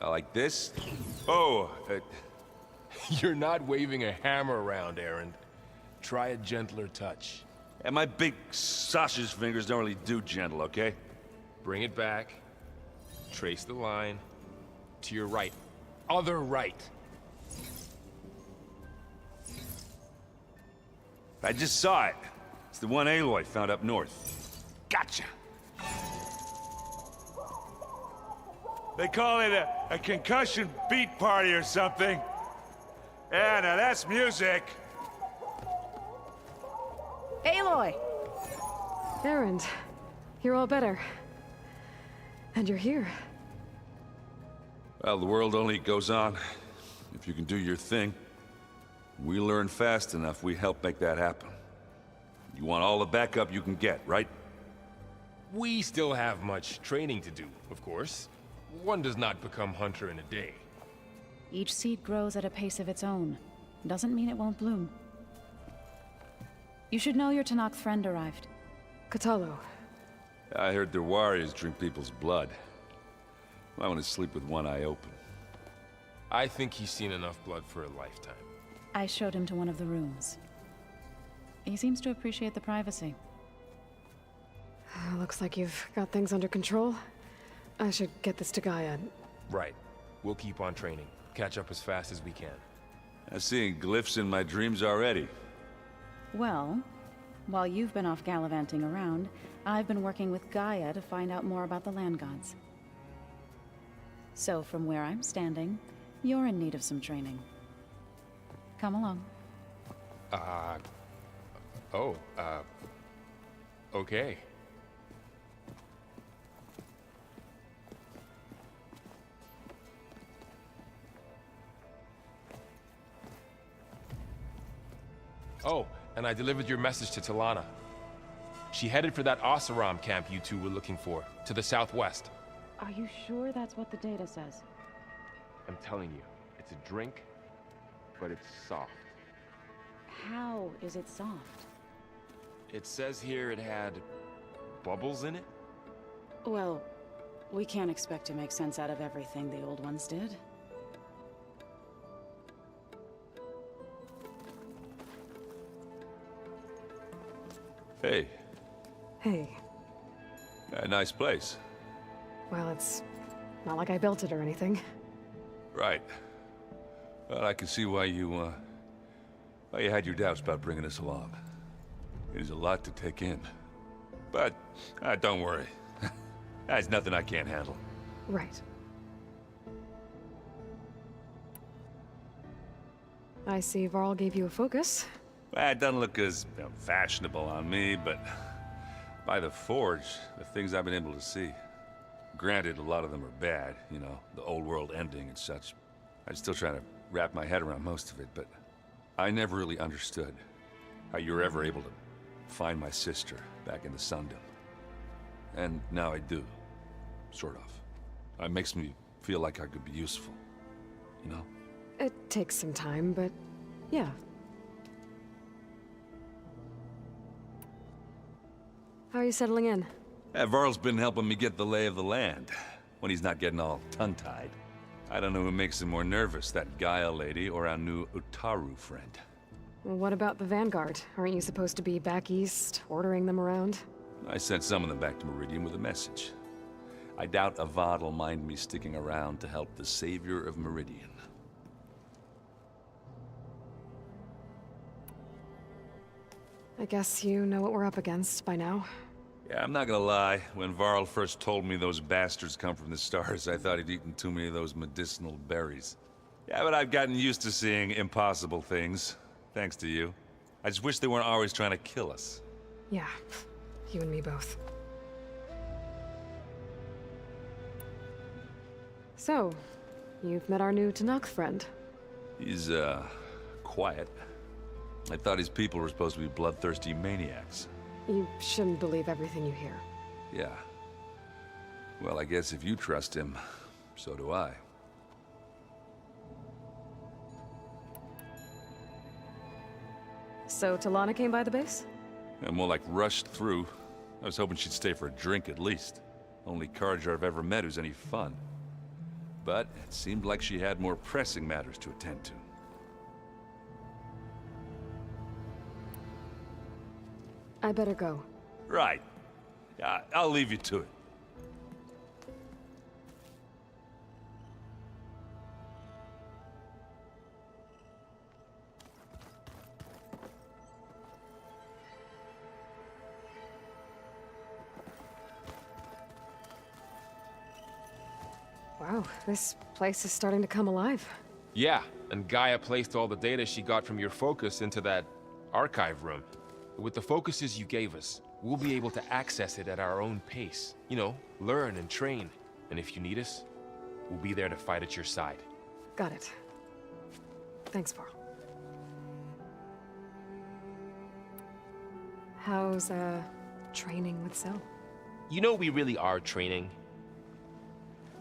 Like this? Oh, You're not waving a hammer around, Aaron. Try a gentler touch. and my big sausage fingers don't really do gentle, okay? Bring it back. Trace the line. To your right. Other right. I just saw it. It's the one Aloy found up north. Gotcha! They call it a concussion beat party or something. Yeah, now that's music. Aloy! Erend, you're all better. And you're here. Well, the world only goes on if you can do your thing. We learn fast enough, we help make that happen. You want all the backup you can get, right? We still have much training to do, of course. One does not become hunter in a day. Each seed grows at a pace of its own. Doesn't mean it won't bloom. You should know your Tanakh friend arrived. Katalo. I heard their warriors drink people's blood. I want to sleep with one eye open. I think he's seen enough blood for a lifetime. I showed him to one of the rooms. He seems to appreciate the privacy. Looks like you've got things under control. I should get this to Gaia. Right. We'll keep on training. Catch up as fast as we can. I'm seeing glyphs in my dreams already. Well, while you've been off gallivanting around, I've been working with Gaia to find out more about the land gods. So from where I'm standing, you're in need of some training. Come along. Okay. Oh, and I delivered your message to Talana. She headed for that Oseram camp you two were looking for, to the southwest. Are you sure that's what the data says? I'm telling you, it's a drink, but it's soft. How is it soft? It says here it had bubbles in it? Well, we can't expect to make sense out of everything the old ones did. Hey, Hey. a nice place. Well, it's not like I built it or anything. Right. Well, I can see why you had your doubts about bringing us along. It is a lot to take in. But, don't worry. There's nothing I can't handle. Right. I see Varl gave you a focus. Well, it doesn't look as fashionable on me, but by the Forge, the things I've been able to see. Granted, a lot of them are bad, you know, the old world ending and such. I'm still trying to wrap my head around most of it, but I never really understood how you were ever able to find my sister back in the Sundom. And now I do, sort of. It makes me feel like I could be useful, you know? It takes some time, but yeah. How are you settling in? Varl's been helping me get the lay of the land, when he's not getting all tongue-tied. I don't know who makes him more nervous, that Gaia lady or our new Utaru friend. Well, what about the Vanguard? Aren't you supposed to be back east, ordering them around? I sent some of them back to Meridian with a message. I doubt Avad will mind me sticking around to help the savior of Meridian. I guess you know what we're up against by now. Yeah, I'm not gonna lie. When Varl first told me those bastards come from the stars, I thought he'd eaten too many of those medicinal berries. Yeah, but I've gotten used to seeing impossible things, thanks to you. I just wish they weren't always trying to kill us. Yeah, you and me both. So, you've met our new Tanakh friend. He's, quiet. I thought his people were supposed to be bloodthirsty maniacs. You shouldn't believe everything you hear. Yeah. Well, I guess if you trust him, so do I. So, Talana came by the base? Yeah, more like rushed through. I was hoping she'd stay for a drink at least. Only Carja I've ever met who's any fun. But it seemed like she had more pressing matters to attend to. I better go. Right. Yeah, I'll leave you to it. Wow, this place is starting to come alive. Yeah, and Gaia placed all the data she got from your focus into that archive room. With the focuses you gave us, we'll be able to access it at our own pace. You know, learn and train. And if you need us, we'll be there to fight at your side. Got it. Thanks, Varl. How's, training with Cell? You know we really are training.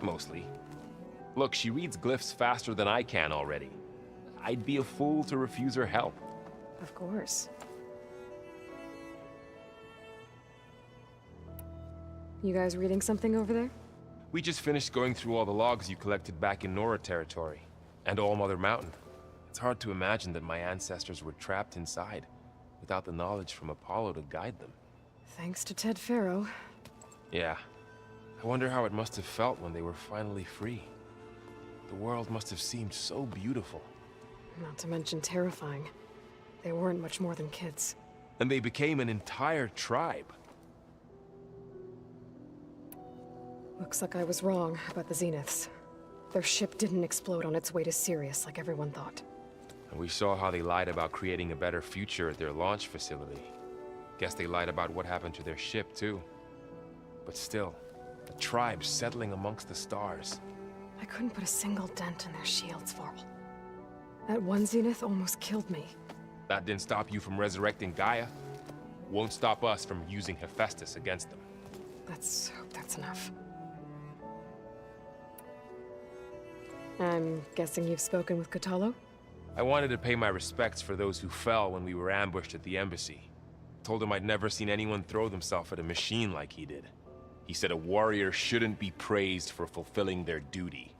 Mostly. Look, she reads glyphs faster than I can already. I'd be a fool to refuse her help. Of course. You guys reading something over there? We just finished going through all the logs you collected back in Nora territory, and All Mother Mountain. It's hard to imagine that my ancestors were trapped inside, without the knowledge from Apollo to guide them. Thanks to Ted Faro. Yeah. I wonder how it must have felt when they were finally free. The world must have seemed so beautiful. Not to mention terrifying. They weren't much more than kids. And they became an entire tribe. Looks like I was wrong about the Zeniths. Their ship didn't explode on its way to Sirius like everyone thought. And we saw how they lied about creating a better future at their launch facility. Guess they lied about what happened to their ship, too. But still, a tribe settling amongst the stars. I couldn't put a single dent in their shields, Varl. That one Zenith almost killed me. That didn't stop you from resurrecting Gaia. Won't stop us from using Hephaestus against them. Let's hope that's enough. I'm guessing you've spoken with Kotallo? I wanted to pay my respects for those who fell when we were ambushed at the embassy. Told him I'd never seen anyone throw themselves at a machine like he did. He said a warrior shouldn't be praised for fulfilling their duty.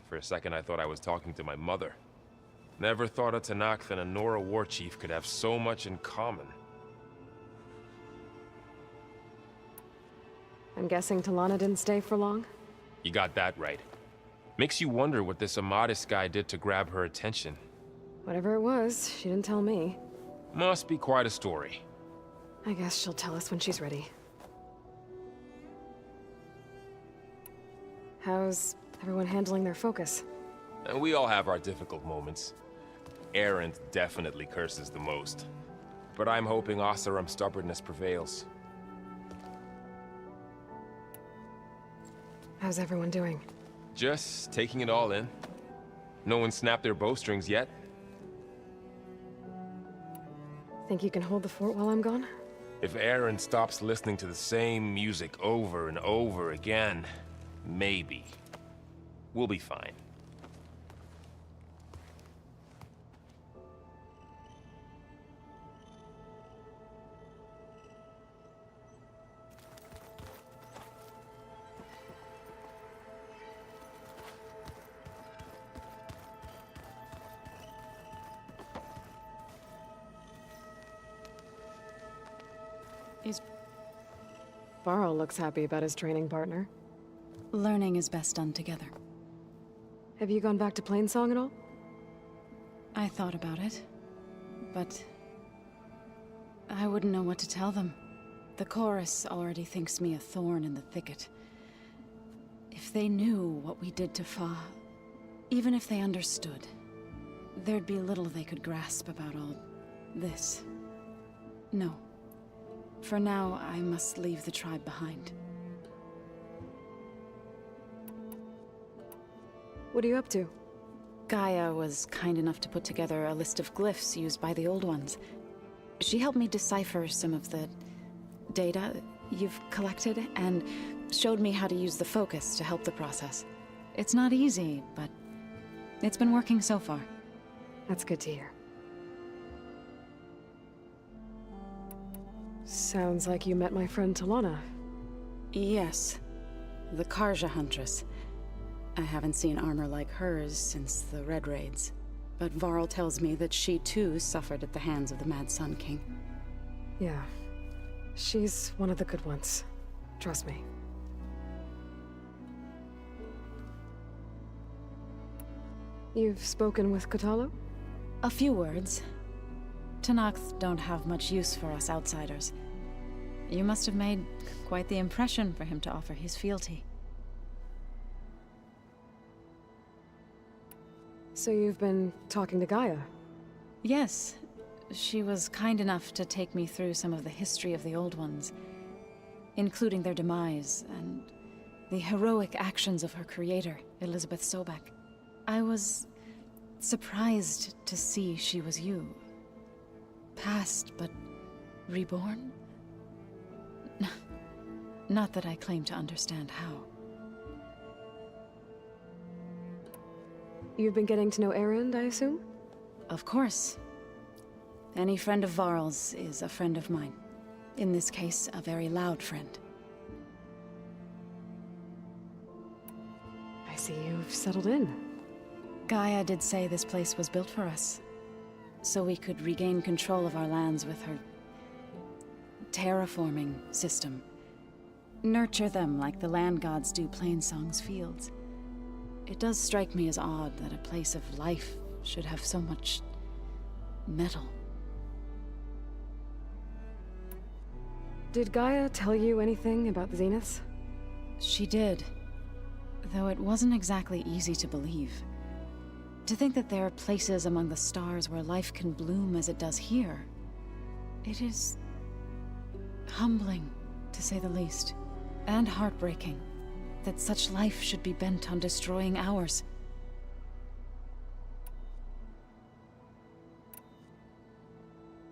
For a second I thought I was talking to my mother. Never thought a Tanakh and a Nora war chief could have so much in common. I'm guessing Talana didn't stay for long? You got that right. Makes you wonder what this Amadis guy did to grab her attention. Whatever it was, she didn't tell me. Must be quite a story. I guess she'll tell us when she's ready. How's everyone handling their focus? And we all have our difficult moments. Erend definitely curses the most. But I'm hoping Oseram's stubbornness prevails. How's everyone doing? Just taking it all in. No one snapped their bowstrings yet. Think you can hold the fort while I'm gone? If Erend stops listening to the same music over and over again, maybe. We'll be fine. Varl looks happy about his training partner. Learning is best done together. Have you gone back to Plainsong at all? I thought about it, but I wouldn't know what to tell them. The chorus already thinks me a thorn in the thicket. If they knew what we did to Fa, even if they understood, there'd be little they could grasp about all this. No. For now, I must leave the tribe behind. What are you up to? Gaia was kind enough to put together a list of glyphs used by the Old Ones. She helped me decipher some of the data you've collected, and showed me how to use the focus to help the process. It's not easy, but it's been working so far. That's good to hear. Sounds like you met my friend Talana. Yes. The Karja Huntress. I haven't seen armor like hers since the Red Raids. But Varl tells me that she too suffered at the hands of the Mad Sun King. Yeah. She's one of the good ones. Trust me. You've spoken with Kotallo? A few words. Tenakth don't have much use for us outsiders. You must have made quite the impression for him to offer his fealty. So you've been talking to Gaia? Yes. She was kind enough to take me through some of the history of the Old Ones, including their demise and the heroic actions of her creator, Elizabeth Sobek. I was surprised to see she was you. Past, but reborn? Not that I claim to understand how. You've been getting to know Erend, I assume? Of course. Any friend of Varl's is a friend of mine. In this case, a very loud friend. I see you've settled in. Gaia did say this place was built for us, so we could regain control of our lands with her terraforming system. Nurture them like the land gods do Plainsong's fields. It does strike me as odd that a place of life should have so much metal. Did Gaia tell you anything about the Zeniths? She did, though it wasn't exactly easy to believe. To think that there are places among the stars where life can bloom as it does here. It is humbling, to say the least, and heartbreaking that such life should be bent on destroying ours.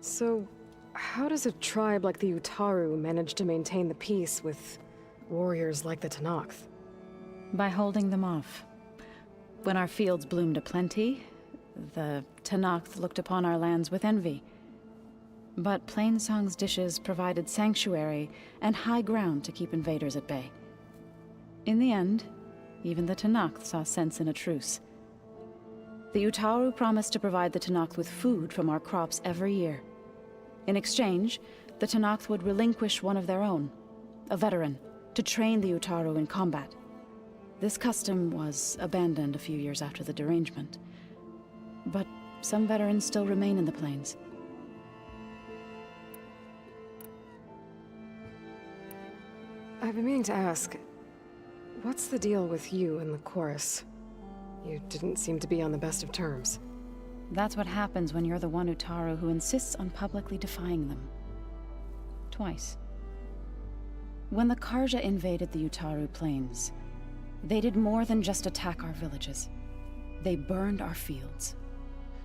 So, how does a tribe like the Utaru manage to maintain the peace with warriors like the Tenakth? By holding them off. When our fields bloomed aplenty, the Tenakth looked upon our lands with envy. But Plainsong's dishes provided sanctuary and high ground to keep invaders at bay. In the end, even the Tenakth saw sense in a truce. The Utaru promised to provide the Tenakth with food from our crops every year. In exchange, the Tenakth would relinquish one of their own, a veteran, to train the Utaru in combat. This custom was abandoned a few years after the derangement, but some veterans still remain in the plains. I've been meaning to ask, what's the deal with you and the chorus? You didn't seem to be on the best of terms. That's what happens when you're the one Utaru who insists on publicly defying them. Twice. When the Karja invaded the Utaru plains, they did more than just attack our villages. They burned our fields,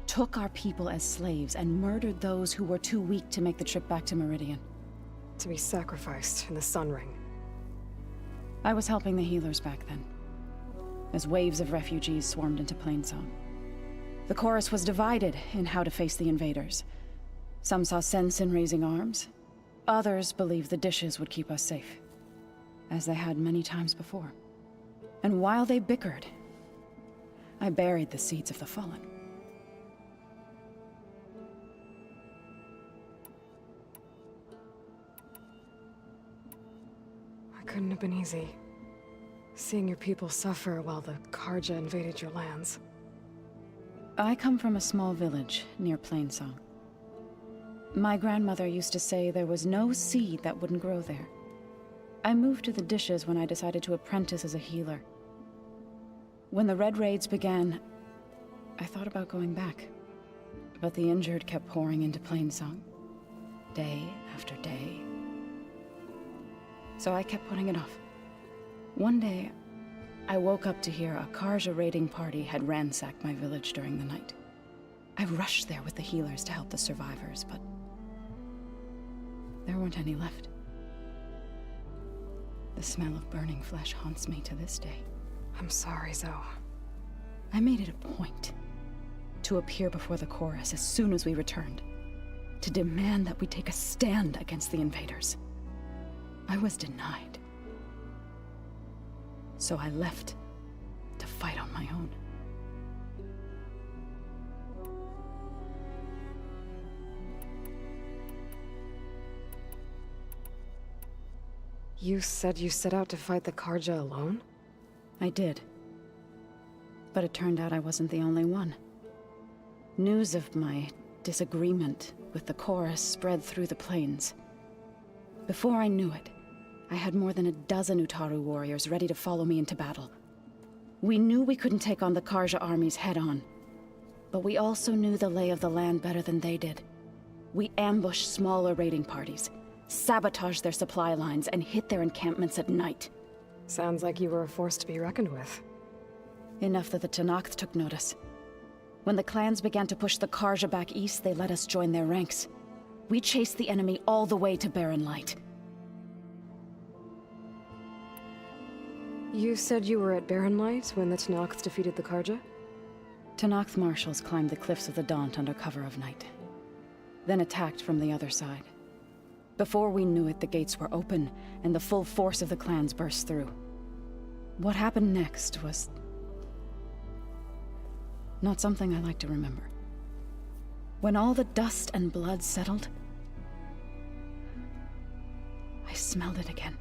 took our people as slaves, and murdered those who were too weak to make the trip back to Meridian. To be sacrificed in the Sun Ring. I was helping the healers back then, as waves of refugees swarmed into Plainsong. The chorus was divided in how to face the invaders. Some saw sense in raising arms. Others believed the dishes would keep us safe, as they had many times before. And while they bickered, I buried the seeds of the fallen. It couldn't have been easy. Seeing your people suffer while the Karja invaded your lands. I come from a small village near Plainsong. My grandmother used to say there was no seed that wouldn't grow there. I moved to the dishes when I decided to apprentice as a healer. When the Red Raids began, I thought about going back. But the injured kept pouring into Plainsong, day after day. So I kept putting it off. One day, I woke up to hear a Karja raiding party had ransacked my village during the night. I rushed there with the healers to help the survivors, but there weren't any left. The smell of burning flesh haunts me to this day. I'm sorry, Zoe. I made it a point to appear before the chorus as soon as we returned, to demand that we take a stand against the invaders. I was denied. So I left to fight on my own. You said you set out to fight the Karja alone? I did. But it turned out I wasn't the only one. News of my disagreement with the chorus spread through the plains. Before I knew it, I had more than a dozen Utaru warriors ready to follow me into battle. We knew we couldn't take on the Karja armies head-on, but we also knew the lay of the land better than they did. We ambushed smaller raiding parties, sabotaged their supply lines, and hit their encampments at night. Sounds like you were a force to be reckoned with. Enough that the Tenakth took notice. When the clans began to push the Karja back east, they let us join their ranks. We chased the enemy all the way to Barren Light. You said you were at Barren Light when the Tenakth defeated the Karja? Tenakth marshals climbed the cliffs of the Daunt under cover of night, then attacked from the other side. Before we knew it, the gates were open, and the full force of the clans burst through. What happened next was not something I like to remember. When all the dust and blood settled, I smelled it again.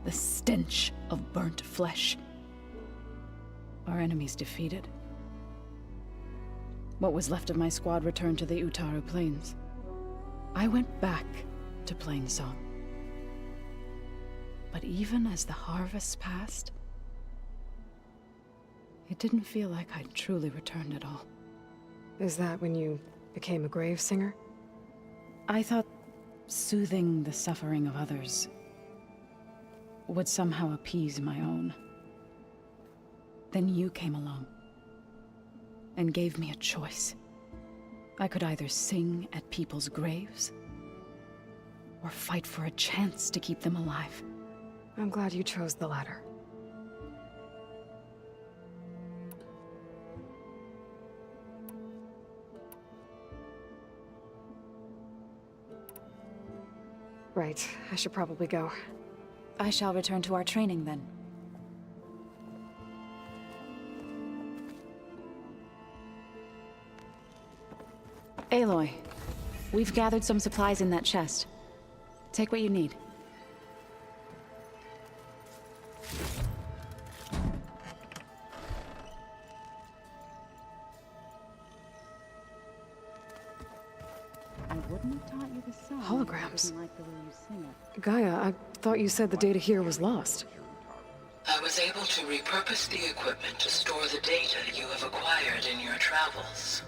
The stench of burnt flesh. Our enemies defeated. What was left of my squad returned to the Utaru Plains. I went back to Plainsong. But even as the harvest passed, it didn't feel like I'd truly returned at all. Is that when you became a grave singer? I thought soothing the suffering of others would somehow appease my own. Then you came along and gave me a choice. I could either sing at people's graves or fight for a chance to keep them alive. I'm glad you chose the latter. Right, I should probably go. I shall return to our training then. Aloy, we've gathered some supplies in that chest. Take what you need. I wouldn't have taught you the song. Holograms. I didn't like the way you sing it. Gaia, I thought you said the data here was lost. I was able to repurpose the equipment to store the data you have acquired in your travels.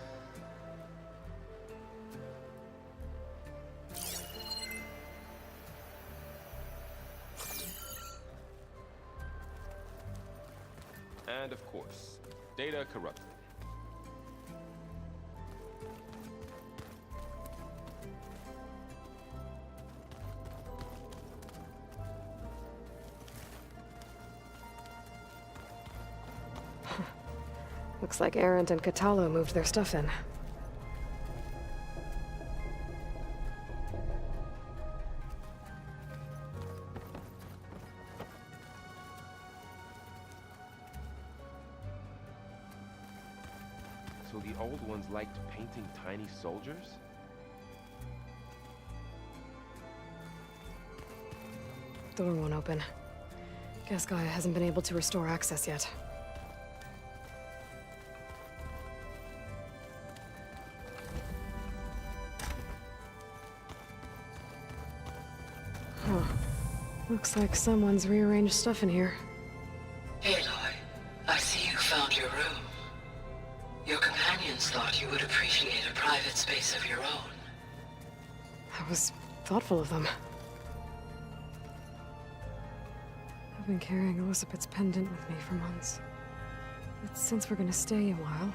And of course, data corrupted. Looks like Arendt and Catalo moved their stuff in. So the old ones liked painting tiny soldiers? Door won't open. Guess Gaia hasn't been able to restore access yet. Huh. Looks like someone's rearranged stuff in here. Aloy, I see you found your room. Your companions thought you would appreciate a private space of your own. That was thoughtful of them. I've been carrying Elizabeth's pendant with me for months. But since we're gonna stay a while,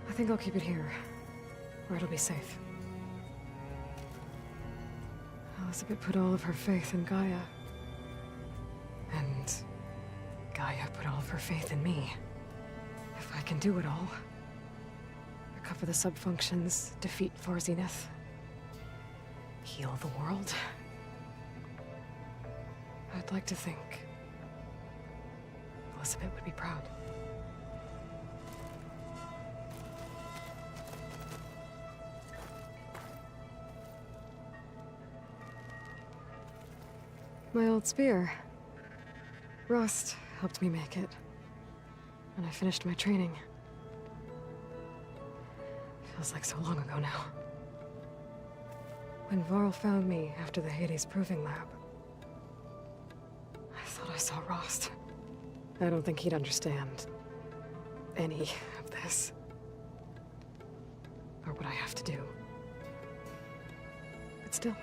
I think I'll keep it here, where it'll be safe. Elizabeth put all of her faith in Gaia. And Gaia put all of her faith in me. If I can do it all, recover the subfunctions, defeat Varzineth, heal the world, I'd like to think Elizabeth would be proud. My old spear. Rust helped me make it. And I finished my training. Feels like so long ago now. When Varl found me after the Hades Proving Lab, I thought I saw Rost. I don't think he'd understand any of this. Or what I have to do. But still,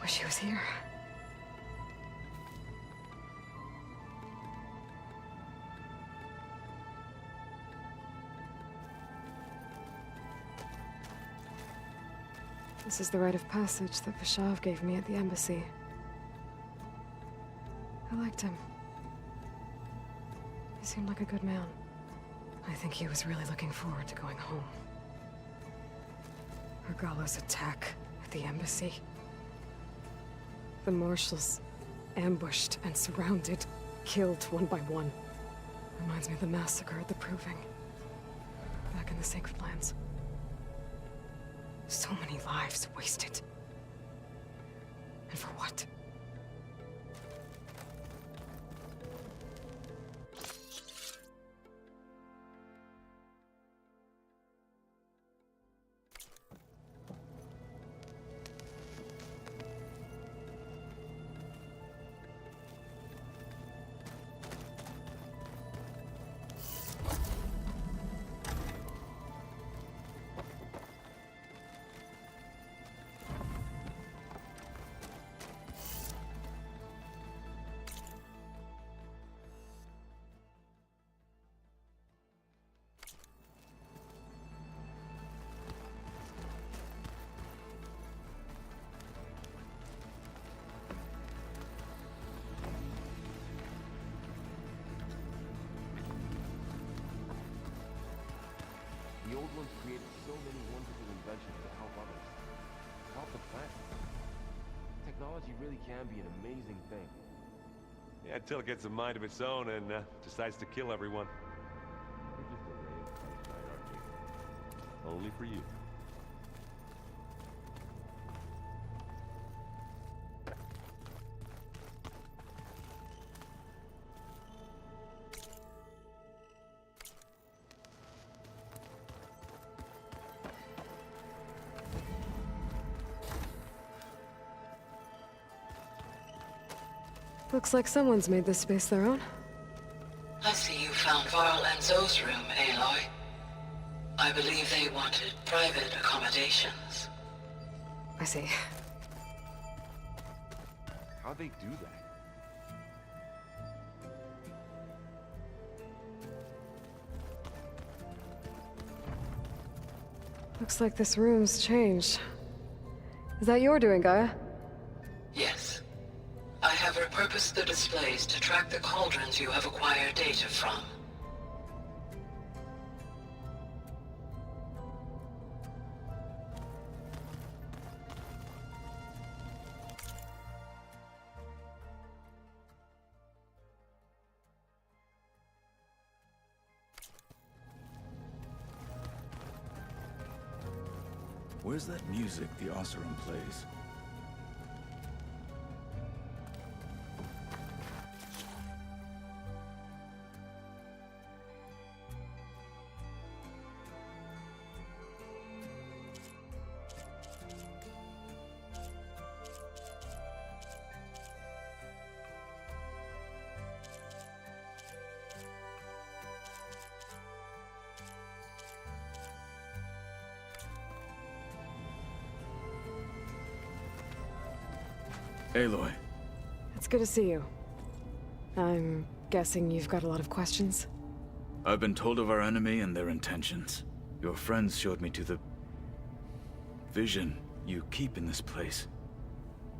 wish he was here. This is the rite of passage that Vashav gave me at the embassy. I liked him. He seemed like a good man. I think he was really looking forward to going home. Regala's attack at the embassy. The marshals ambushed and surrounded, killed one by one. Reminds me of the massacre at the Proving. Back in the Sacred Lands. So many lives wasted. And for what? The old ones created so many wonderful inventions to help others. Help the planet. Technology really can be an amazing thing. Yeah, until it gets a mind of its own and decides to kill everyone. We're just a ray of sunshine, aren't we? Only for you. Looks like someone's made this space their own. I see you found Varl and Zoe's room, Aloy. I believe they wanted private accommodations. I see. How'd they do that? Looks like this room's changed. Is that your doing, Gaia? Yes. I have repurposed the displays to track the cauldrons you have acquired data from. Where's that music the Oseram plays? Aloy. It's good to see you. I'm guessing you've got a lot of questions? I've been told of our enemy and their intentions. Your friends showed me to the vision you keep in this place,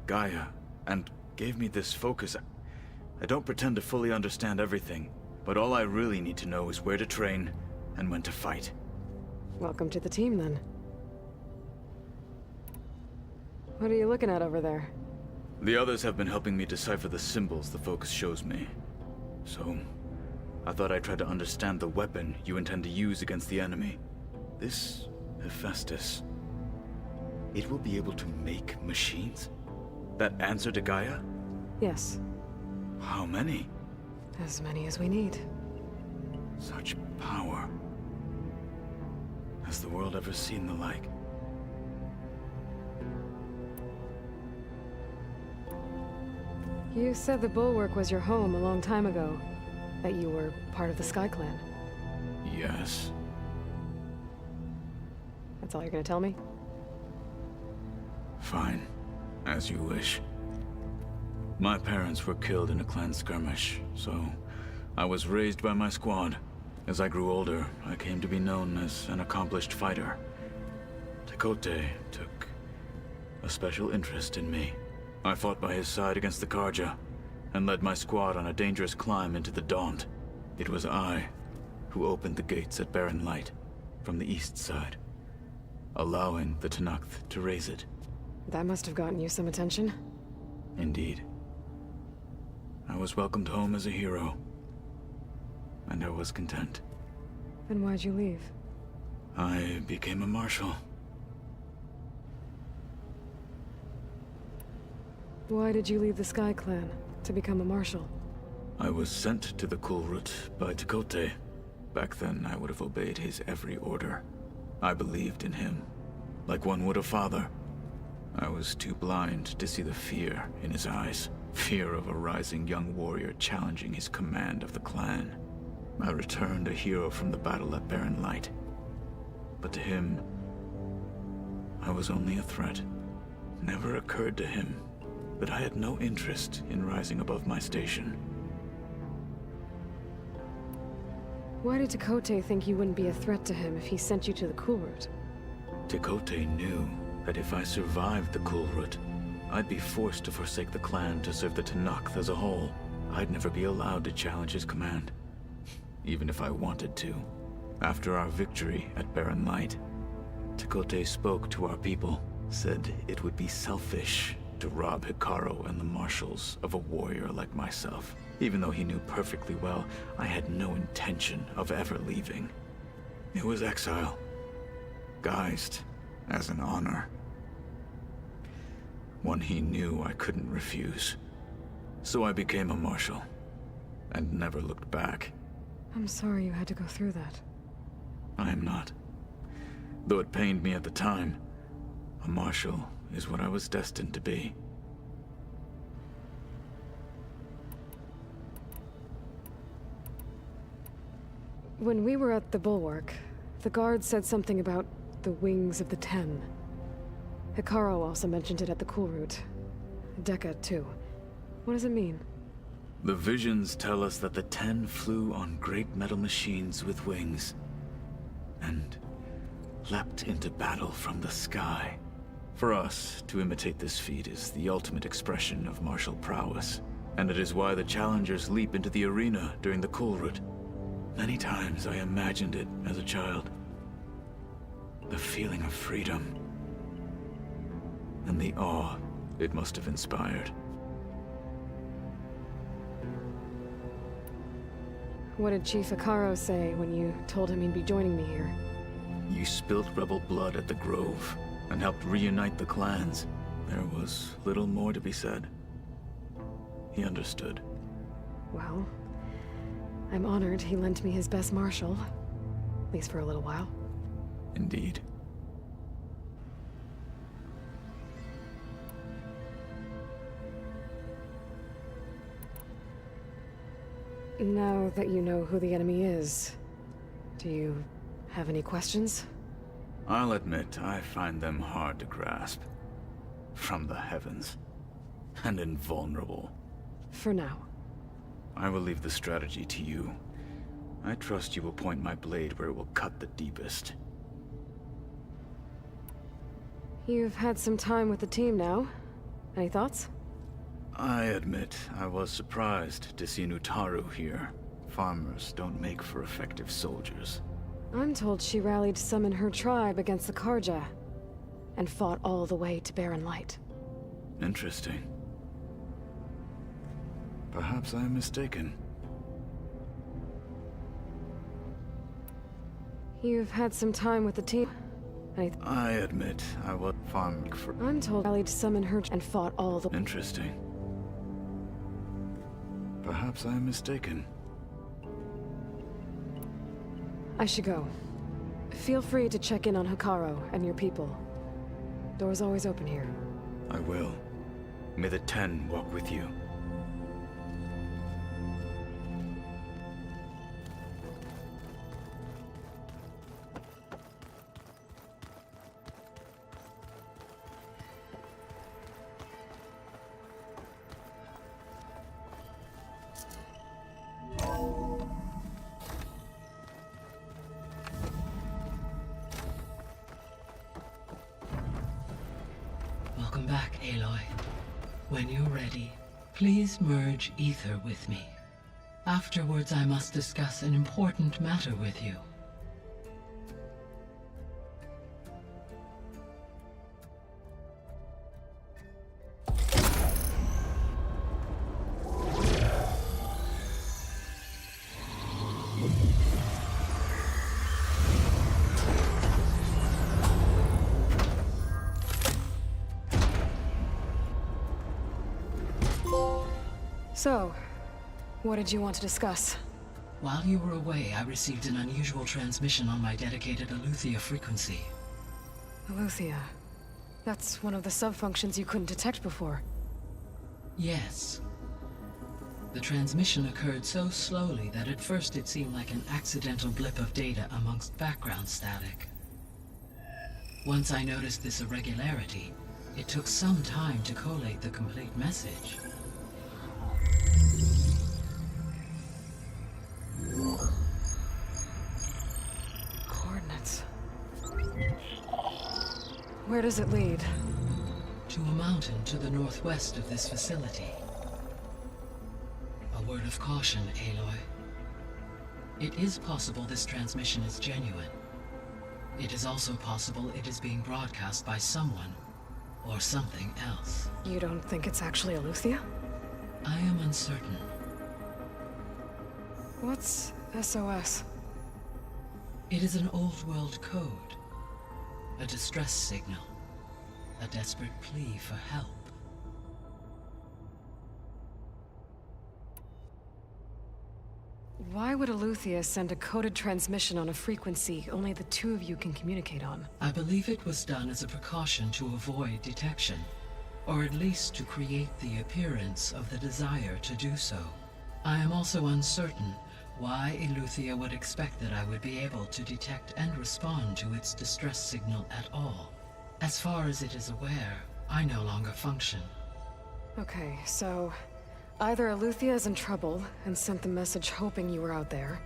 Gaia, and gave me this focus. I don't pretend to fully understand everything, but all I really need to know is where to train and when to fight. Welcome to the team, then. What are you looking at over there? The others have been helping me decipher the symbols the focus shows me. So, I thought I'd try to understand the weapon you intend to use against the enemy. This Hephaestus, it will be able to make machines? That answer to Gaia? Yes. How many? As many as we need. Such power. Has the world ever seen the like? You said the Bulwark was your home a long time ago. That you were part of the Sky Clan. Yes. That's all you're gonna tell me? Fine. As you wish. My parents were killed in a clan skirmish, so I was raised by my squad. As I grew older, I came to be known as an accomplished fighter. Tekote took a special interest in me. I fought by his side against the Karja, and led my squad on a dangerous climb into the Daunt. It was I who opened the gates at Barren Light, from the east side, allowing the Tenakth to raise it. That must have gotten you some attention. Indeed. I was welcomed home as a hero, and I was content. Then why'd you leave? I became a marshal. Why did you leave the Sky Clan to become a marshal? I was sent to the Kulrut by Tekote. Back then, I would have obeyed his every order. I believed in him, like one would a father. I was too blind to see the fear in his eyes. Fear of a rising young warrior challenging his command of the clan. I returned a hero from the battle at Barren Light. But to him, I was only a threat. Never occurred to him that I had no interest in rising above my station. Why did Tekote think you wouldn't be a threat to him if he sent you to the Kulrut? Tekote knew that if I survived the Kulrut, I'd be forced to forsake the clan to serve the Tenakth as a whole. I'd never be allowed to challenge his command, even if I wanted to. After our victory at Barren Light, Tekote spoke to our people, said it would be selfish to rob Hikaru and the marshals of a warrior like myself. Even though he knew perfectly well I had no intention of ever leaving. It was exile, guised as an honor. One he knew I couldn't refuse. So I became a marshal, and never looked back. I'm sorry you had to go through that. I am not. Though it pained me at the time, a marshal is what I was destined to be. When we were at the Bulwark, the guard said something about the wings of the Ten. Hikaru also mentioned it at the Cool Route. Dekka, too. What does it mean? The visions tell us that the Ten flew on great metal machines with wings, and leapt into battle from the sky. For us, to imitate this feat is the ultimate expression of martial prowess, and it is why the challengers leap into the arena during the Cool Route. Many times I imagined it as a child. The feeling of freedom, and the awe it must have inspired. What did Chief Hikaru say when you told him he'd be joining me here? You spilt rebel blood at the Grove, and helped reunite the clans. There was little more to be said. He understood. Well, I'm honored he lent me his best martial. At least for a little while. Indeed. Now that you know who the enemy is, do you have any questions? I'll admit, I find them hard to grasp. From the heavens. And invulnerable. For now. I will leave the strategy to you. I trust you will point my blade where it will cut the deepest. You've had some time with the team now. Any thoughts? I admit, I was surprised to see Nutaru here. Farmers don't make for effective soldiers. I'm told she rallied some in her tribe against the Karja, and fought all the way to Barren Light. Interesting. Perhaps I am mistaken. You've had some time with the team. I admit, I was farming for... I'm told rallied some in her and fought all the... Interesting. Perhaps I am mistaken. I should go. Feel free to check in on Hikaru and your people. Door's always open here. I will. May the Ten walk with you. Welcome back, Aloy. When you're ready, please merge ether with me. Afterwards, I must discuss an important matter with you. So, what did you want to discuss? While you were away, I received an unusual transmission on my dedicated Aletheia frequency. Aletheia. That's one of the sub-functions you couldn't detect before. Yes. The transmission occurred so slowly that at first it seemed like an accidental blip of data amongst background static. Once I noticed this irregularity, it took some time to collate the complete message. Coordinates. Where does it lead? To a mountain to the northwest of this facility. A word of caution, Aloy. It is possible this transmission is genuine. It is also possible it is being broadcast by someone or something else. You don't think it's actually Aletheia? I am uncertain. What's SOS? It is an old-world code. A distress signal. A desperate plea for help. Why would Aletheia send a coded transmission on a frequency only the two of you can communicate on? I believe it was done as a precaution to avoid detection, or at least to create the appearance of the desire to do so. I am also uncertain why Eleuthia would expect that I would be able to detect and respond to its distress signal at all. As far as it is aware, I no longer function. Okay, so either Eleuthia is in trouble and sent the message hoping you were out there,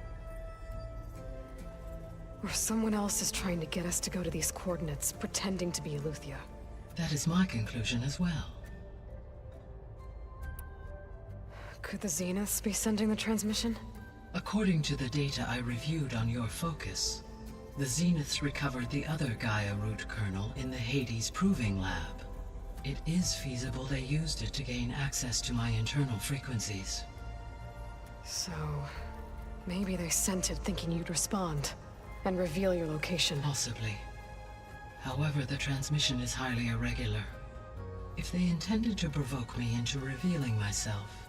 or someone else is trying to get us to go to these coordinates, pretending to be Eleuthia. That is my conclusion as well. Could the Zeniths be sending the transmission? According to the data I reviewed on your focus, the Zeniths recovered the other Gaia root kernel in the Hades Proving Lab. It is feasible they used it to gain access to my internal frequencies. So, maybe they sent it thinking you'd respond and reveal your location. Possibly. However, the transmission is highly irregular. If they intended to provoke me into revealing myself,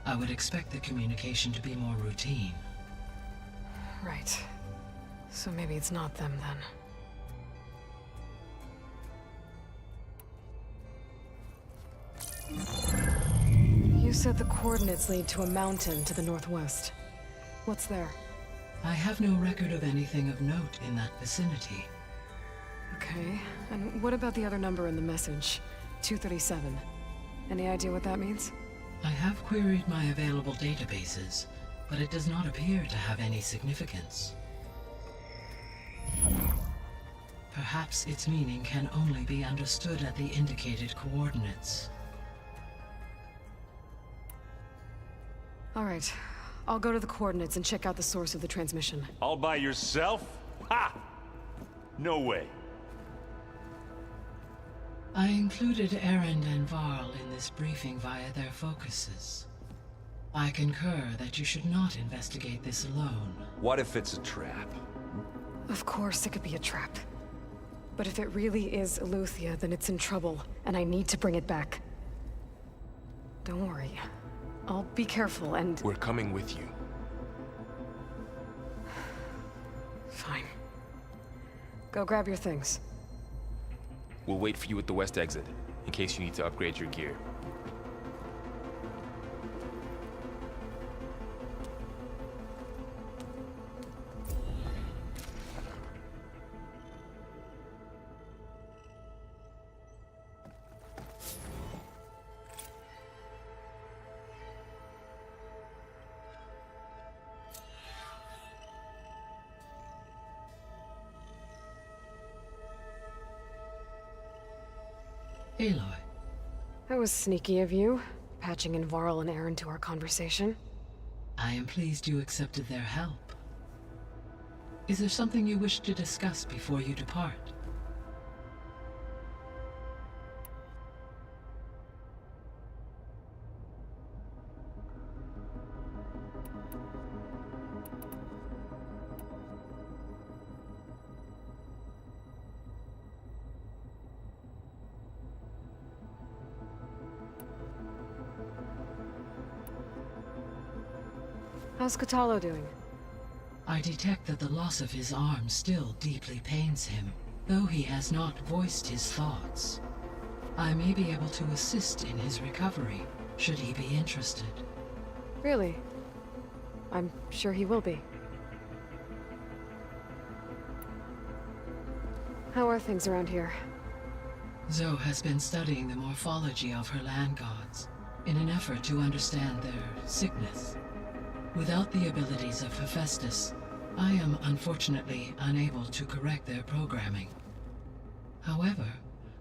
I would expect the communication to be more routine. Right. So maybe it's not them then. You said the coordinates lead to a mountain to the northwest. What's there? I have no record of anything of note in that vicinity. Okay, and what about the other number in the message? 237. Any idea what that means? I have queried my available databases, but it does not appear to have any significance. Perhaps its meaning can only be understood at the indicated coordinates. All right, I'll go to the coordinates and check out the source of the transmission. All by yourself? Ha! No way. I included Erend and Varl in this briefing via their focuses. I concur that you should not investigate this alone. What if it's a trap? Of course it could be a trap. But if it really is Eleuthia, then it's in trouble, and I need to bring it back. Don't worry. I'll be careful and... We're coming with you. Fine. Go grab your things. We'll wait for you at the west exit, in case you need to upgrade your gear. Aloy. That was sneaky of you, patching in Varl and Erend to our conversation. I am pleased you accepted their help. Is there something you wish to discuss before you depart? How's Kotallo doing? I detect that the loss of his arm still deeply pains him, though he has not voiced his thoughts. I may be able to assist in his recovery, should he be interested. Really? I'm sure he will be. How are things around here? Zoe has been studying the morphology of her land gods, in an effort to understand their sickness. Without the abilities of Hephaestus, I am unfortunately unable to correct their programming. However,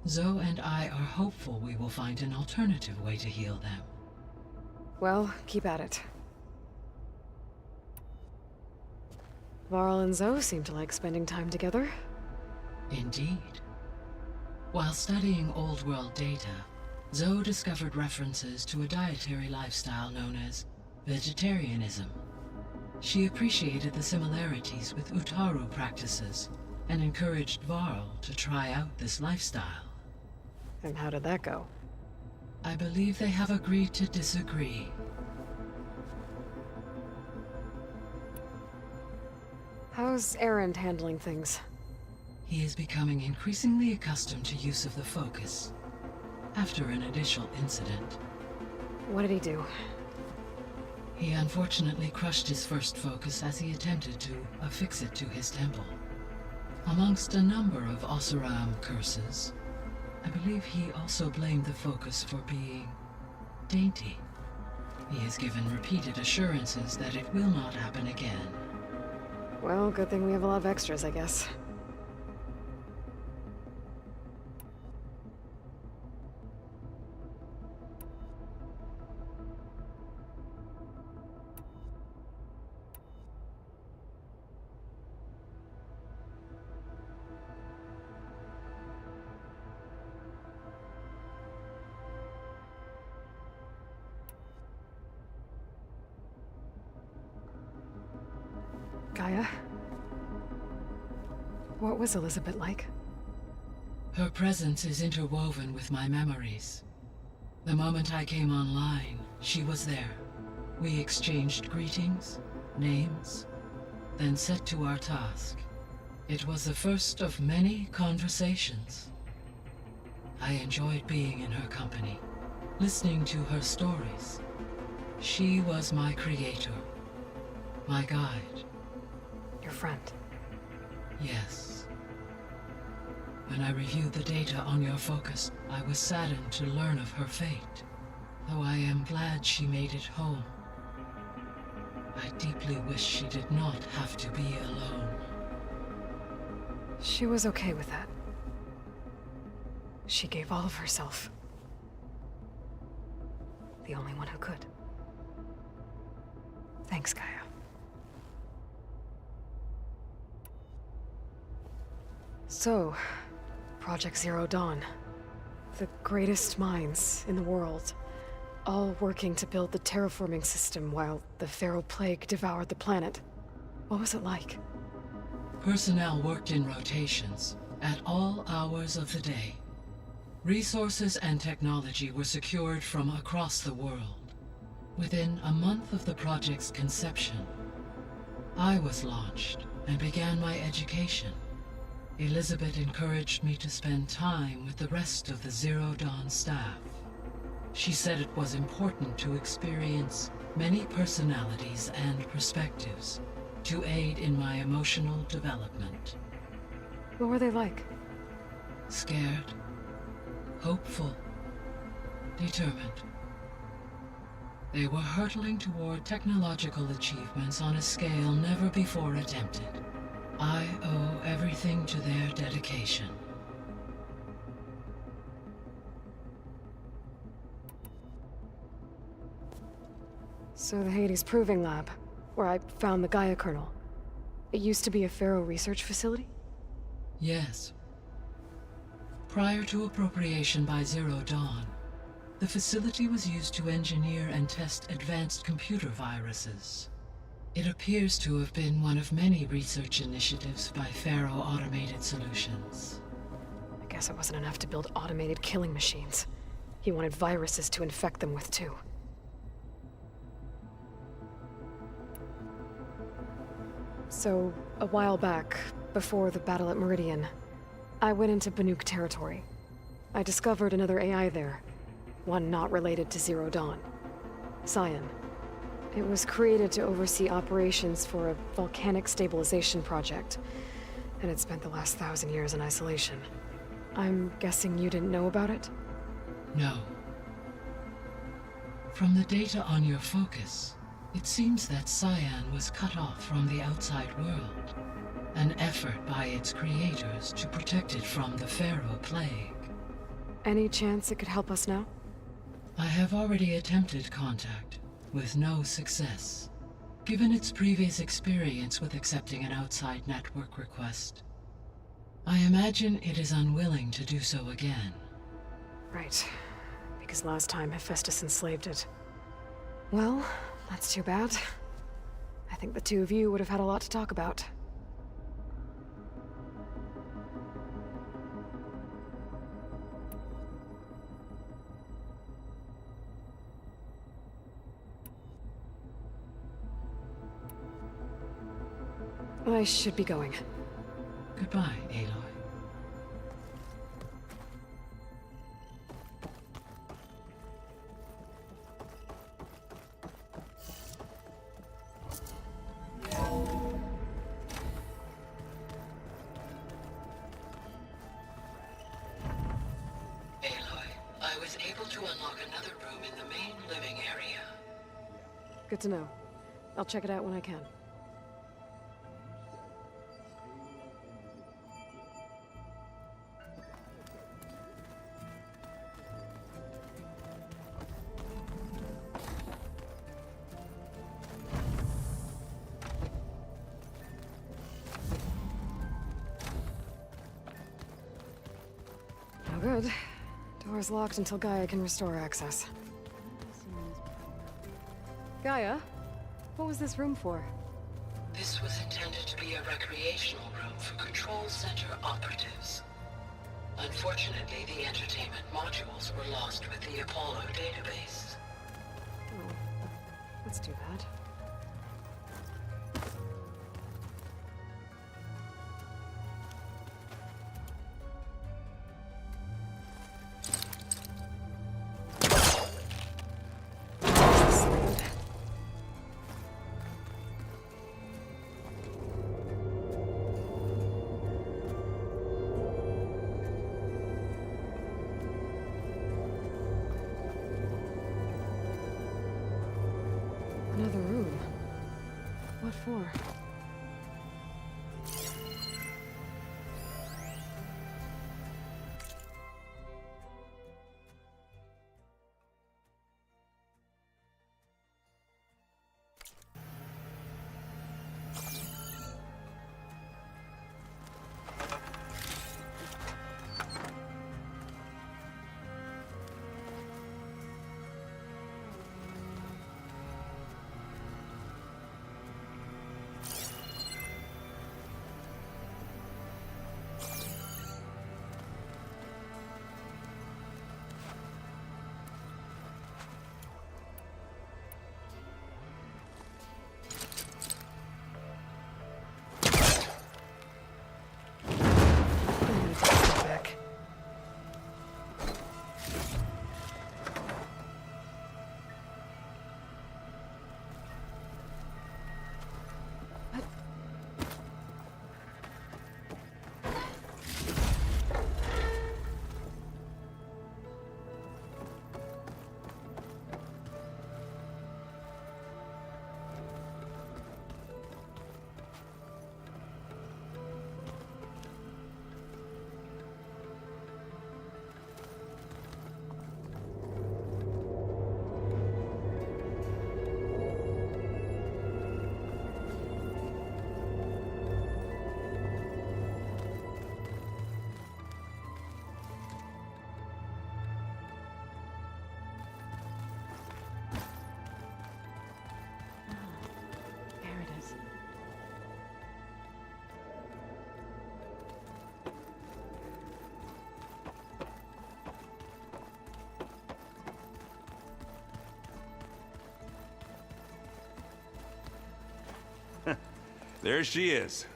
Zoe and I are hopeful we will find an alternative way to heal them. Well, keep at it. Varl and Zoe seem to like spending time together. Indeed. While studying Old World data, Zoe discovered references to a dietary lifestyle known as vegetarianism. She appreciated the similarities with Utaru practices and encouraged Varl to try out this lifestyle. And how did that go? I believe they have agreed to disagree. How's Erend handling things? He is becoming increasingly accustomed to use of the focus, after an initial incident. What did he do? He unfortunately crushed his first focus as he attempted to affix it to his temple. Amongst a number of Oseram curses, I believe he also blamed the focus for being dainty. He has given repeated assurances that it will not happen again. Well, good thing we have a lot of extras, I guess. Gaia? What was Elizabeth like? Her presence is interwoven with my memories. The moment I came online, she was there. We exchanged greetings, names, then set to our task. It was the first of many conversations. I enjoyed being in her company, listening to her stories. She was my creator, my guide. Your friend? Yes. When I reviewed the data on your focus, I was saddened to learn of her fate, though I am glad she made it home. I deeply wish she did not have to be alone. She was okay with that. She gave all of herself. The only one who could. Thanks, Gaia. So, Project Zero Dawn. The greatest minds in the world, all working to build the terraforming system while the Pharaoh Plague devoured the planet. What was it like? Personnel worked in rotations, at all hours of the day. Resources and technology were secured from across the world. Within a month of the project's conception, I was launched and began my education. Elizabeth encouraged me to spend time with the rest of the Zero Dawn staff. She said it was important to experience many personalities and perspectives to aid in my emotional development. What were they like? Scared, hopeful, determined. They were hurtling toward technological achievements on a scale never before attempted. I owe everything to their dedication. So the Hades Proving Lab, where I found the Gaia kernel. It used to be a Pharaoh research facility? Yes. Prior to appropriation by Zero Dawn, the facility was used to engineer and test advanced computer viruses. It appears to have been one of many research initiatives by Pharaoh Automated Solutions. I guess it wasn't enough to build automated killing machines. He wanted viruses to infect them with too. So, a while back, before the battle at Meridian, I went into Banuk territory. I discovered another AI there, one not related to Zero Dawn. Cyan. It was created to oversee operations for a volcanic stabilization project, and it spent the last 1,000 years in isolation. I'm guessing you didn't know about it? No. From the data on your focus, it seems that Cyan was cut off from the outside world, an effort by its creators to protect it from the Pharaoh Plague. Any chance it could help us now? I have already attempted contact, with no success. Given its previous experience with accepting an outside network request, I imagine it is unwilling to do so again. Right. Because last time Hephaestus enslaved it. Well, that's too bad. I think the two of you would have had a lot to talk about. I should be going. Goodbye, Aloy. Good to know. I'll check it out when I can. No good. Door's locked until Gaia can restore access. Gaia? What was this room for? This was intended to be a recreational room for Control Center operatives. Unfortunately, the entertainment modules were lost with the Apollo database. Oh, that's too bad. Another room. What for? There she is.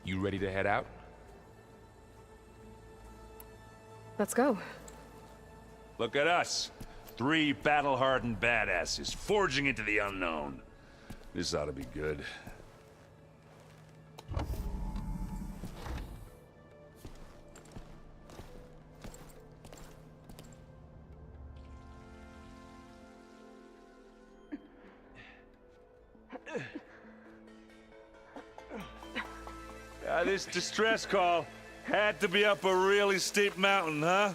You ready to head out? Let's go. Look at us. 3 battle-hardened badasses forging into the unknown. This ought to be good. This distress call had to be up a really steep mountain, huh?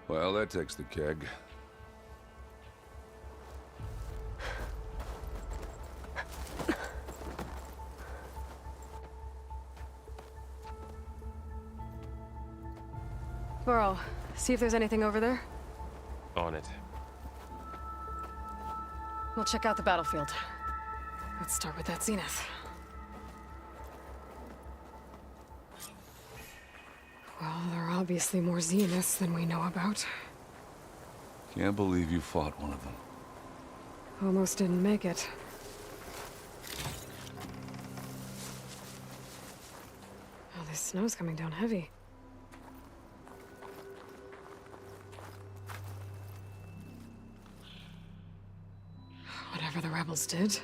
Well, that takes the keg. Burrow, see if there's anything over there. On it. We'll check out the battlefield. Let's start with that zenith. Well, there are obviously more zeniths than we know about. Can't believe you fought one of them. Almost didn't make it. Oh, this snow's coming down heavy. Whatever the rebels did,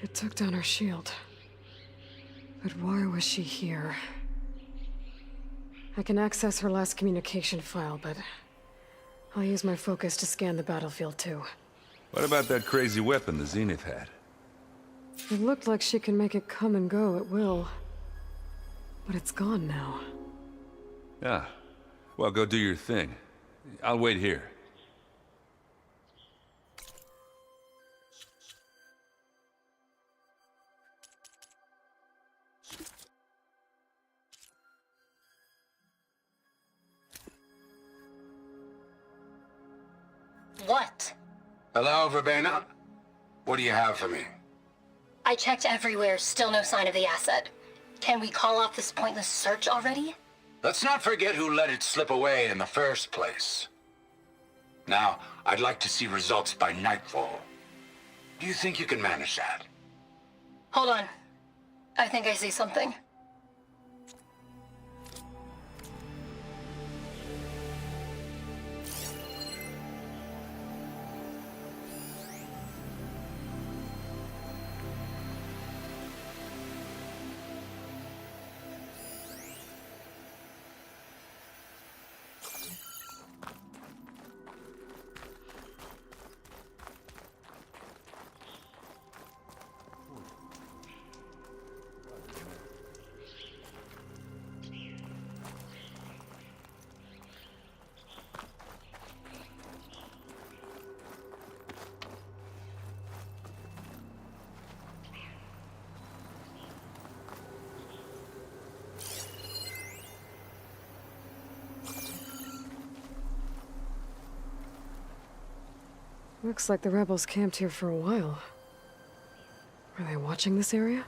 it took down her shield. But why was she here? I can access her last communication file, but I'll use my focus to scan the battlefield too. What about that crazy weapon the Zenith had? It looked like she can make it come and go at will. But it's gone now. Yeah. Well, go do your thing. I'll wait here. What? Hello, Verbena? What do you have for me? I checked everywhere, still no sign of the asset. Can we call off this pointless search already? Let's not forget who let it slip away in the first place. Now, I'd like to see results by nightfall. Do you think you can manage that? Hold on. I think I see something. Looks like the rebels camped here for a while. Are they watching this area?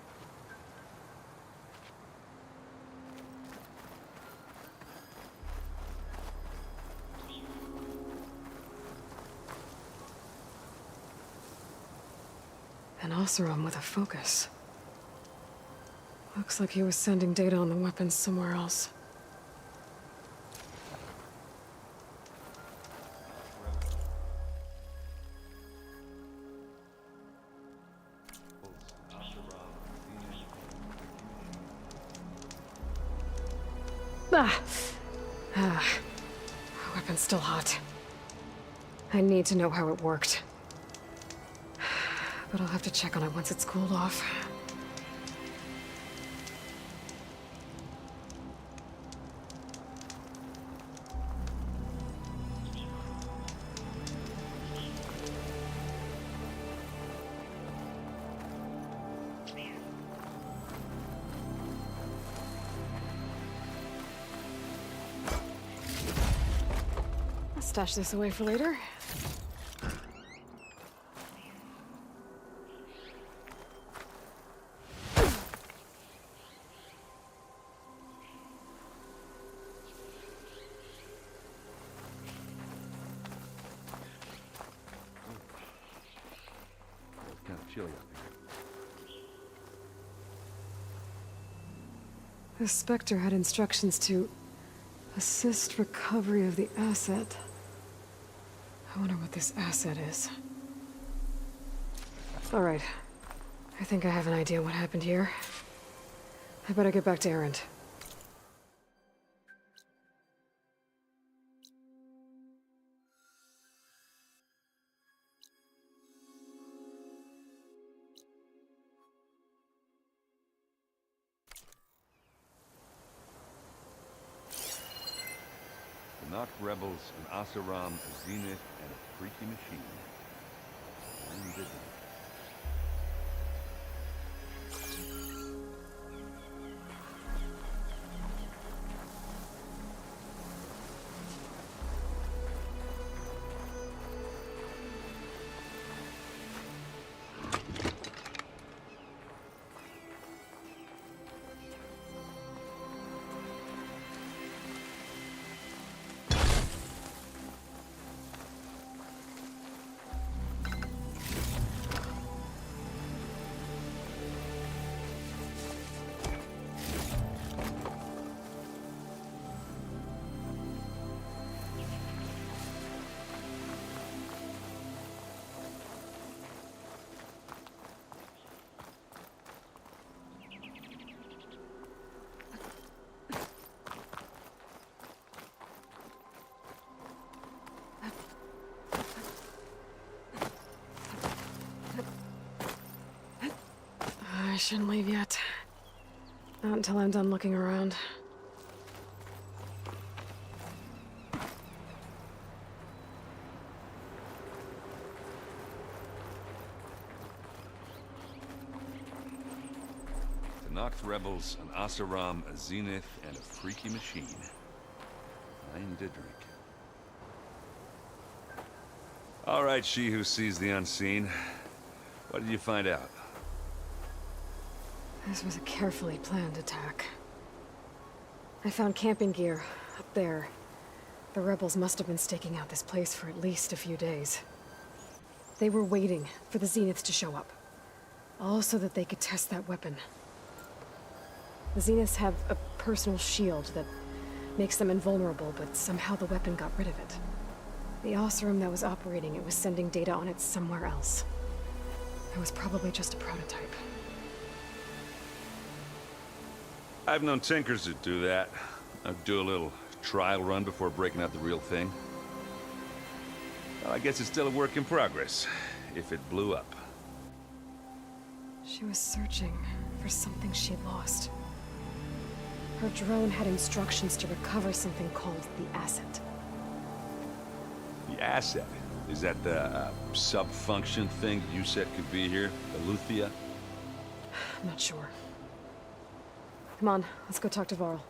An Oseram with a focus. Looks like he was sending data on the weapons somewhere else. Weapon's still hot. I need to know how it worked. But I'll have to check on it once it's cooled off. Stash this away for later. It's kind of chilly out there. The Spectre had instructions to assist recovery of the asset. I wonder what this asset is. All right. I think I have an idea what happened here. I better get back to Erend. The Noct rebels, an Oseram, a Zenith, and a freaky machine. Invisible. shouldn't leave yet. Not until I'm done looking around. The Noct rebels, an Asaram, a Zenith, and a freaky machine. I need a drink. All right, she who sees the unseen. What did you find out? This was a carefully planned attack. I found camping gear up there. The rebels must have been staking out this place for at least a few days. They were waiting for the Zeniths to show up. All so that they could test that weapon. The Zeniths have a personal shield that makes them invulnerable, but somehow the weapon got rid of it. The Oseram that was operating it was sending data on it somewhere else. It was probably just a prototype. I've known tinkers that do that. I'd do a little trial run before breaking out the real thing. Well, I guess it's still a work in progress, if it blew up. She was searching for something she lost. Her drone had instructions to recover something called the asset. The asset? Is that the sub-function thing you said could be here? The Luthia? I'm not sure. Come on, let's go talk to Varl.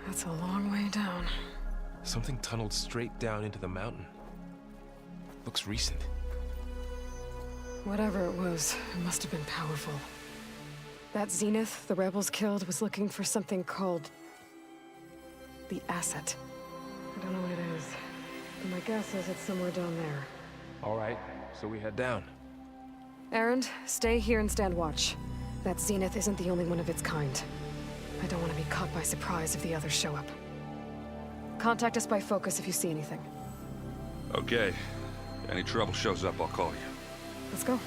That's a long way down. Something tunneled straight down into the mountain. Looks recent. Whatever it was, it must have been powerful. That Zenith the rebels killed was looking for something called the asset. I don't know what it is, but my guess is it's somewhere down there. All right, so we head down. Erend, stay here and stand watch. That Zenith isn't the only one of its kind. I don't want to be caught by surprise if the others show up. Contact us by focus if you see anything. Okay. Any trouble shows up, I'll call you. Let's go.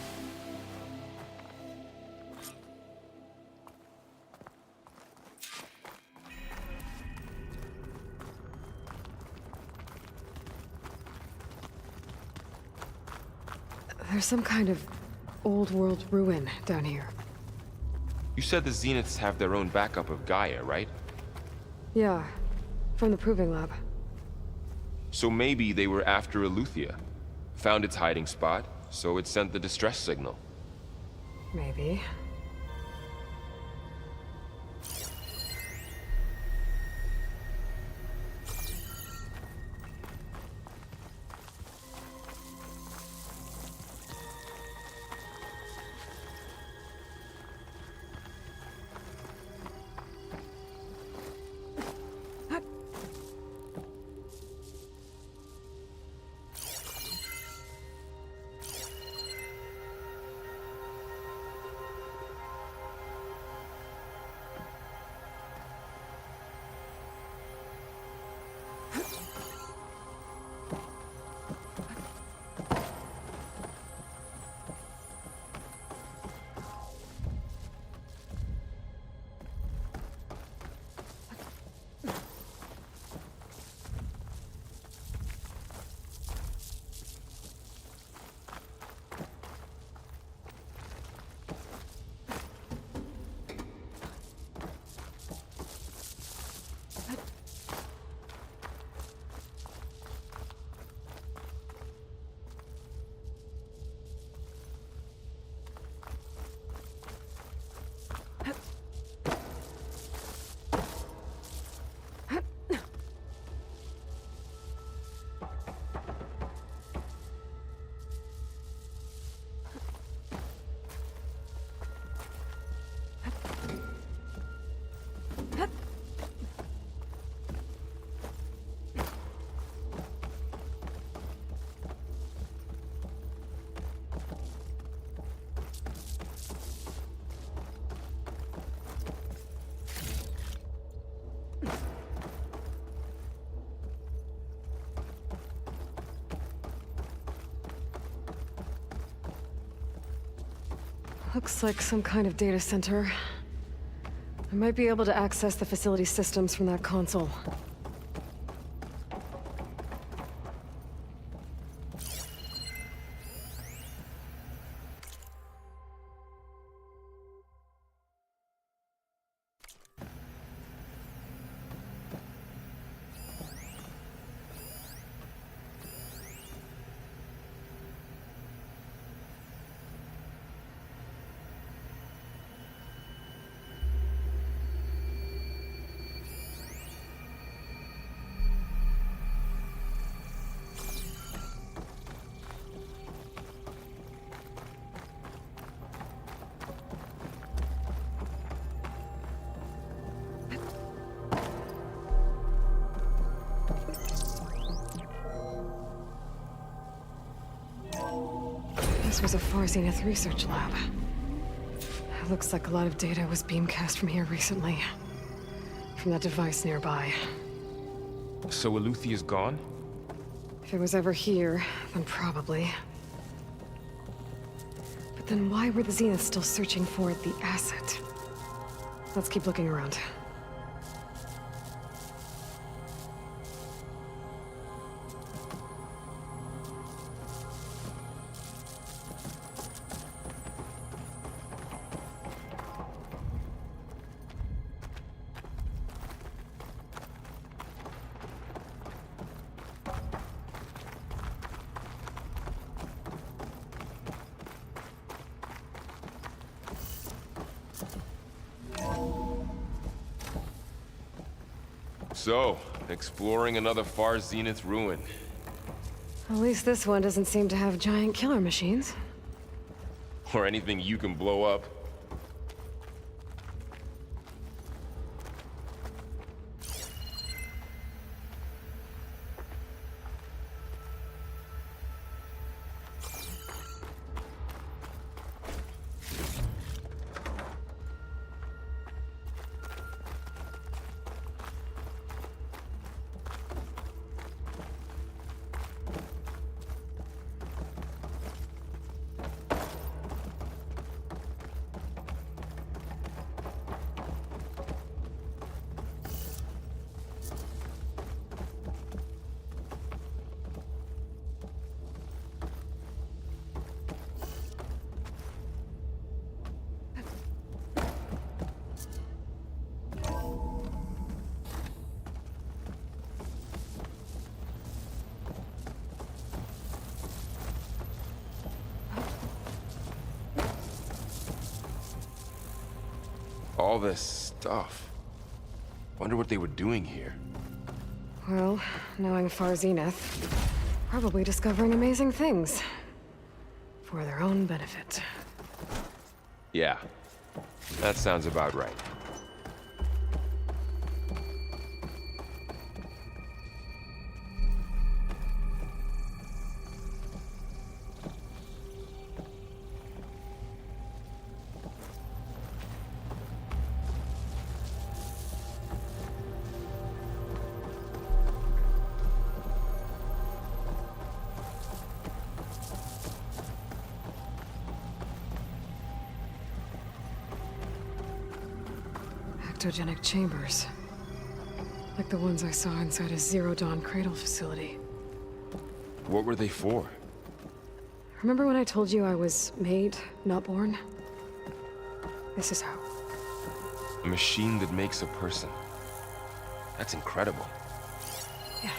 There's some kind of old world ruin down here. You said the Zeniths have their own backup of Gaia, right? Yeah, from the proving lab. So maybe they were after Eleuthia. Found its hiding spot, so it sent the distress signal. Maybe. Looks like some kind of data center. I might be able to access the facility systems from that console. This was a Far Zenith research lab. It looks like a lot of data was beamcast from here recently. From that device nearby. So Eleuthea's gone? If it was ever here, then probably. But then why were the Zeniths still searching for the asset? Let's keep looking around. So, exploring another Far Zenith ruin. At least this one doesn't seem to have giant killer machines. Or anything you can blow up. All this stuff. Wonder what they were doing here. Well, knowing Far Zenith, probably discovering amazing things. For their own benefit. Yeah, that sounds about right. Ectogenic chambers. Like the ones I saw inside a Zero Dawn cradle facility. What were they for? Remember when I told you I was made, not born? This is how. A machine that makes a person. That's incredible. Yeah.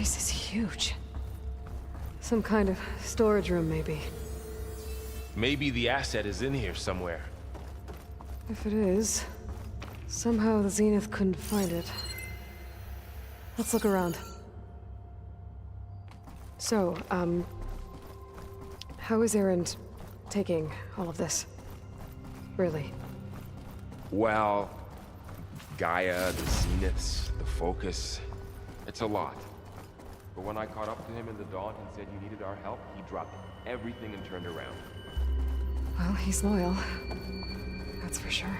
place is huge. Some kind of storage room, maybe. Maybe the asset is in here somewhere. If it is, somehow the Zenith couldn't find it. Let's look around. So, how is Erend taking all of this? Really? Well, Gaia, the Zeniths, the Focus, it's a lot. But when I caught up to him in the dawn and said you needed our help, he dropped everything and turned around. Well, he's loyal. That's for sure.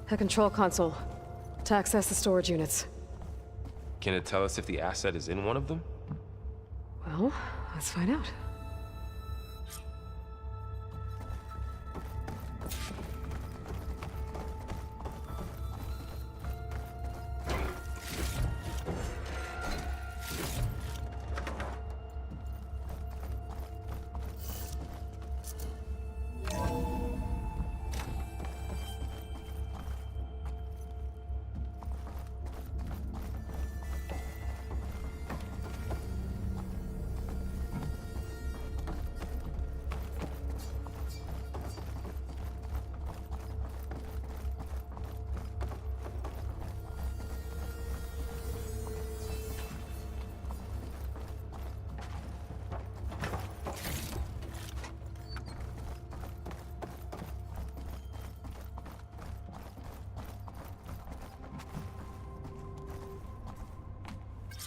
A control console to access the storage units. Can it tell us if the asset is in one of them? Well, let's find out.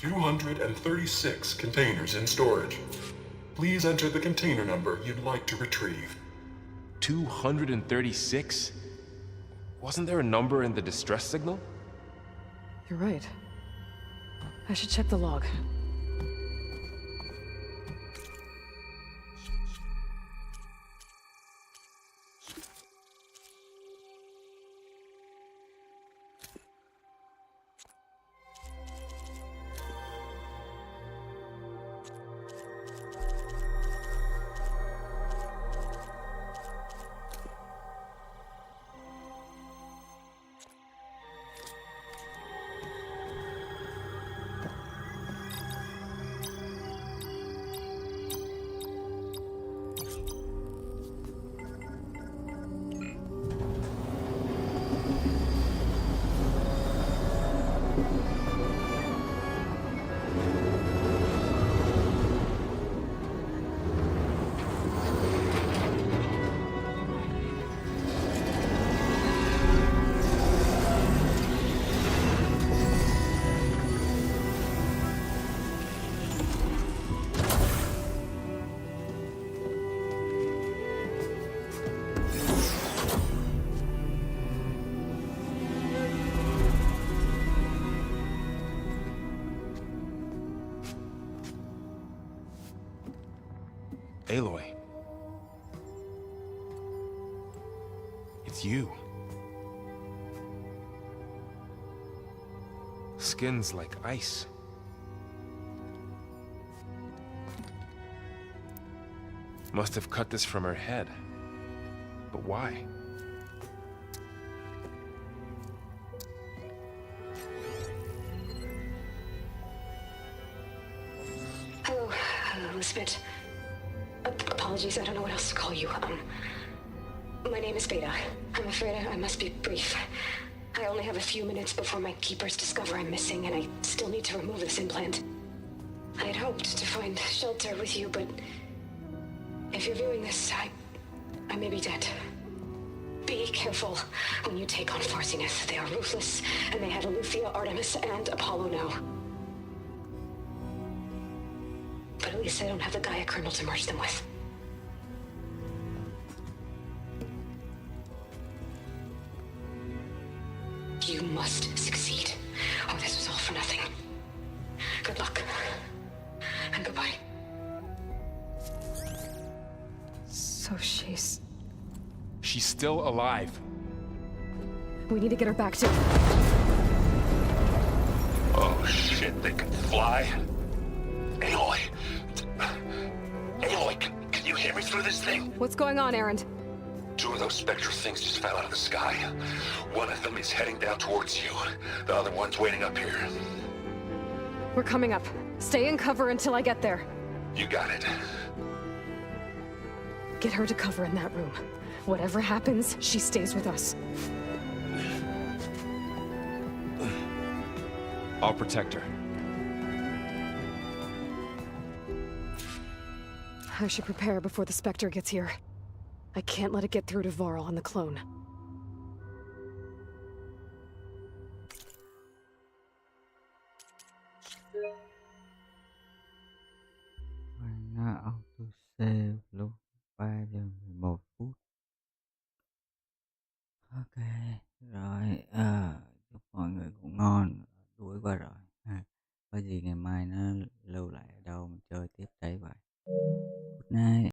"236 containers in storage. Please enter the container number you'd like to retrieve." 236? Wasn't there a number in the distress signal? You're right. I should check the log. Aloy. It's you. Skin's like ice. Must have cut this from her head. But why? respite. Apologies, I don't know what else to call you. My name is Beta. I'm afraid I must be brief. I only have a few minutes before my keepers discover I'm missing, and I still need to remove this implant. I had hoped to find shelter with you, but if you're viewing this, I may be dead. Be careful when you take on Farsineth. They are ruthless, and they have Eleuthia, Artemis, and Apollo now. But at least I don't have the Gaia kernel to merge them with. You must succeed, or this was all for nothing. Good luck. And goodbye. So she's... She's still alive. We need to get her back to... Oh shit, they can fly? Aloy! Aloy, can you hear me through this thing? What's going on, Erend? Two of those spectral things just fell out of the sky. One of them is heading down towards you. The other one's waiting up here. We're coming up. Stay in cover until I get there. You got it. Get her to cover in that room. Whatever happens, she stays with us. I'll protect her. I should prepare before the Spectre gets here. I can't let it get through to Varl and the clone. Nó auto save lúc 3 giờ 11 phút. Ok, rồi, chúc mọi người cũng ngon, đuổi qua rồi. Có gì ngày mai nó lưu lại ở đâu mình chơi tiếp đấy vậy. Good night.